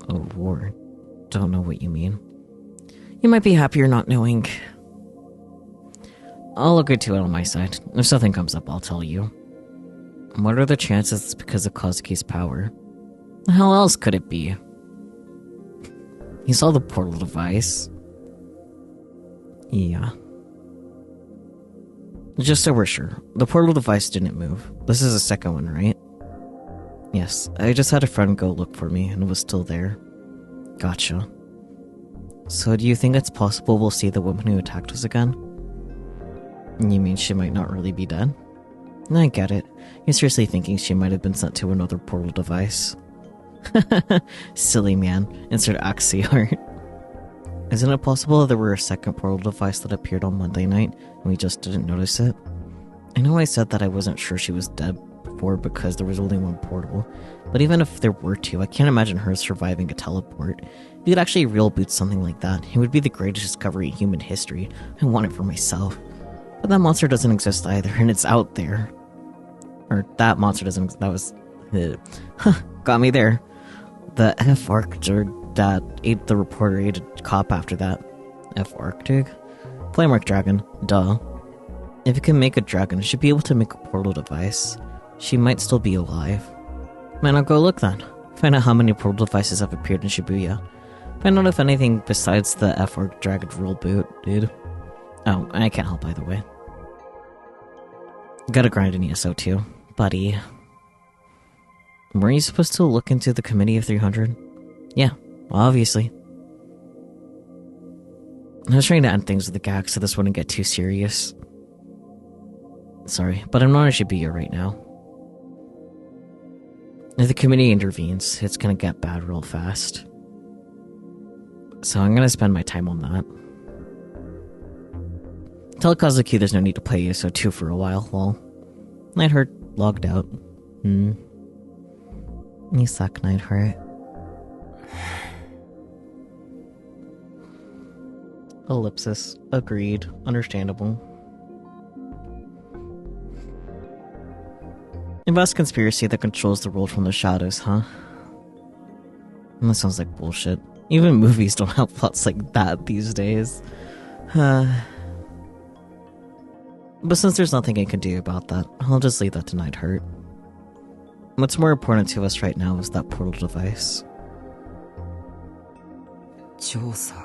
A war? Don't know what you mean. You might be happier not knowing. I'll look into it on my side. If something comes up, I'll tell you. What are the chances it's because of Kazuki's power? The hell else could it be? You saw the portal device. Yeah. Just so we're sure, the portal device didn't move. This is the second one, right? Yes, I just had a friend go look for me, and it was still there. Gotcha. So do you think it's possible we'll see the woman who attacked us again? You mean she might not really be dead? I get it. You're seriously thinking she might have been sent to another portal device. Silly man. Insert Axie art. Isn't it possible there were a second portal device that appeared on Monday night, and we just didn't notice it? I know I said that I wasn't sure she was dead before because there was only one portal, but even if there were two, I can't imagine her surviving a teleport. If you could actually reboot something like that, it would be the greatest discovery in human history. I want it for myself. But that monster doesn't exist either, and it's out there. Or that monster doesn't. That was. Got me there. The F Arctic that ate the reporter ate a cop after that. F Arctic? Flamework dragon. Duh. If you can make a dragon, it should be able to make a portal device. She might still be alive. Might not go look then. Find out how many portal devices have appeared in Shibuya. Find out if anything besides the F Arctic dragon rule boot, dude. Oh, I can't help either way. Gotta grind an ESO too, buddy. Weren't you supposed to look into the Committee of 300? Yeah, obviously. I was trying to end things with a gag so this wouldn't get too serious. Sorry, but I'm not in Shibuya right now. If the committee intervenes, it's gonna get bad real fast. So I'm gonna spend my time on that. Tell Kazuki there's no need to play ESO 2 for a while, lol. Nightheart logged out. You suck, Nightheart. Ellipsis. Agreed. Understandable. A vast conspiracy that controls the world from the shadows, huh? That sounds like bullshit. Even movies don't have plots like that these days. But since there's nothing I can do about that, I'll just leave that to Nightheart. What's more important to us right now is that portal device.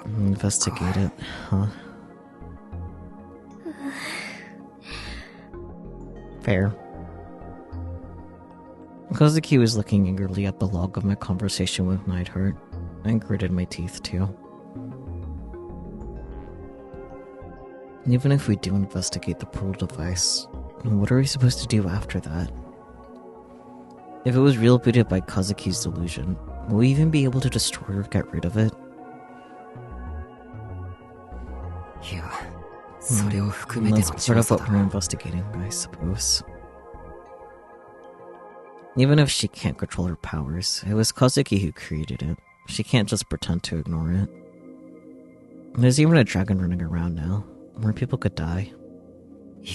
Investigate it, huh? Fair. Kazuki was looking eagerly at the log of my conversation with Nightheart. I gritted my teeth too. Even if we do investigate the portal device, what are we supposed to do after that? If it was rebooted by Kazuki's delusion, will we even be able to destroy or get rid of it? That's part of what we're investigating, I suppose. Even if she can't control her powers, it was Kazuki who created it. She can't just pretend to ignore it. There's even a dragon running around now. More people could die. I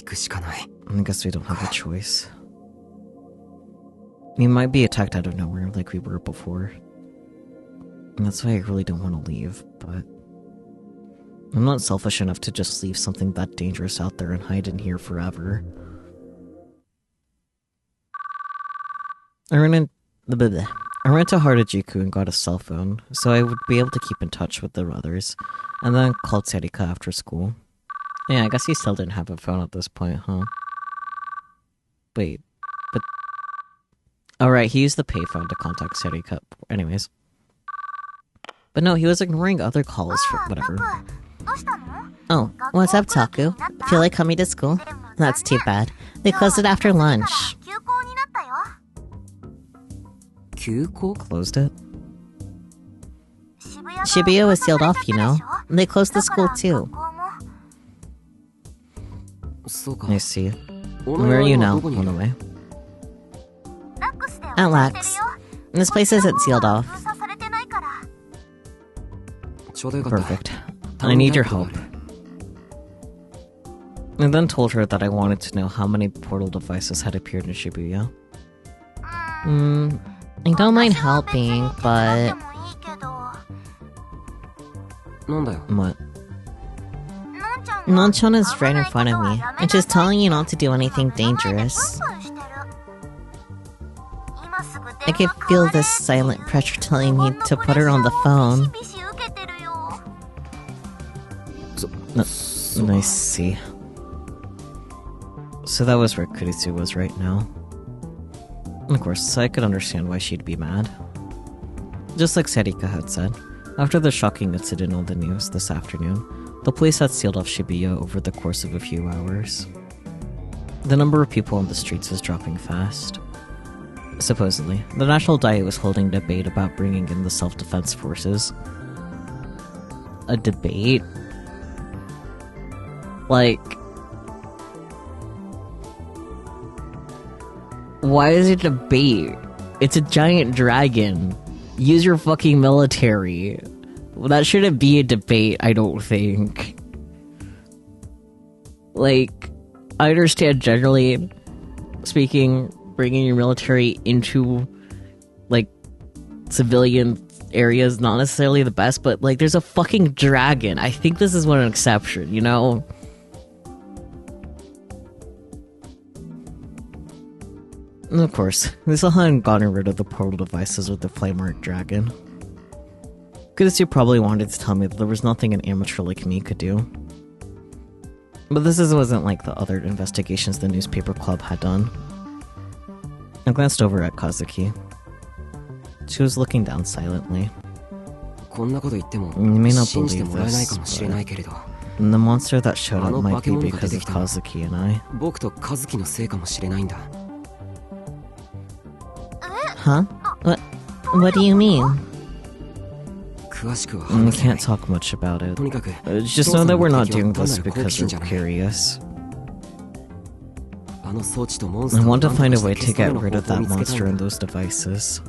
guess we don't have a choice. We might be attacked out of nowhere like we were before. And that's why I really don't want to leave, but... I'm not selfish enough to just leave something that dangerous out there and hide in here forever. I ran to Harajuku and got a cell phone, so I would be able to keep in touch with the others, and then called Serika after school. Yeah, I guess he still didn't have a phone at this point, huh? Wait, but... Alright, he used the payphone to contact Serika. Anyways. But no, he was ignoring other calls for whatever. どうしたの Oh, what's up, Taku? Feel like coming to school? That's too bad. They closed it after lunch. 休校になったよ休校 Closed it? Shibuya was sealed off, you know. They closed the school too. そうか I see. お Where 前 are は you 今 now? どこにい On る the way. At Lax. This place isn't sealed off. 封鎖されてないからちょうどよかった Perfect. I need your help. I then told her that I wanted to know how many portal devices had appeared in Shibuya. I don't mind helping, but でもいいけどなんだよ What? のんちゃん Nonchan is right in front of me, and she's telling you not to do anything dangerous. I can feel this silent pressure telling me to put her on the phone. I see. So that was where Kurisu was right now. And of course, I could understand why she'd be mad. Just like Sarika had said, after the shocking incident on the news this afternoon, the police had sealed off Shibuya over the course of a few hours. The number of people on the streets is dropping fast. Supposedly, the National Diet was holding a debate about bringing in the self-defense forces. A debate? Like... Why is it a debate? It's a giant dragon. Use your fucking military. Well, that shouldn't be a debate, I don't think. Like, I understand generally speaking, bringing your military into, like, civilian areas not necessarily the best, but, like, there's a fucking dragon. I think this is one exception, you know? And of course, they still hadn't gotten rid of the portal devices with the flame-arc dragon. Kurisu probably wanted to tell me that there was nothing an amateur like me could do. But wasn't like the other investigations the newspaper club had done. I glanced over at Kazuki. She was looking down silently. こんなこと言っても You may not 信じて believe もらえない this, かもしれないけれど and the monster that showed up あの might 化け be 物が出 because て of きたの Kazuki and I. 僕と和樹のせいかもしれないんだ Huh? What do you mean? 詳しくは I 話せない can't talk much about it. とにかく Just know that we're not doing 単 this なる好 because 奇心 we're じゃない curious. あの装置とモンスタ I ーを want to 何と find か a して way 消 to すため get の rid 方 of 法を that 見つけた monster ん and だ those devices.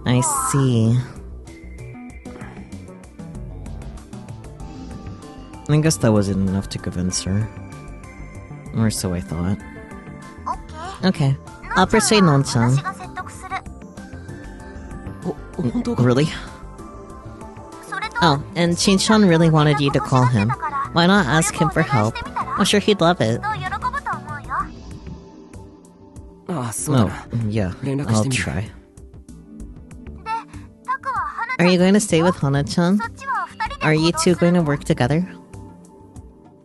I see. I guess that wasn't enough to convince her. Or so I thought. Okay. I'll persuade Nonchan. 私が説得するお本当か Really? それと Oh, and Chinchan really wanted you to call him. Why not ask him for help? I'm sure he'd love it. きっと喜ぶと思うよああそうだ Oh, な yeah. 連絡 I'll してみる try. でタクは花 Are you going to stay with Hana-chan? そっちは二人で Are you 行動 two する going to work together?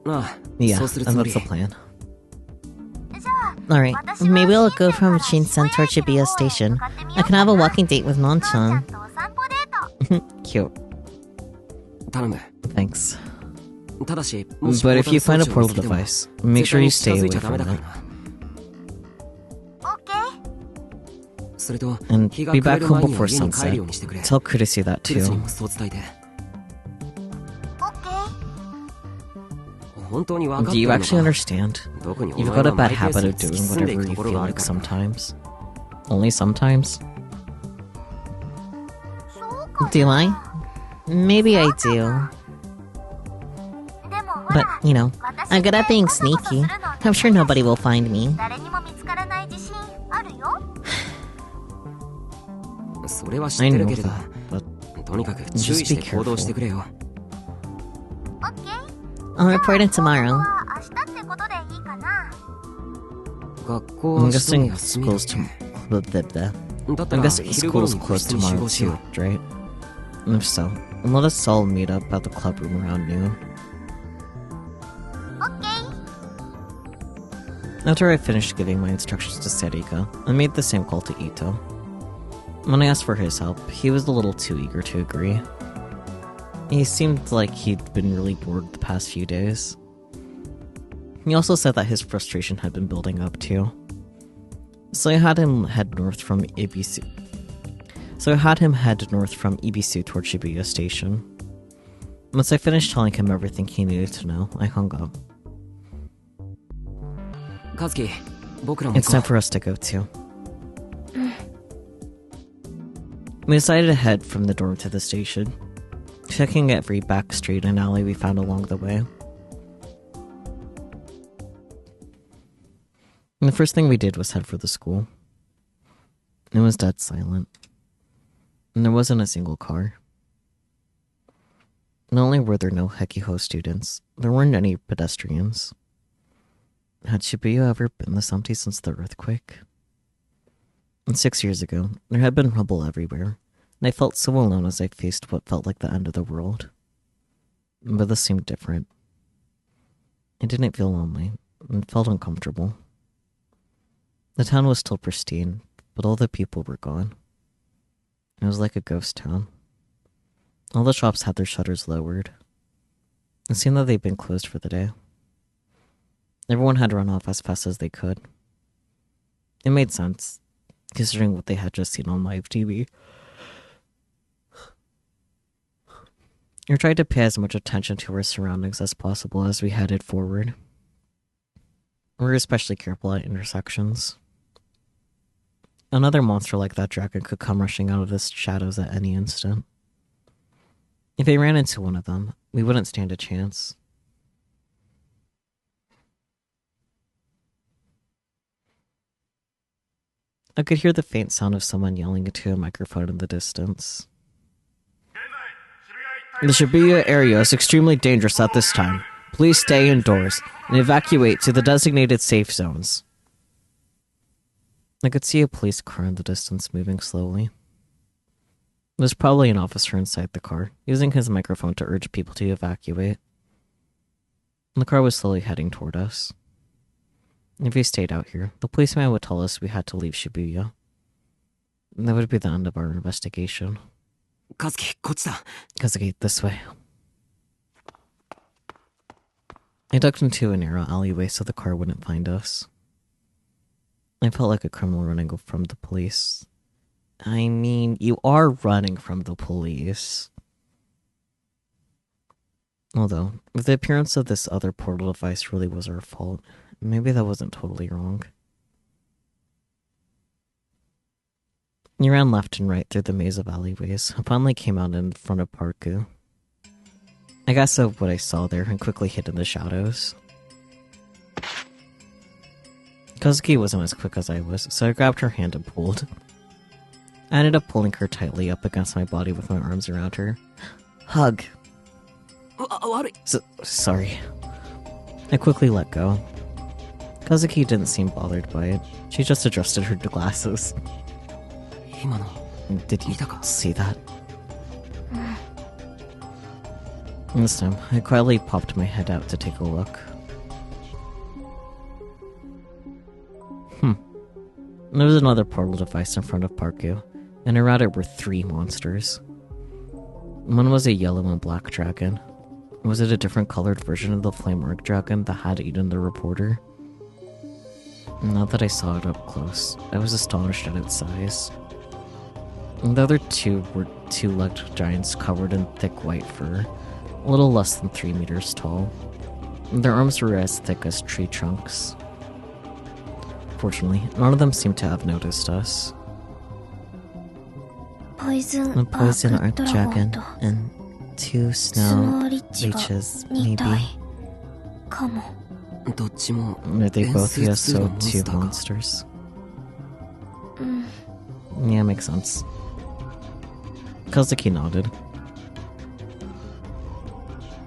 ああ Yeah, そうするつ and も that's り the plan. じゃあ Alright, 私は maybe we'll go 新鮮 from な Shinsen toward 新鮮な Shibuya Station. 向かってみよう I か can な have a walking date with のんちゃん Nonchan. とお散歩デート Cute. 頼む Thanks. ただしもし But if you ポー find タ a ル装 portal 置を見つけても device, make sure you 絶対 stay に近づい away ちゃダメ from だから it. なオッケーそれと And 日が be 暮れ back る home 前には before 家に帰る sunset. ようにしてくれ Tell Kurisu that クリスに too. もそう伝えてオッケー本当に分かっ Do て you るの actually か understand? 特にお You've 前 got a はマ bad イペース habit に of 突き doing 進んでい whatever く you ところ feel がある like から sometimes. Only sometimes? そうか Do I? Maybe I do. でもほ But, ら you know, 私 I'm good at being こそこそする sneaky. の I'm sure nobody will find me. 誰にも見つからない自信あるよそれは知っ I てる know けれど that, but とにかく注意して行動してくれよオッケー I'll report it じゃあ tomorrow. 明日ってことでいいかな学校は I'm 明日 guessing も休みだっ school's けだった I'm ら guessing 昼頃 school's に個 closed 室に集 tomorrow 合しよ too, right? And if so, let us all meet up at the club room around noon. オッケー After I finished giving my instructions to Sarika, I made the same call to Ito. When I asked for his help, he was a little too eager to agree. He seemed like he'd been really bored the past few days. He also said that his frustration had been building up too. So I had him head north from Ibisu toward Shibuya Station. Once I finished telling him everything he needed to know, I hung up. Kazuki, 僕らも It's time for us to go too. We decided to head from the dorm to the station, checking every back street and alley we found along the way. And the first thing we did was head for the school. It was dead silent, and there wasn't a single car. Not only were there no Hekiho students, there weren't any pedestrians. Had Shibuya ever been this empty since the earthquake? And 6 years ago, there had been rubble everywhere, and I felt so alone as I faced what felt like the end of the world. But this seemed different. I didn't feel lonely, and felt uncomfortable. The town was still pristine, but all the people were gone. It was like a ghost town. All the shops had their shutters lowered. It seemed that they'd been closed for the day. Everyone had run off as fast as they could. It made sense, considering what they had just seen on live TV. We tried to pay as much attention to our surroundings as possible as we headed forward. We were especially careful at intersections. Another monster like that dragon could come rushing out of the shadows at any instant. If I ran into one of them, we wouldn't stand a chance. I could hear the faint sound of someone yelling into a microphone in the distance. The Shibuya area is extremely dangerous at this time. Please stay indoors and evacuate to the designated safe zones. I could see a police car in the distance moving slowly. There's probably an officer inside the car, using his microphone to urge people to evacuate. The car was slowly heading toward us. If we stayed out here, the policeman would tell us we had to leave Shibuya. That would be the end of our investigation. Kazuki, こっちだ. Kazuki, this way. I ducked into a narrow alleyway so the car wouldn't find us. I felt like a criminal running from the police. I mean, you are running from the police. Although, if the appearance of this other portal device really was our fault, maybe that wasn't totally wrong. You ran left and right through the maze of alleyways, and finally came out in front of Parku. I gasped at what I saw there and quickly hid in the shadows. Kazuki wasn't as quick as I was, so I grabbed her hand and pulled. I ended up pulling her tightly up against my body with my arms around her. Hug. Sorry. I quickly let go. Kazuki didn't seem bothered by it. She just adjusted her glasses. Did you see that? This time, I quietly popped my head out to take a look. There was another portal device in front of Parku, and around it were 3 monsters. One was a yellow and black dragon. Was it a different colored version of the flame orc dragon that had eaten the reporter? Now that I saw it up close, I was astonished at its size. The other 2 were 2-legged giants covered in thick white fur, a little less than 3 meters tall. Their arms were as thick as tree trunks. Fortunately, none of them seemed to have noticed us. The poison arc dragon and 2 snow leeches, maybe. Are they both Yasuo 2 monsters? Yeah, makes sense. Kazuki nodded.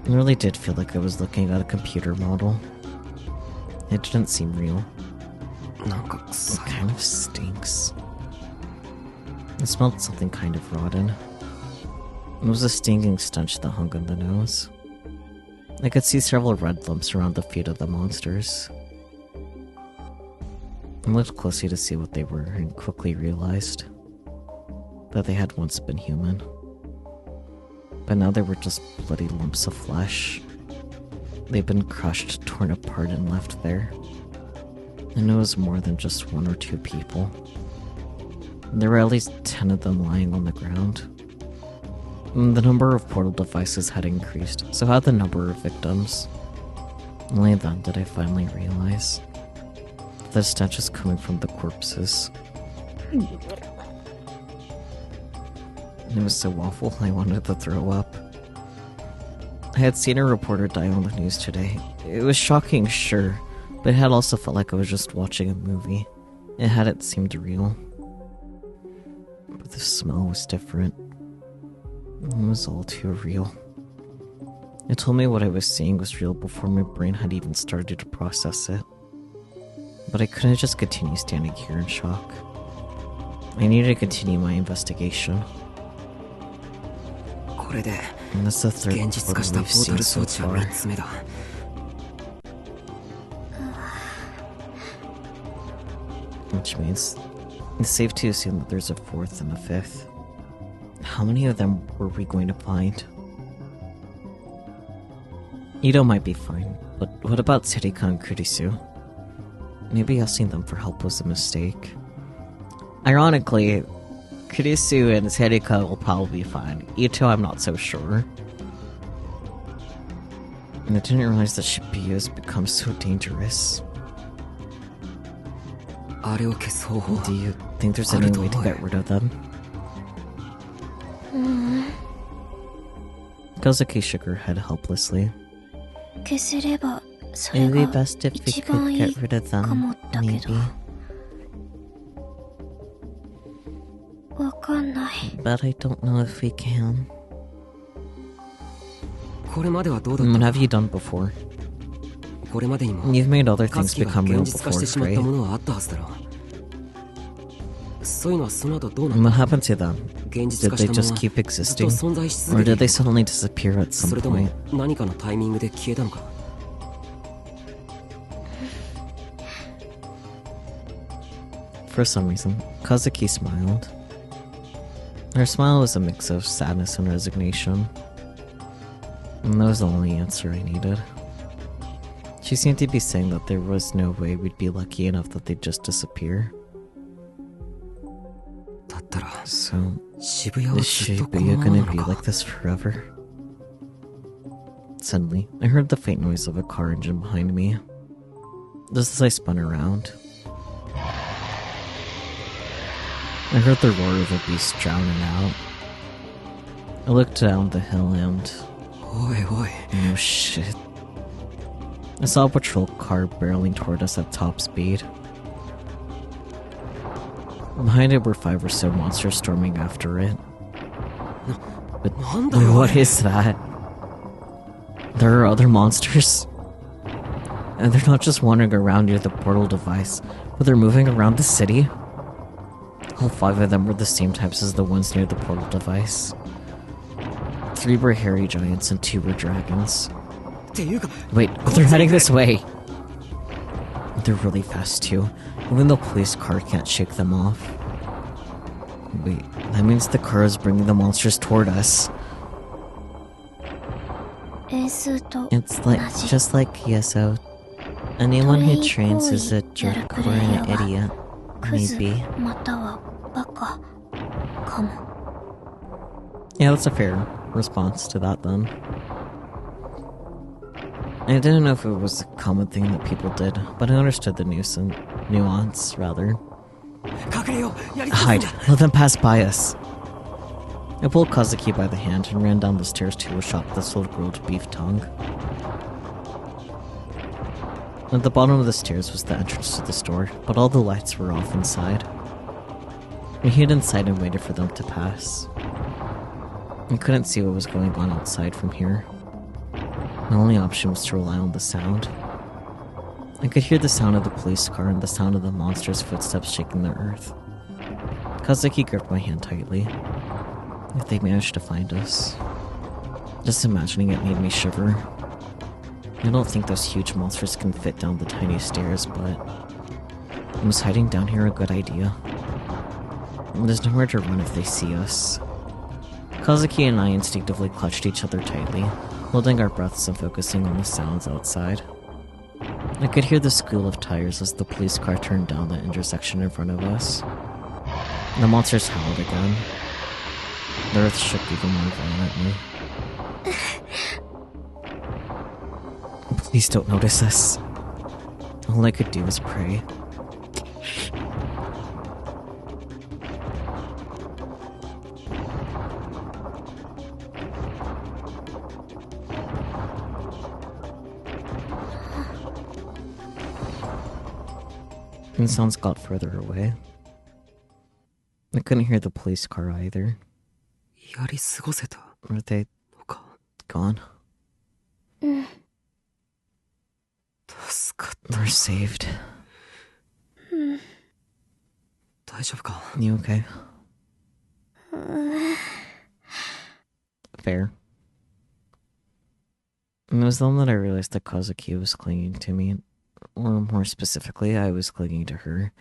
It really did feel like I was looking at a computer model. It didn't seem real. It kind of stinks. It smelled something kind of rotten. It was a stinging stench that hung on the nose. I could see several red lumps around the feet of the monsters. I looked closely to see what they were and quickly realized that they had once been human. But now they were just bloody lumps of flesh. They'd been crushed, torn apart, and left there. And it was more than just 1 or 2 people. There were at least 10 of them lying on the ground. And the number of portal devices had increased, so had the number of victims. Only then did I finally realize that the stench was coming from the corpses. And it was so awful, I wanted to throw up. I had seen a reporter die on the news today. It was shocking, sure, but it had also felt like I was just watching a movie. It hadn't seemed real. But the smell was different. It was all too real. It told me what I was seeing was real before my brain had even started to process it. But I couldn't just continue standing here in shock. I needed to continue my investigation. And that's the third portal we've seen so far. Which means it's safe to assume that there's a 4th and a 5th. How many of them were we going to find? Ito might be fine, but what about Serika and Kurisu? Maybe asking them for help was a mistake. Ironically, Kurisu and Serika will probably be fine. Ito, I'm not so sure. And I didn't realize that Shibuya has become so dangerous. Do you think there's any way to get rid of them? Kazuki shook her head helplessly. It'd be best if we could get rid of them, maybe. But I don't know if we can. What have you done before? You've made other things become real before, right? What happened to them? Did they just keep existing? Or did they suddenly disappear at some point? For some reason, Kazuki smiled. Her smile was a mix of sadness and resignation. And that was the only answer I needed. She seemed to be saying that there was no way we'd be lucky enough that they'd just disappear. So, is Shibuya gonna be like this forever? Suddenly, I heard the faint noise of a car engine behind me. Just as I spun around, I heard the roar of a beast drowning out. I looked down the hill and... oh shit. I saw a patrol car barreling toward us at top speed. Behind it were 5 or so monsters storming after it. But what is that? There are other monsters? And they're not just wandering around near the portal device, but they're moving around the city? All 5 of them were the same types as the ones near the portal device. 3 were hairy giants and 2 were dragons. Wait, they're heading this way! They're really fast too. Even the police car can't shake them off. Wait, that means the car is bringing the monsters toward us. It's like, just like Yeso. Anyone who trains is a jerk or an idiot. Maybe. Yeah, that's a fair response to that then. I didn't know if it was a common thing that people did, but I understood the nuance, rather. Hide! Let them pass by us! I pulled Kazuki by the hand and ran down the stairs to a shop that sold grilled beef tongue. At the bottom of the stairs was the entrance to the store, but all the lights were off inside. We hid inside and waited for them to pass. I couldn't see what was going on outside from here. My only option was to rely on the sound. I could hear the sound of the police car and the sound of the monster's footsteps shaking the earth. Kazuki gripped my hand tightly. If they managed to find us. Just imagining it made me shiver. I don't think those huge monsters can fit down the tiny stairs, but... was hiding down here a good idea? There's nowhere to run if they see us. Kazuki and I instinctively clutched each other tightly, holding our breaths and focusing on the sounds outside. I could hear the squeal of tires as the police car turned down the intersection in front of us. The monsters howled again. The earth shook even more violently. Please don't notice us. All I could do was pray. And sounds got further away. I couldn't hear the police car either. やり過ごせた Were they のか gone? 助かった We're saved. 大丈夫か You okay? Fair. And it was then that I realized that Kazuki was clinging to me. Or more specifically, I was clinging to her.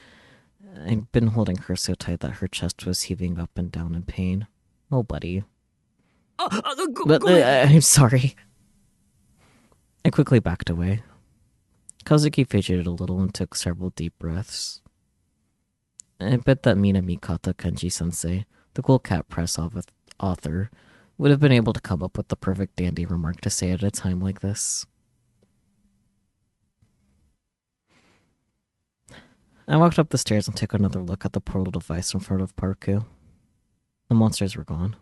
I'd been holding her so tight that her chest was heaving up and down in pain. Oh, buddy. But I'm sorry. I quickly backed away. Kazuki fidgeted a little and took several deep breaths. I bet that Mina Mikata Kenji-sensei, the cool cat press author, would have been able to come up with the perfect dandy remark to say at a time like this. I walked up the stairs and took another look at the portal device in front of Parku. The monsters were gone.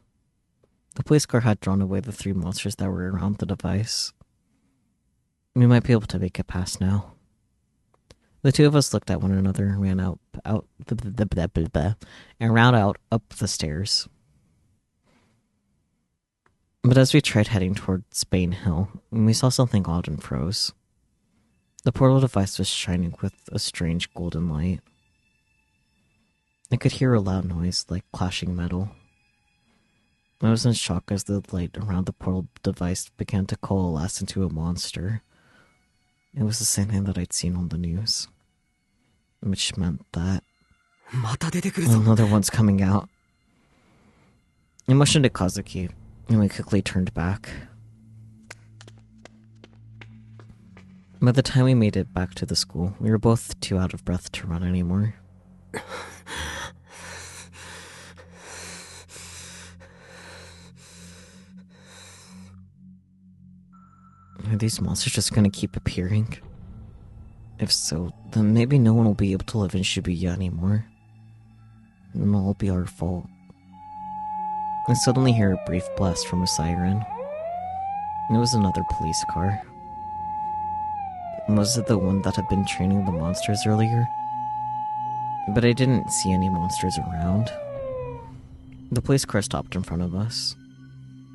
The police car had drawn away the 3 monsters that were around the device. We might be able to make it past now. The 2 of us looked at one another and ran out up the stairs. But as we tried heading toward Spain Hill, we saw something odd and froze. The portal device was shining with a strange golden light. I could hear a loud noise like clashing metal. I was in shock as the light around the portal device began to coalesce into a monster. It was the same thing that I'd seen on the news. Which meant that また出てくるぞ another one's coming out. I motioned to Kazuki, and we quickly turned back. By the time we made it back to the school, we were both too out of breath to run anymore. Are these monsters just gonna keep appearing? If so, then maybe no one will be able to live in Shibuya anymore. And it'll all be our fault. I suddenly hear a brief blast from a siren. It was another police car. Was it the one that had been training the monsters earlier? But I didn't see any monsters around. The police car stopped in front of us.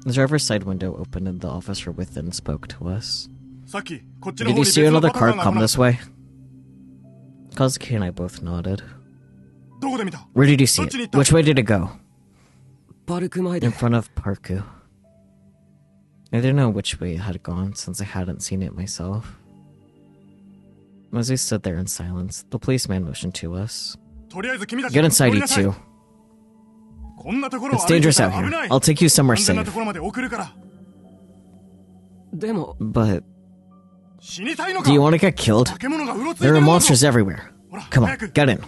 The driver's side window opened and the officer within spoke to us. Did you see another car come this way? Kazuki and I both nodded. Where did you see it? Which way did it go? パルク前で In front of Parku. I didn't know which way it had gone since I hadn't seen it myself. As we stood there in silence, the policeman motioned to us. Get inside, you two. It's dangerous out here. I'll take you somewhere safe. でも But do you want to get killed? There are monsters everywhere. Come on, get in.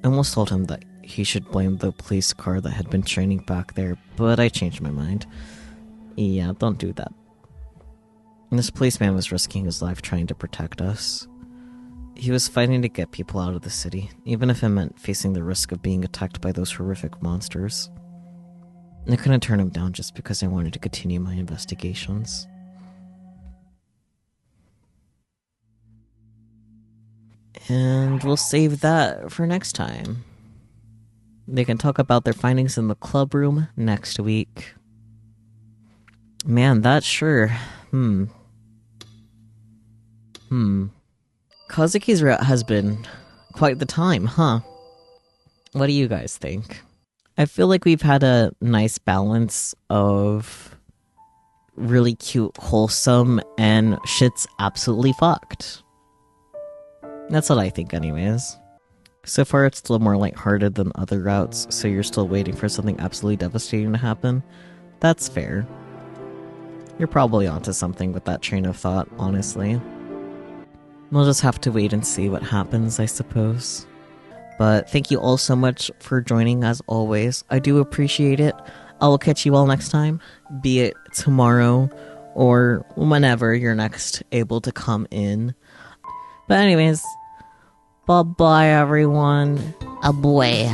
I almost told him that he should blame the police car that had been training back there, but I changed my mind. Yeah, don't do that. This policeman was risking his life trying to protect us. He was fighting to get people out of the city, even if it meant facing the risk of being attacked by those horrific monsters. I couldn't turn him down just because I wanted to continue my investigations. And we'll save that for next time. They can talk about their findings in the club room next week. Man, that sure... Kazuki's route has been quite the time, huh? What do you guys think? I feel like we've had a nice balance of really cute, wholesome, and shit's absolutely fucked. That's what I think anyways. So far, it's still more lighthearted than other routes, so you're still waiting for something absolutely devastating to happen. That's fair. You're probably onto something with that train of thought, honestly. We'll just have to wait and see what happens, I suppose. But thank you all so much for joining, as always. I do appreciate it. I will catch you all next time, be it tomorrow or whenever you're next able to come in. But anyways, bye-bye, everyone. A boy.